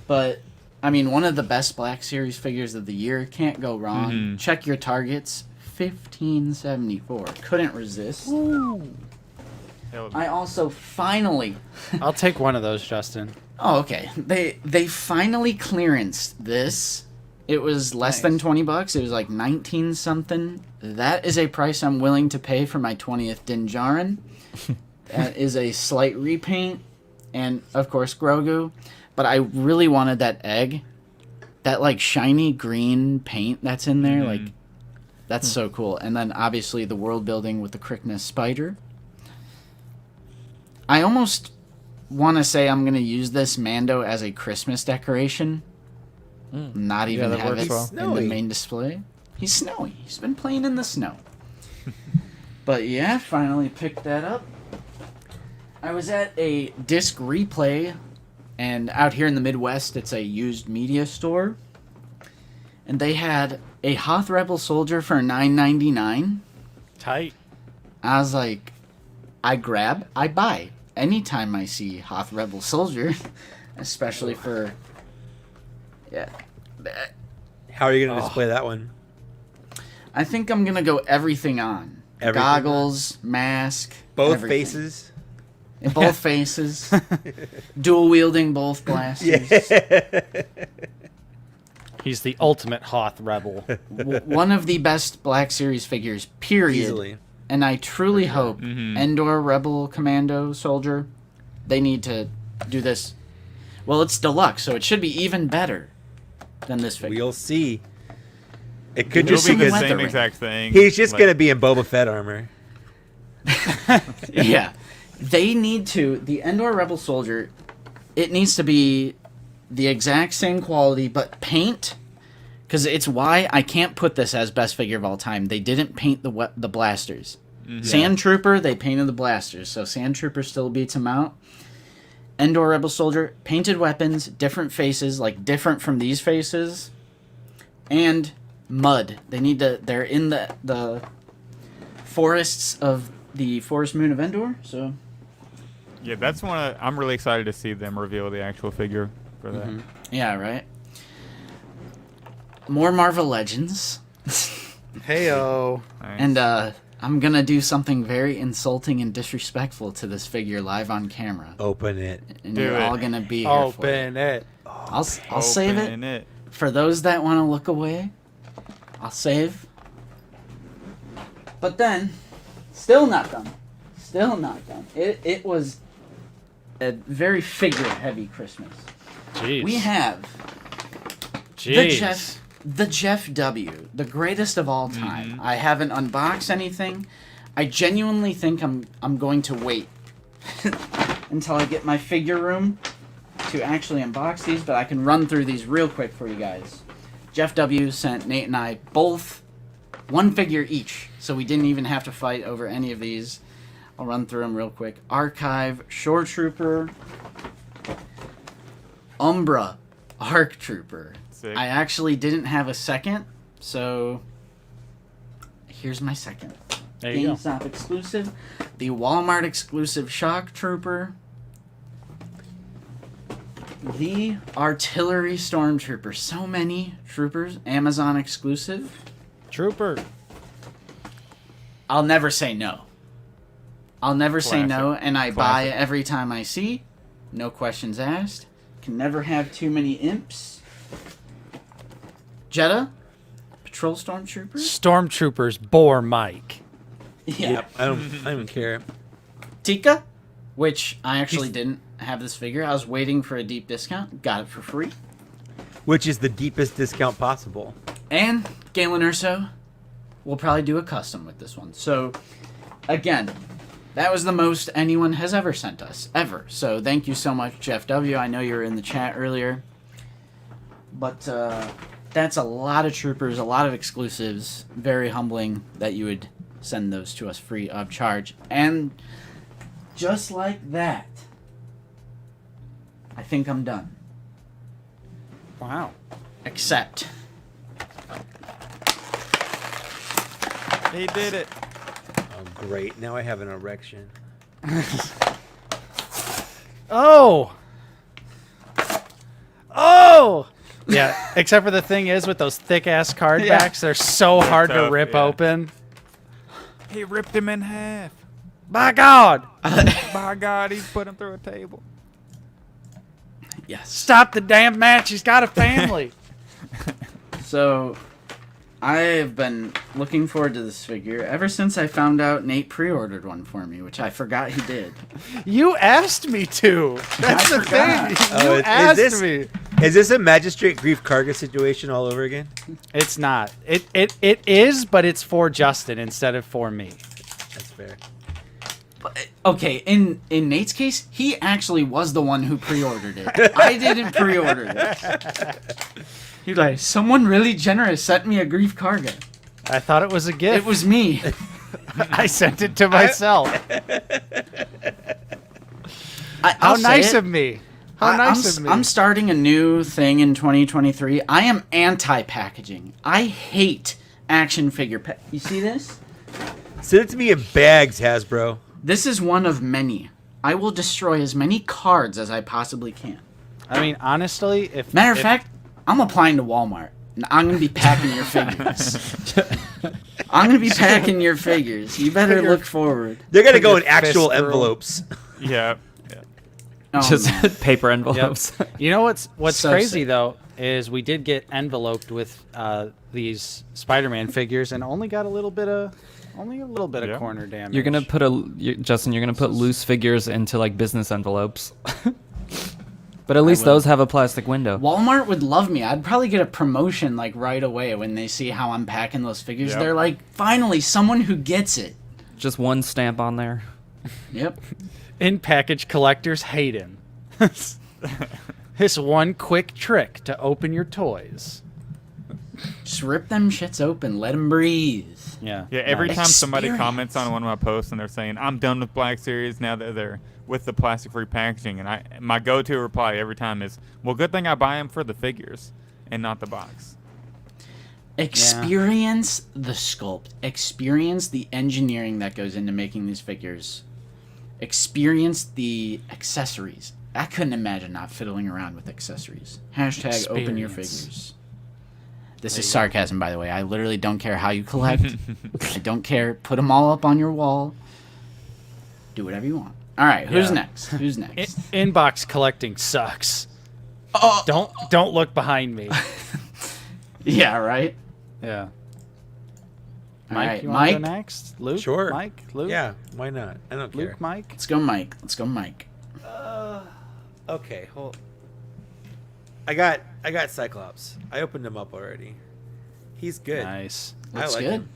But, I mean, one of the best Black Series figures of the year. Can't go wrong. Mhm. Check your targets. $15.74. Couldn't resist. Hell, I also finally... I'll take one of those, Justin. Oh, okay. They finally clearanced this. It was less than $20. It was like 19 something. That is a price I'm willing to pay for my 20th Din Djarin. That is a slight repaint, and of course Grogu. But I really wanted that egg, that like shiny green paint that's in there. Like, that's so cool. And then obviously the world building with the Krykna spider. I almost want to say I'm going to use this Mando as a Christmas decoration. Not even that have works it well. in the Snowy. main display. He's snowy. He's been playing in the snow. But yeah, finally picked that up. I was at a disc replay, and out here in the Midwest, it's a used media store. And they had a Hoth Rebel Soldier for $9.99. Tight. I was like, I grab, I buy. Anytime I see Hoth Rebel Soldier, especially for... Yeah. How are you going to display that one? I think I'm going to go everything on. Everything Goggles, mask. Both everything. faces? In both faces. Dual wielding both blasters. Yeah. He's the ultimate Hoth rebel. One of the best Black Series figures, period. Easily. And I truly hope Mhm. Endor Rebel Commando Soldier, they need to do this. Well, it's deluxe, so it should be even better than this figure. We'll see. It could It'll just be be the weathering. same exact thing. he's just like- going to be in Boba Fett armor. Yeah. They need to, the Endor Rebel Soldier, it needs to be the exact same quality, but paint, because it's why I can't put this as best figure of all time. They didn't paint the blasters. Sand Trooper, they painted the blasters, so Sand Trooper still beats him out. Endor Rebel Soldier, painted weapons, different faces, like different from these faces, and mud. They need to, they're in the forests of the Forest Moon of Endor, so... Yeah, that's one. I'm really excited to see them reveal the actual figure for that. Yeah, right. More Marvel Legends. Heyo. Nice. And I'm going to do something very insulting and disrespectful to this figure live on camera. Open it. And Do you're it. all going to be here for it. Open it. I'll save it. Open it. For those that want to look away, I'll save. But then, still not done. Still not done. It was a very figure-heavy Christmas. Jeez. We have Jeez. the Jeff W, the greatest of all time. I haven't unboxed anything. I genuinely think I'm going to wait until I get my figure room to actually unbox these, but I can run through these real quick for you guys. Jeff W sent Nate and I both one figure each, so we didn't even have to fight over any of these. I'll run through them real quick. Archive, Shore Trooper, Umbra, Arc Trooper. Sick. I actually didn't have a second, so here's my second. There you go. GameStop exclusive. The Walmart exclusive Shock Trooper. The Artillery Stormtrooper. So many troopers. Amazon exclusive. Trooper. I'll never say no. I'll never say no, Classic. and I buy Classic. every time I see. No questions asked. Can never have too many imps. Jeddah. Patrol Stormtrooper. Stormtroopers bore Mike. Yeah. I don't even care. Tika, which I actually didn't have this figure. I was waiting for a deep discount. Got it for free. Which is the deepest discount possible. And Galen Urso. We'll probably do a custom with this one. So, again, that was the most anyone has ever sent us. Ever. So, thank you so much, Jeff W. I know you were in the chat earlier. But, that's a lot of troopers, a lot of exclusives. Very humbling that you would send those to us free of charge. And just like that, I think I'm done. Wow. Except, He did it. Oh, great. Now I have an erection. Oh. Oh. Yeah, except for the thing is with those thick ass card Yeah. backs, they're so hard to Tough, rip yeah. open. He ripped him in half. By God. By God, he put him through a table. yes. Stop the damn match. He's got a family. So, I have been looking forward to this figure ever since I found out Nate pre-ordered one for me, which I forgot he did. You asked me to. That's I the forgot. thing. Oh, You is asked this- me. Is this a Magistrate Grief Karga situation all over again? It's not. It is, but it's for Justin instead of for me. That's fair. Okay, in Nate's case, he actually was the one who pre-ordered it. I didn't pre-order it. He's like, someone really generous sent me a Grief Karga. I thought it was a gift. It was me. I sent it to myself. How I'll say nice it. of me. How nice of me. I'm starting a new thing in 2023. I am anti-packaging. I hate action figure. You see this? Send it to me in bags, Hasbro. This is one of many. I will destroy as many cards as I possibly can. I mean, honestly, if Matter of if- fact, I'm applying to Walmart. And I'm going to be packing your figures. I'm going to be packing your figures. You better Put your- look forward. They're gonna Put go your in actual fist through 'em. envelopes. Yeah. Oh, Just man. paper envelopes. You know what's So crazy sick. though is we did get enveloped with these Spider-Man figures and only got a little bit of Yeah. corner damage. You're gonna put Justin. You're gonna put loose figures into like business envelopes. But at least will. those have a plastic window. Walmart would love me. I'd probably get a promotion like right away when they see how I'm packing those figures. Yep. They're like, finally, someone who gets it. Just one stamp on there. Yep. in package collectors hate him. This one quick trick to open your toys. Just rip them shits open. Let them breathe. Yeah. Yeah, every Nice. time somebody Experience. comments on one of my posts and they're saying, I'm done with Black Series now that they're with the plastic-free packaging, and my go-to reply every time is, well, good thing I buy them for the figures and not the box. Experience the sculpt. Experience the engineering that goes into making these figures. Experience the accessories. I couldn't imagine not fiddling around with accessories. Hashtag open your Experience. figures. This There is you go. sarcasm, by the way. I literally don't care how you collect. I don't care. Put them all up on your wall. Do whatever you want. All right, who's Yeah. next? Who's next? Inbox collecting sucks. Oh, Don't look behind me. yeah, right. Yeah. All Mike, right, you want to go Mike. next? Luke? Sure. Mike? Luke? Yeah, why not? I don't care. Luke, Mike? Let's go, Mike. Let's go, Mike. Okay, hold. I got Cyclops. I opened him up already. He's good. Nice. Looks I like good. him.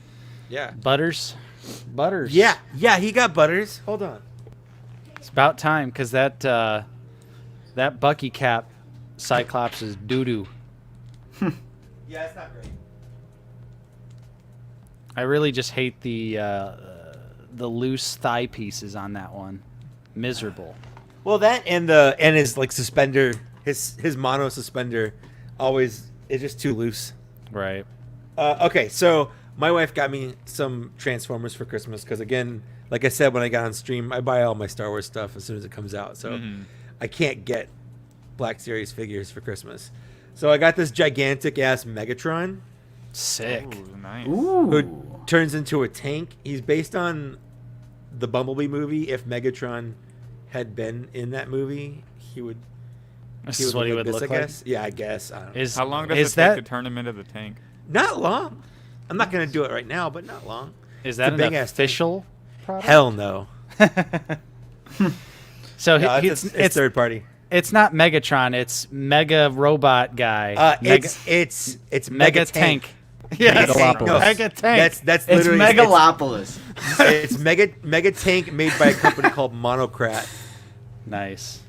Yeah. Butters? Butters. Yeah, he got Butters. Hold on. It's about time because that Bucky cap Cyclops is doo-doo. Yeah, it's not great. I really just hate the the loose thigh pieces on that one. Miserable. Well, that and his like suspender, his mono suspender, always is just too loose. Right. Okay, so my wife got me some Transformers for Christmas because, again, like I said when I got on stream, I buy all my Star Wars stuff as soon as it comes out. So I can't get Black Series figures for Christmas. So I got this gigantic ass Megatron. Sick. Ooh, nice. Who turns into a tank. He's based on the Bumblebee movie. If Megatron had been in that movie, he would. This is what he would this, look I like. guess. Yeah, I guess. I don't know. How long does is it that take to turn him into the tank? Not long. I'm not gonna do it right now, but not long. is that It's a an big-ass official product? Hell no. So No, it's it's third party. it's not Megatron. It's Mega Robot Guy. It's Mega Tank. Yes. Megalopolis. No, Mega Tank. That's It's literally Megalopolis. It's Mega Tank made by a company called Monocrat. Nice.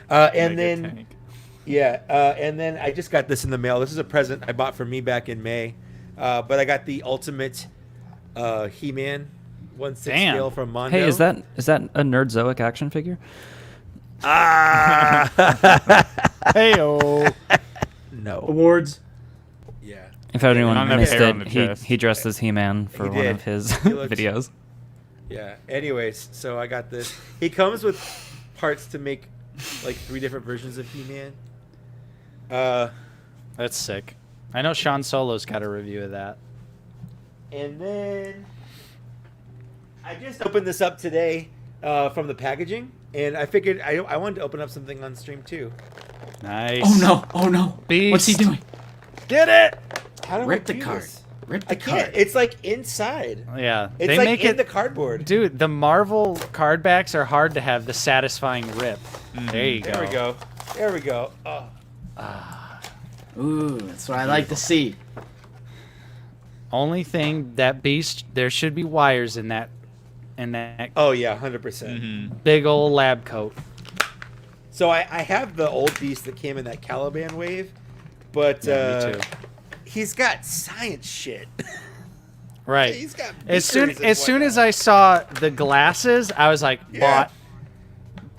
And Mega then tank. and then I just got this in the mail. This is a present I bought for me back in May. But I got the ultimate He-Man 1/6 Damn. scale from Mondo. Hey, is that a Nerdzoic action figure? Heyo. No. Awards. Yeah. If anyone On the missed hair on it, the he chest. he dressed as He-Man for He one did. of his He looks- videos. Yeah. Anyways, so I got this. He comes with parts to make like 3 different versions of He-Man. That's sick. I know Sean Solo's got a review of that. And then I just opened this up today from the packaging, and I figured I wanted to open up something on stream too. Nice. Oh no! Oh no! Beast. What's he doing? Get it. How do Rip I the do card. this? Rip I the can't. card. It's like inside. Yeah. It's they like make in it. the cardboard. Dude, the Marvel card backs are hard to have the satisfying rip. There you go. There we go. There we go. Oh. Ooh, that's what I like to see. Only thing that beast, there should be wires in that Oh yeah, 100%. big old lab coat. So I have the old beast that came in that Caliban wave, but Yeah, me too. he's got science shit. Right. He's got As soon beakers and as soon as whatnot. I saw the glasses, I was like, Yeah.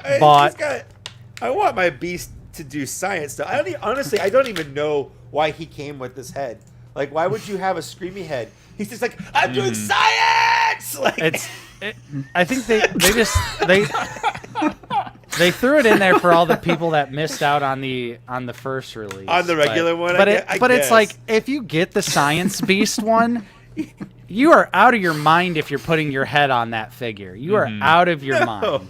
bought. Bought. He's got, I want my beast to do science stuff. Honestly, I don't even know why he came with this head. Like, why would you have a screamy head? He's just like, I'm doing science. Like, I think they threw it in there for all the people that missed out on the first release. On the regular one, But I it's guess. like if you get the Science Beast one, you are out of your mind if you're putting your head on that figure. You are out of your No. mind.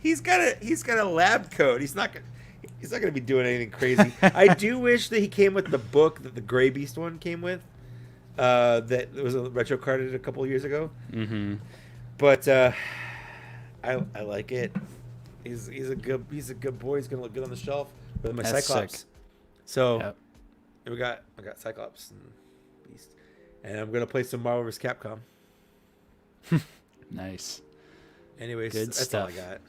he's got a lab coat. He's not gonna be doing anything crazy. I do wish that he came with the book that the Gray Beast one came with. That was a retro carded a couple years ago. Mm-hmm. But I like it. He's a good boy. He's gonna look good on the shelf with my That's Cyclops. sick. So Yep. I got Cyclops and Beast, and I'm gonna play some Marvel vs. Capcom. Nice. Anyways, Good that's stuff. all I got.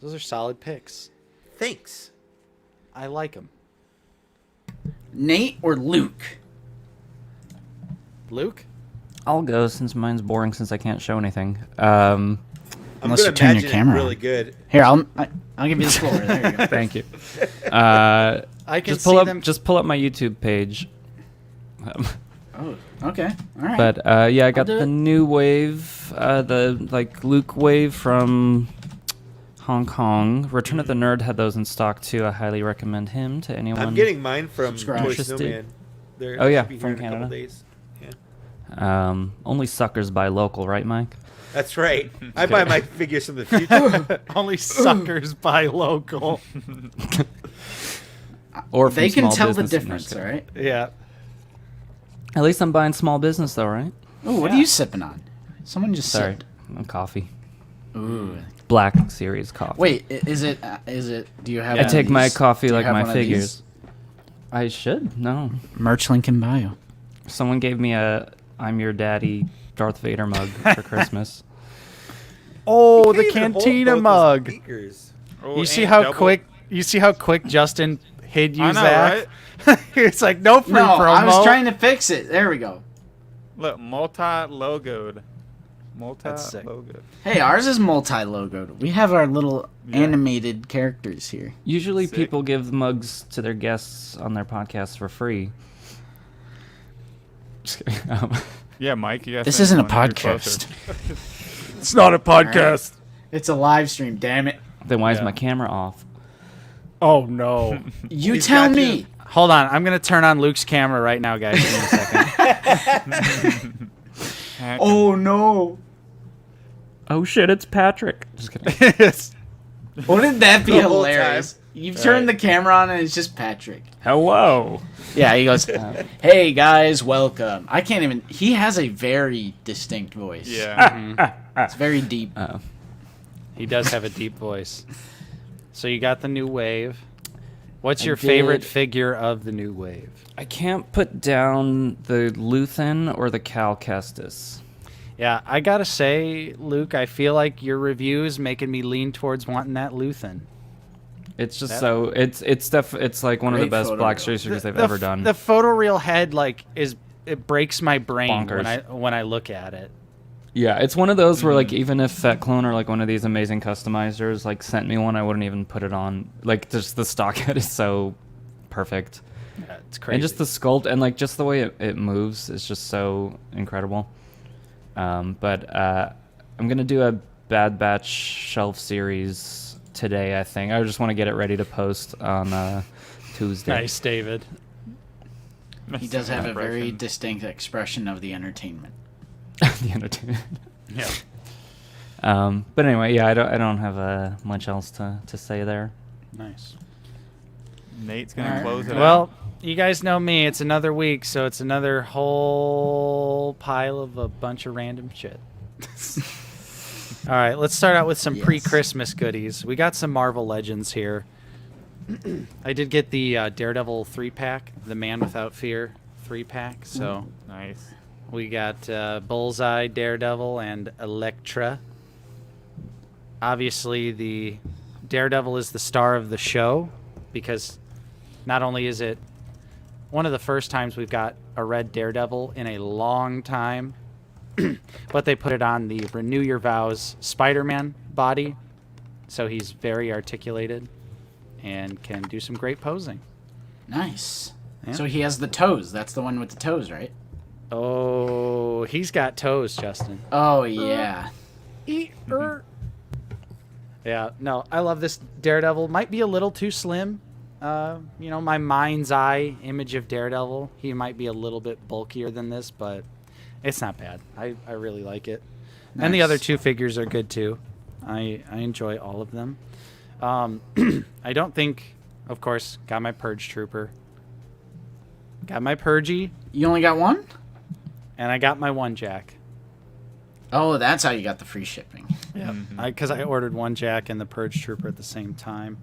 Those are solid picks. Thanks. I like them. Nate or Luke? Luke? I'll go since mine's boring since I can't show anything. I'm Unless gonna you turn your imagine it camera really on. good. Here, I'll give you the floor. There you go. Thank you. I can Just pull see up them. just pull up my YouTube page. Oh, okay. All right. But yeah, I got do the it. new wave, the like Luke wave from Hong Kong. Return of the Nerd had those in stock too. I highly recommend him to anyone. I'm getting mine from Subscribe. Toy Interested. Snowman. They're Oh, yeah, should be from here in a couple Canada. days. Yeah. Only suckers buy local, right, Mike? That's right. I buy my figures from the future. Only suckers buy local. Or from they can small tell the business. No, difference, just all kidding. right? Yeah. At least I'm buying small business, though, right? Ooh, what are you sipping on? Someone just Sorry, sipped. coffee. Ooh. Black Series coffee. Wait, is it? Do you have? I one take of my these? coffee Do you like have my one of these? figures. I should. No. Merch link in bio. Someone gave me a I'm your daddy Darth Vader mug for Christmas. Oh, You the can't even hold cantina both those mug. speakers. Oh, You see and how double- quick? You see how quick Justin hid you, I know, Zach? It's like no free No, promo. I was trying to fix it. There we go. Look, multi-logoed. That's sick. Multi-logo. Hey, ours is multi-logoed. We have our little Yeah. animated characters here. Usually Sick. people give mugs to their guests on their podcast for free. Just kidding. Yeah, Mike, you guys. This isn't a podcast. It's not a podcast. It's a live stream, damn it. Then why is Yeah. my camera off? Oh no! You He's tell got me. Hold on, I'm gonna turn on Luke's camera right now, guys. Give me a second. Oh no. Oh shit, it's Patrick. Just kidding. Wouldn't that be The whole hilarious? You've turned the camera on and it's just Patrick. Hello. Yeah, he goes, hey guys, welcome. I can't even, he has a very distinct voice. Yeah. It's very deep. He does have a deep voice. So you got the new wave. What's I your favorite did. figure of the new wave? I can't put down the Luthen or the Cal Kestis. Yeah, I gotta say, Luke, I feel like your review is making me lean towards wanting that Luthen. It's just That- so it's it's like one of the Great best photo Black reel. Series figures they've The ever f- done. The photoreal head, like, it breaks my brain Bonkers. when I look at it. Yeah, it's one of those where like even if Fat Clone or like one of these amazing customizers like sent me one, I wouldn't even put it on. Like just the stock head is so perfect. Yeah, it's crazy. And just the sculpt and like just the way it moves is just so incredible. But I'm gonna do a Bad Batch shelf series today. I think I just want to get it ready to post on Tuesday. nice, David. He does have a very Impression. distinct expression of the entertainment. The entertainment. Yeah. But anyway, yeah, I don't have much else to say there. Nice. Nate's gonna Alright. close it out. Well, you guys know me. It's another week, so it's another whole pile of a bunch of random shit. All right, let's start out with some Yes. pre-Christmas goodies. We got some Marvel Legends here. I did get the Daredevil 3-pack, the Man Without Fear 3-pack. So Nice. we got Bullseye, Daredevil, and Elektra. Obviously, the Daredevil is the star of the show because not only is it one of the first times we've got a red Daredevil in a long time, but they put it on the Renew Your Vows Spider-Man body, so he's very articulated and can do some great posing. Nice. Yeah. So he has the toes. That's the one with the toes, right? Oh, he's got toes, Justin. Oh, yeah. Yeah, no, I love this Daredevil. Might be a little too slim. My mind's eye image of Daredevil, he might be a little bit bulkier than this, but it's not bad. I really like it. And the Nice. other two figures are good too. I enjoy all of them. I don't think, of course, got my Purge Trooper. Got my Purgy, You only got one? and I got my One Jack. Oh, that's how you got the free shipping. Yeah, Mhm. because I ordered One Jack and the Purge Trooper at the same time.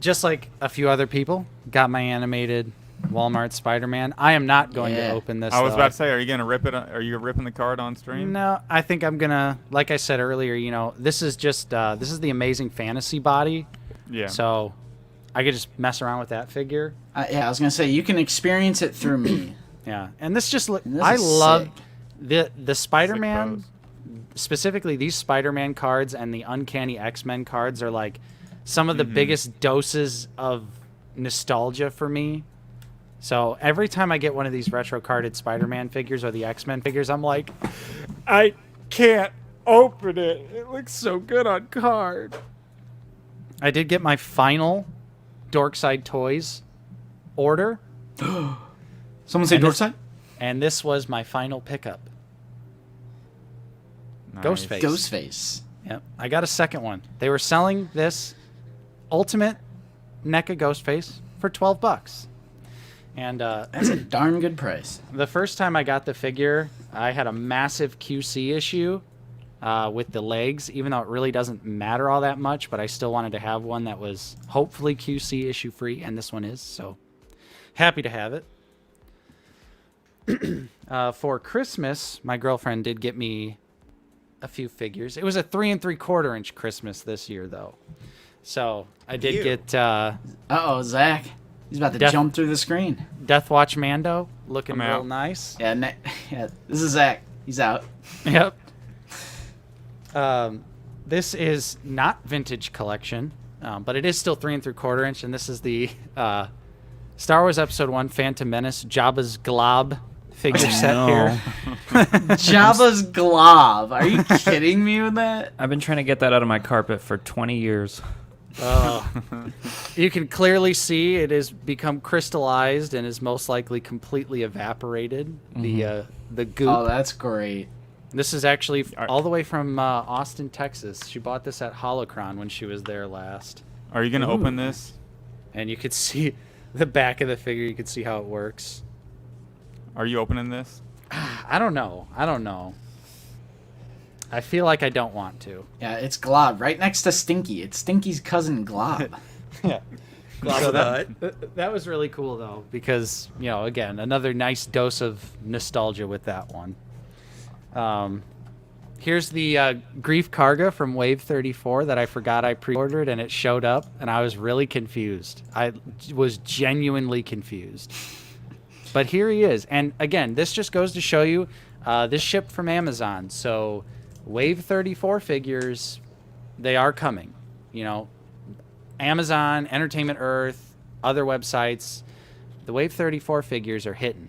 Just like a few other people, got my animated Walmart Spider-Man. I am not going to Yeah. open this. I was though. about to say, are you gonna rip it? Are you ripping the card on stream? No, I think I'm gonna. Like I said earlier, this is just this is the Amazing Fantasy body, Yeah. so I could just mess around with that figure. Yeah, I was going to say, you can experience it through me. Yeah, and this just look. This I is love sick. the Spider-Man. pose. Specifically, these Spider-Man cards and the Uncanny X-Men cards are like some of the Mhm. biggest doses of nostalgia for me. So every time I get one of these retro carded Spider-Man figures or the X-Men figures, I'm like, I can't open it. It looks so good on card. I did get my final Dorkside Toys order, Someone say And this- Dorkside? and this was my final pickup. Nice. Ghostface. Ghostface. Yep, I got a second one. They were selling this Ultimate NECA Ghostface for $12, and That's a darn good price. the first time I got the figure, I had a massive QC issue with the legs, even though it really doesn't matter all that much, but I still wanted to have one that was hopefully QC issue free, and this one is, so happy to have it. For Christmas, my girlfriend did get me a few figures. It was a 3 3/4 inch Christmas this year, though. So I did Ew. get Uh-oh, Zach. He's about to Def- jump through the screen. Death Watch Mando, looking I'm real out. nice. Yeah, yeah, this is Zach. He's out. Yep. This is not vintage collection, but it is still 3 3/4 inch, and this is the Star Wars Episode 1 Phantom Menace Jabba's Glob figure set here. Jabba's glob. Are you kidding me with that? I've been trying to get that out of my carpet for 20 years. You can clearly see it has become crystallized and is most likely completely evaporated. The goop. Oh, that's great. This is actually all the way from Austin, Texas. She bought this at Holocron when she was there last. Are you gonna open this? And you could see the back of the figure. You could see how it works. Are you opening this? I don't know. I feel like I don't want to. Yeah, it's Glob right next to Stinky. It's Stinky's cousin Glob. Yeah. So That was really cool, though, because, again, another nice dose of nostalgia with that one. Here's the Grief Karga from Wave 34 that I forgot I pre-ordered, and it showed up, and I was really confused. I was genuinely confused. But here he is. And, again, this just goes to show you this shipped from Amazon, so Wave 34 figures, they are coming. Amazon, Entertainment Earth, other websites, the Wave 34 figures are hitting.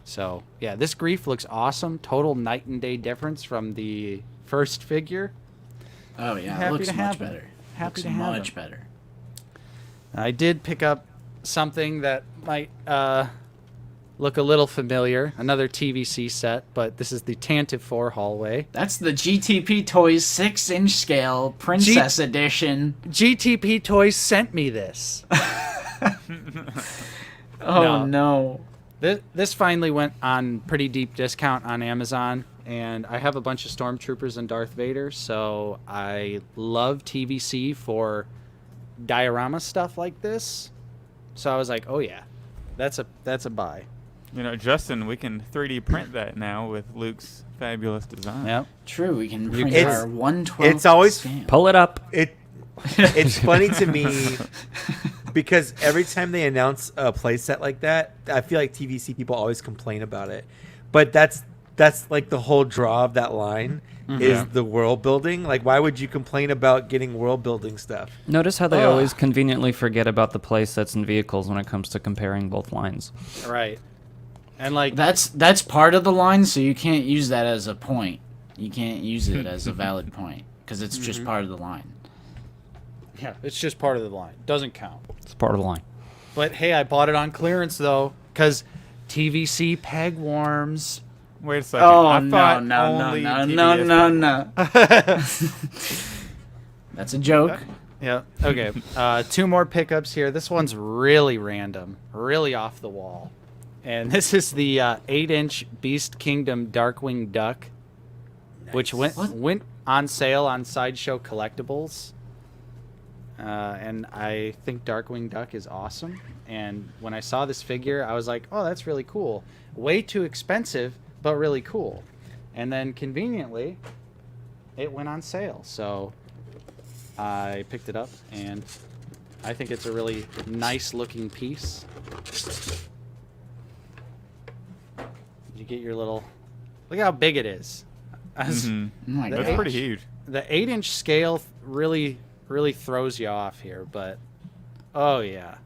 So, yeah, this Grief looks awesome. Total night and day difference from the first figure. Oh, yeah, Happy it looks to have much him. better. Happy Looks to have much him. better. I did pick up something that might look a little familiar. Another TVC set, but this is the Tantive 4 hallway. That's the GTP Toys 6-inch scale Princess Edition. GTP Toys sent me this. Oh, no. This finally went on pretty deep discount on Amazon, and I have a bunch of Stormtroopers and Darth Vader, so I love TVC for diorama stuff like this. So I was like, oh yeah, that's a buy. Justin, we can 3D print that now with Luke's fabulous design. Yep. True, we can print It's- our 1/12 it's always- scale. Pull it up. It's funny to me because every time they announce a playset like that, I feel like TVC people always complain about it. But that's like the whole draw of that line is the world building. Like, why would you complain about getting world building stuff? Notice how they always conveniently forget about the play sets and vehicles when it comes to comparing both lines. Right. And like That's part of the line, so you can't use that as a point. You can't use it as a valid point because it's just part of the line. yeah, it's just part of the line. Doesn't count. It's part of the line. But hey, I bought it on clearance though, because TVC peg warms. Wait a second. Oh, I no, thought no, only no, TBS no. That's a joke. Yeah. Okay. 2 more pickups here. This one's really random, really off the wall. And this is the 8-inch Beast Kingdom Darkwing Duck, which went on sale on Sideshow Collectibles. And I think Darkwing Duck is awesome. And when I saw this figure, I was like, oh, that's really cool. Way too expensive, but really cool. And then conveniently, it went on sale. So I picked it up, and I think it's a really nice looking piece. You get your little... Look how big it is. Mhm. Oh my That's gosh. pretty huge. The 8-inch scale really throws you off here, but oh yeah,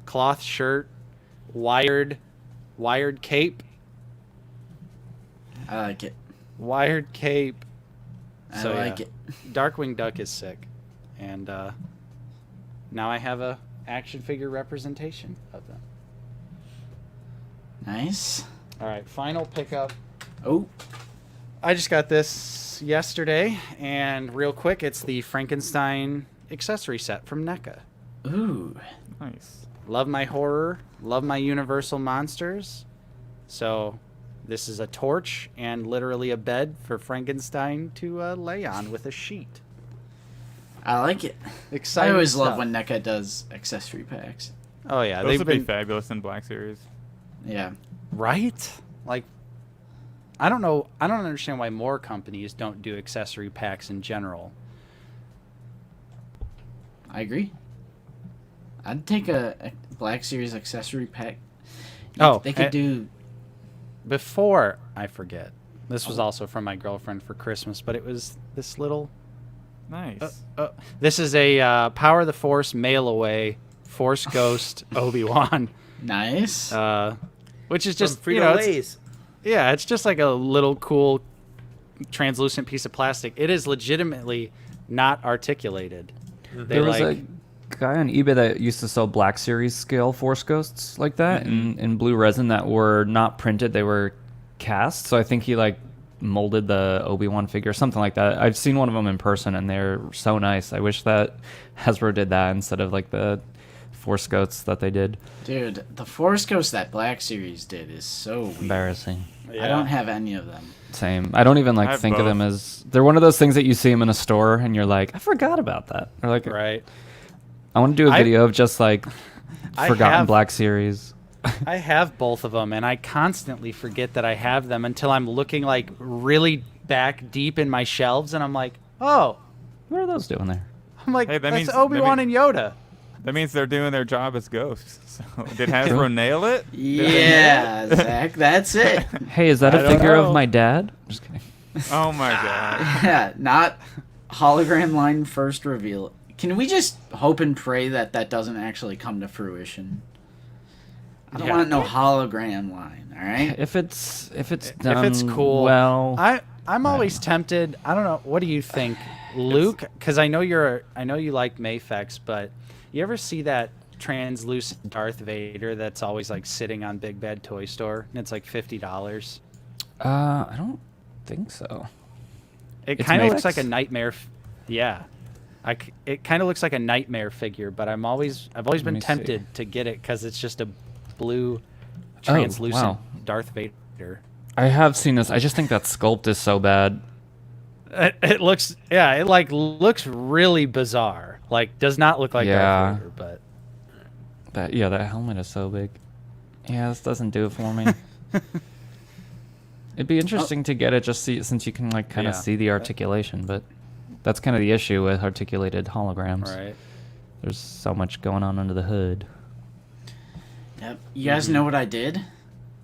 cloth shirt, wired cape, I like it. wired cape. I So, like yeah. it. Darkwing Duck is sick, and now I have a action figure representation of them. Nice. All right, final pickup. Oh, I just got this yesterday, and real quick, it's the Frankenstein accessory set from NECA. ooh. Nice. Love my horror, love my Universal monsters. So this is a torch and literally a bed for Frankenstein to lay on with a sheet. I like it. Exciting I always stuff. love when NECA does accessory packs. Oh yeah, Those they've would be been fabulous in Black Series. Yeah. right. Like, I don't know. I don't understand why more companies don't do accessory packs in general. I agree. I'd take a Black Series accessory pack. Oh, They could and do... before I forget, This was also from my girlfriend for Christmas, but it was this little. Nice. This is a Power of the Force mail away Force Ghost Obi-Wan, Nice. which is just From you know, Frito-Lay's. it's just like a little cool translucent piece of plastic. It is legitimately not articulated. They There was like a guy on eBay that used to sell Black Series scale Force Ghosts like that in blue resin that were not printed. They were cast. So I think he like molded the Obi-Wan figure, something like that. I've seen one of them in person and they're so nice. I wish that Hasbro did that instead of like the Force Ghosts that they did. Dude, the Force Ghost that Black Series did is so weird. Embarrassing. I don't have any of them. Same. I don't even I like have think of them both. as they're one of those things that you see them in a store and you're like, I forgot about that. Or like, right. I want to do a I- video of just like I forgotten have- Black Series. I have both of them, and I constantly forget that I have them until I'm looking like really back deep in my shelves, and I'm like, oh, What are those doing there? I'm like, Hey, that that's means- that Obi-Wan mean- and Yoda. That means they're doing their job as ghosts. So did Hasbro nail it? Yeah, Zach, that's it. Hey, is that I a don't figure know. of my dad? Just kidding. Oh my god. Yeah, not hologram line first reveal. Can we just hope and pray that that doesn't actually come to fruition? I don't Yeah. want no hologram line, all right? If it's If done it's cool, well, I'm always tempted. I don't know. What do you think, Luke? Because I know you like Mafex, but you ever see that translucent Darth Vader that's always like sitting on Big Bad Toy Store and it's like $50? I don't think so. It It's kind of Mafex? looks like a nightmare. Yeah, it kind of looks like a nightmare figure, but I've always me been see. tempted to get it because it's just a blue Oh, translucent wow. Darth Vader. I have seen this. I just think that sculpt is so bad. It looks it like looks really bizarre. Like does not look like Yeah. Darth Vader, but That helmet is so big. Yeah, this doesn't do it for me. It'd be interesting to get it just since you can like kind of Yeah. see the articulation, but that's kind of the issue with articulated holograms. right. There's so much going on under the hood. Yep. You guys know what I did?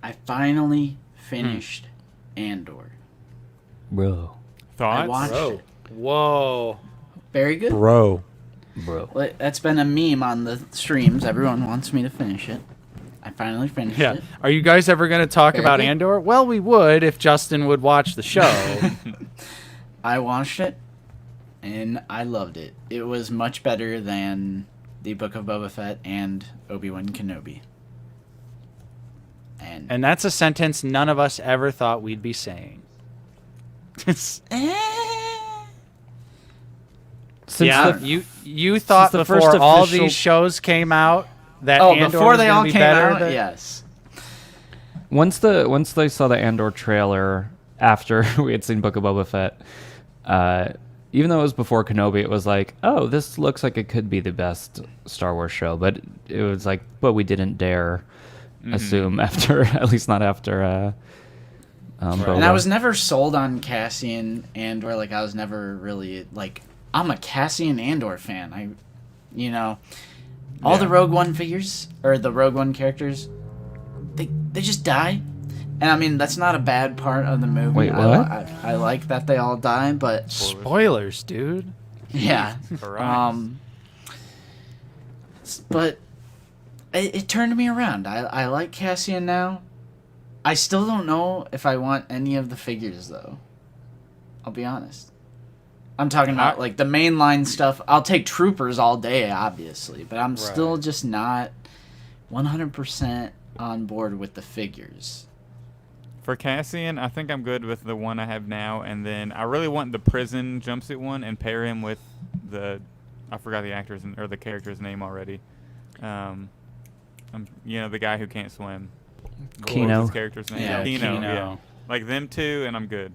I finally finished Andor. Bro. I Thoughts? watched Bro. it. Whoa. Very good. Bro. Well, that's been a meme on the streams. Everyone wants me to finish it. I finally finished Yeah. it. Are you guys ever going to talk Very about good. Andor? Well, we would if Justin would watch the show. I watched it, and I loved it. It was much better than the Book of Boba Fett and Obi-Wan Kenobi. And that's a sentence none of us ever thought we'd be saying. Since yeah, the- you thought the before first all official- these shows came out that Oh, Andor before was they gonna all be came better out, than- yes. Once they saw the Andor trailer after we had seen Book of Boba Fett, even though it was before Kenobi, it was like, oh, this looks like it could be the best Star Wars show. But it was like, but we didn't dare assume after, at least not after. Boba. And I was never sold on Cassian Andor. Like, I was never really, like, I'm a Cassian Andor fan. All the Rogue One figures, or the Rogue One characters, they just die. And I mean, that's not a bad part of the movie. Wait, what? I like that they all die, but Spoilers, dude. yeah. Right. But it turned me around. I like Cassian now. I still don't know if I want any of the figures, though. I'll be honest. I'm talking about, like, the mainline stuff. I'll take Troopers all day, obviously, but I'm still just not 100% on board with the figures. For Cassian, I think I'm good with the one I have now, and then I really want the prison jumpsuit one and pair him with I forgot the actor's or the character's name already. The guy who can't swim. What was Kino. his character's name? Yeah, Kino. Kino. Yeah. Like them two, and I'm good.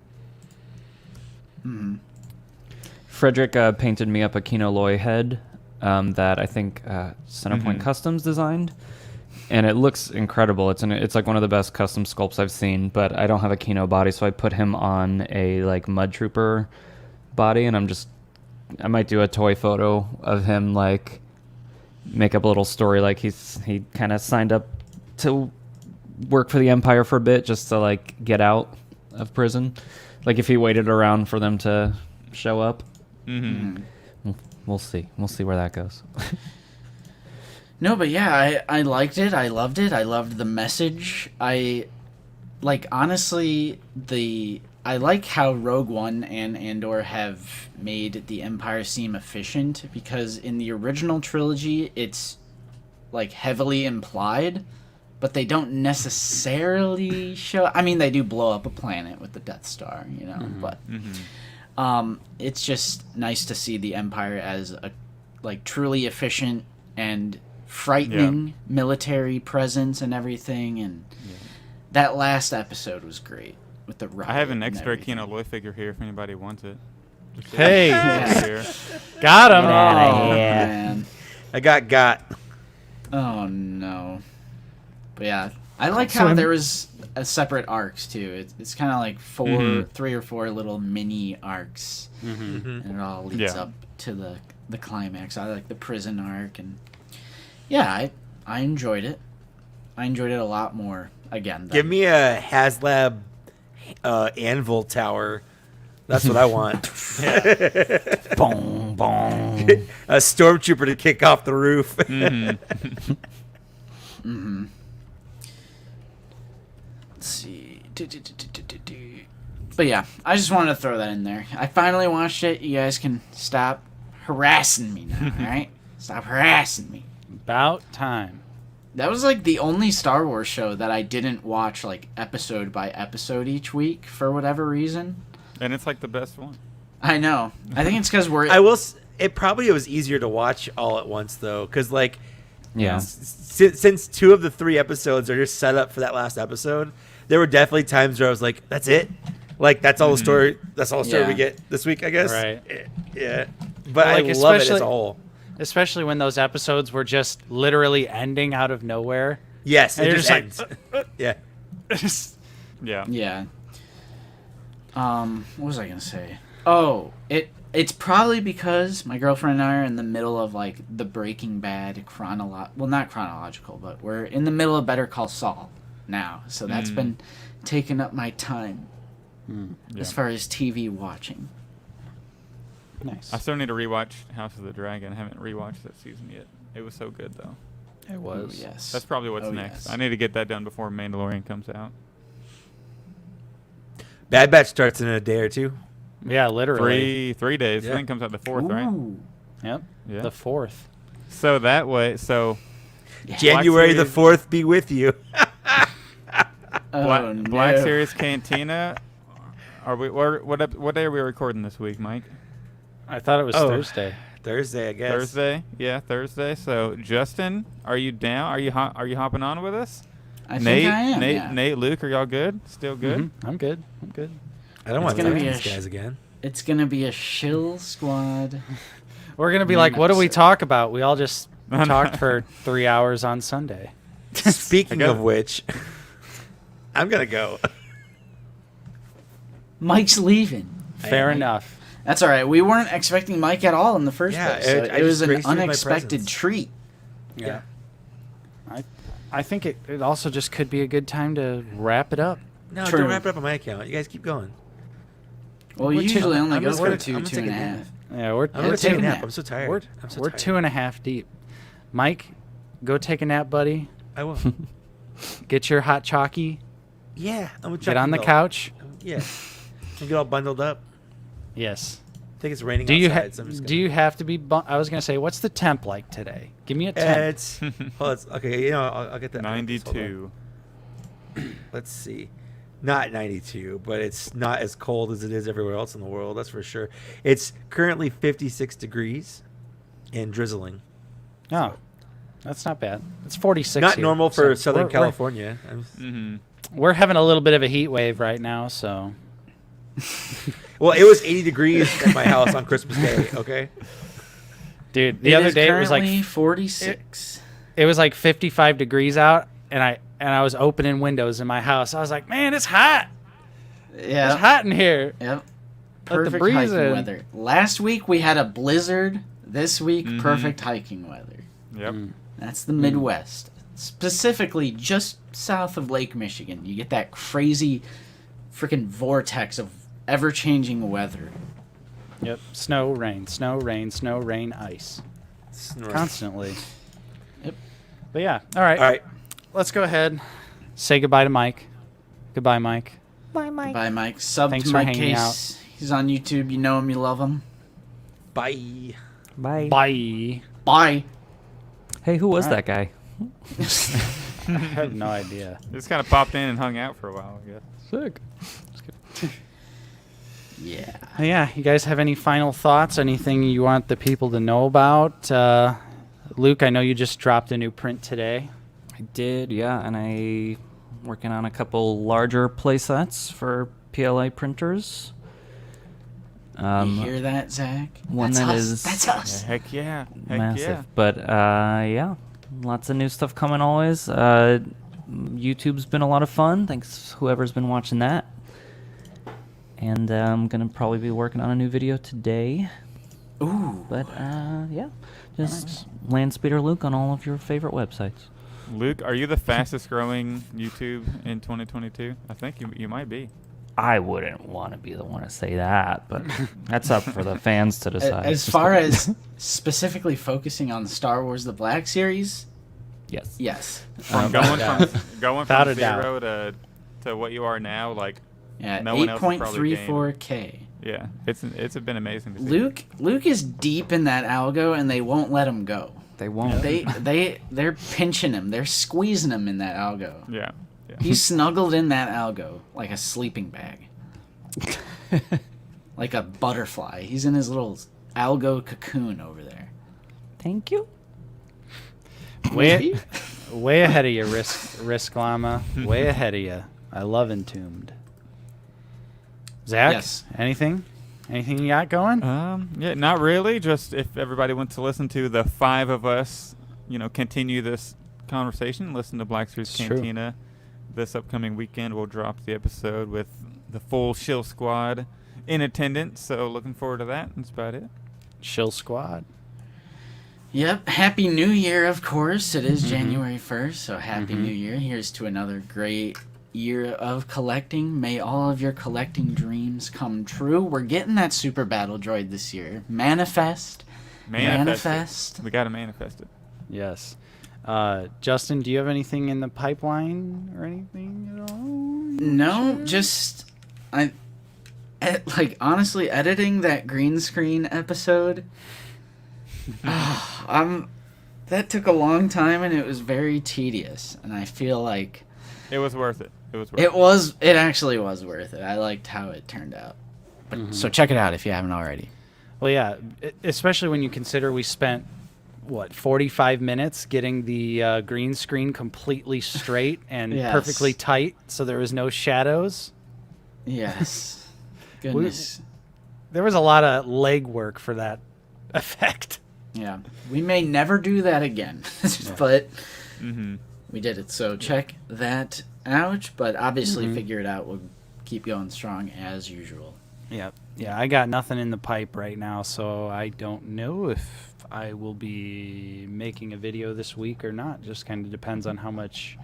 Frederick painted me up a Kino Loy head that I think Centerpoint Customs designed, and it looks incredible. It's like one of the best custom sculpts I've seen, but I don't have a Kino body, so I put him on a like Mud Trooper body, and I might do a toy photo of him, like make up a little story like he kind of signed up to work for the Empire for a bit just to like get out of prison. Like if he waited around for them to show up. Mm-hmm. We'll see. We'll see where that goes. No, but yeah, I liked it. I loved it. I loved the message. Honestly, I like how Rogue One and Andor have made the Empire seem efficient, because in the original trilogy, it's like heavily implied, but they don't necessarily show. I mean, they do blow up a planet with the Death Star, but it's just nice to see the Empire as a truly efficient and frightening military presence and everything, and that last episode was great with the riot. I have an and extra everything. Kino Loy figure here if anybody wants it. Just Hey. here. Got him. Oh, man. I got. Oh no. But yeah, I like So how I'm- there was a separate arcs too. It's kind of like three or four little mini arcs, and it all leads Yeah. up to the climax. I like the prison arc, and yeah, I enjoyed it. I enjoyed it a lot more again. Give me a HasLab anvil tower. That's what I want. Boom, boom. A stormtrooper to kick off the roof. Let's see. But yeah, I just wanted to throw that in there. I finally watched it. You guys can stop harassing me now, all right? Stop harassing me. About time. That was like the only Star Wars show that I didn't watch like episode by episode each week for whatever reason. And it's like the best one. I know. I think it's because we're. I will. It probably was easier to watch all at once though, because like, Yeah. since 2 of the 3 episodes are just set up for that last episode, there were definitely times where I was like, "That's it." Like that's all the story. That's all the story we Yeah. get this week, I guess. Right. Yeah. But Well, like, I love it as especially- a whole. Especially when those episodes were just literally ending out of nowhere. Yes, And it you're just just ends. Yeah. Yeah. Yeah. What was I gonna say? Oh, it's probably because my girlfriend and I are in the middle of like the Breaking Bad not chronological, but we're in the middle of Better Call Saul now, so that's been taking up my time as far as TV watching. Nice. I still need to rewatch House of the Dragon. I haven't rewatched that season yet. It was so good though. It was. Ooh, yes. That's probably what's Oh, next. yes. I need to get that done before Mandalorian comes out. Bad Batch starts in a day or two. Yeah, literally. 3 days. Yeah. I think it comes out the 4th, right? Ooh. Yep. Yeah. The 4th. So that way, January the Series- 4th be with you. Oh, no. Black Series Cantina. Are we? What day are we recording this week, Mike? I thought it was Oh. Thursday. Thursday, I guess. Thursday. Yeah, Thursday. So Justin, are you down? Are you hopping on with us? I Nate, think I am. Nate, yeah. Nate, Luke, are y'all good? Still good? Mhm. I'm good. I'm good. I don't It's want to gonna talk be to a these guys again. It's gonna be a shill squad. We're gonna be like, what do we episode. talk about? We all just talked for 3 hours on Sunday. Speaking I got of it. which, I'm gonna go. Mike's leaving. Fair enough. That's all right. We weren't expecting Mike at all in the first Yeah, place. So I it was just an graced you with my unexpected presence. treat. Yeah. I think it also just could be a good time to wrap it up. No, True. don't wrap it up on my account. You guys keep going. Well, We're you two- usually only I'm go just for gonna- two I'm gonna take and a a half. nap. Yeah, we're I'm gonna Let's take take a a nap. nap. I'm so tired. we're, I'm so we're tired. 2.5 deep. Mike, go take a nap, buddy. I will. Get your hot chalky. Yeah, I'm gonna Get on the couch. Yeah, and get all bundled up. Yes. I think it's raining Do you outside, so I'm just do you have to be? I was gonna say, what's the temp like today? Give me a temp. It's well, it's okay. You know, I'll get that. 92. Let's see. Not 92, but it's not as cold as it is everywhere else in the world. That's for sure. It's currently 56 degrees and drizzling. Oh, that's not bad. It's 46. Not here, normal for so Southern we're- California. We're having a little bit of a heat wave right now, so Well, it was 80 degrees at my house on Christmas Day. Okay. dude, the other day it was like 46. it was like 55 degrees out, and I was opening windows in my house. I was like, man, it's hot. Yeah. It's hot in here. Yep. the Perfect breeze hiking in. weather. Last week we had a blizzard. This week, perfect hiking weather. Yep. That's the Midwest. Specifically just south of Lake Michigan. You get that crazy freaking vortex of ever-changing weather. Yep. Snow, rain, snow, rain, snow, rain, ice. Constantly. Yep. But yeah. All right. All right. Let's go ahead. Say goodbye to Mike. Goodbye, Mike. Bye, Mike. Sub Thanks to for Mike hanging Case. He's on YouTube. You know him. You love him. Bye. Bye. Bye. Bye. Hey, who was that guy? I have no idea. Just kind of popped in and hung out for a while, I guess. Sick. Yeah. Yeah. You guys have any final thoughts? Anything you want the people to know about? Luke, I know you just dropped a new print today. I did, yeah, and I working on a couple larger playsets for PLA printers. You hear that, Zach? One That's that us. is That's us. Heck yeah. Heck massive, yeah. but yeah, lots of new stuff coming always. YouTube's been a lot of fun. Thanks whoever's been watching that. And I'm gonna probably be working on a new video today. Ooh. But yeah, just Landspeeder Luke on all of your favorite websites. Luke, are you the fastest growing YouTube in 2022? I think you might be. I wouldn't want to be the one to say that, but that's up for the fans to decide. As far as specifically focusing on Star Wars: The Black Series, yes, yes. From going Without from a doubt. 0 to what you are now, like Yeah, no one else has probably gained. 8.34K. Yeah, it's been amazing to see. Luke is deep in that algo, and they won't let him go. they won't. They're pinching him. They're squeezing him in that algo. Yeah. He's snuggled in that algo like a sleeping bag, like a butterfly. He's in his little algo cocoon over there. Thank you. Way ahead of you, Risk Llama. Way ahead of you. I love Entombed. Zach, Yes. anything you got going? Yeah, not really. Just if everybody wants to listen to the 5 of us, continue this conversation, listen to Black Series It's true. Cantina. This upcoming weekend, we'll drop the episode with the full Shill Squad in attendance. So looking forward to that. That's about it. Shill Squad. Yep. Happy New Year, of course. It is January 1st, so Happy New Year. Here's to another great year of collecting. May all of your collecting dreams come true. We're getting that Super Battle Droid this year. Manifest. Manifest. We got to manifest it. Yes. Justin, do you have anything in the pipeline or anything at all? No, just honestly editing that green screen episode. That took a long time and it was very tedious, and I feel like It was worth it. it actually was worth it. I liked how it turned out. But so check it out if you haven't already. Well, yeah, especially when you consider we spent 45 minutes getting the green screen completely straight and Yes. perfectly tight, so there was no shadows. Yes. Goodness. There was a lot of legwork for that effect. Yeah. We may never do that again, but Mm-hmm. we did it. So check that out, but obviously figure it out. We'll keep going strong as usual. Yeah, I got nothing in the pipe right now, so I don't know if I will be making a video this week or not. Just kind of depends on how much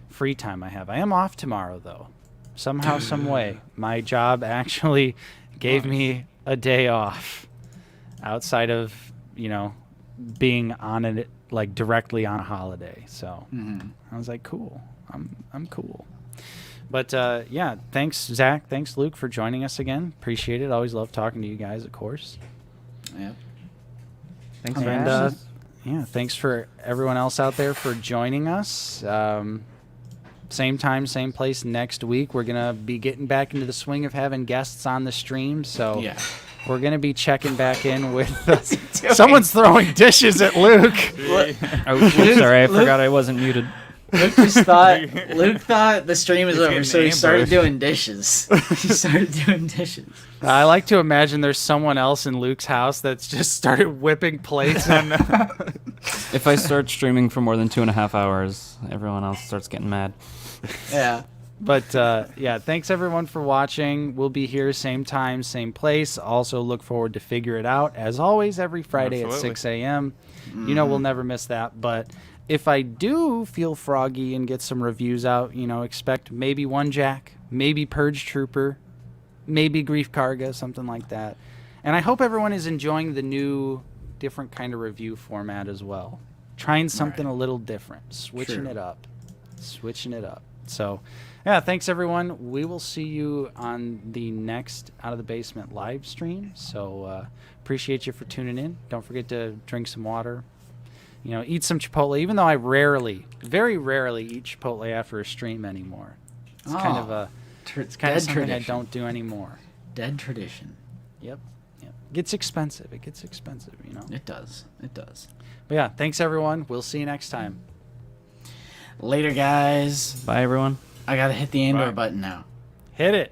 free time I have. I am off tomorrow, though. Somehow, some way, my job actually gave me a day off outside of, being on it, like directly on a holiday. So I was like, cool. I'm cool. But yeah, thanks Zach, thanks Luke for joining us again. Appreciate it. Always love talking to you guys, of course. Yep. Thanks for And having us. yeah, thanks for everyone else out there for joining us. Same time, same place next week. We're gonna be getting back into the swing of having guests on the stream. So Yeah. we're gonna be checking back in with someone's throwing dishes at Luke. Oh, sorry, I forgot I wasn't muted. Luke thought the stream was He's over, getting so he started ambushed. doing dishes. I like to imagine there's someone else in Luke's house that's just started whipping plates. And If I start streaming for more than 2.5 hours, everyone else starts getting mad. Yeah. But yeah, thanks everyone for watching. We'll be here same time, same place. Also look forward to Figure It Out as always every Friday Absolutely. at 6 a.m. We'll never miss that. But if I do feel froggy and get some reviews out, expect maybe one Jack, maybe Purge Trooper, maybe Grief Karga, something like that. And I hope everyone is enjoying the new, different kind of review format as well. Trying something a little different, switching it up. So, yeah, thanks everyone. We will see you on the next Out of the Basement live stream. So, appreciate you for tuning in. Don't forget to drink some water. Eat some Chipotle, even though I very rarely eat Chipotle after a stream anymore. It's kind of something tradition. I don't do anymore. Dead tradition. Yep. It gets expensive. It does. But yeah, thanks everyone. We'll see you next time. Later, guys. Bye, everyone. I gotta hit the indoor button now. Hit it.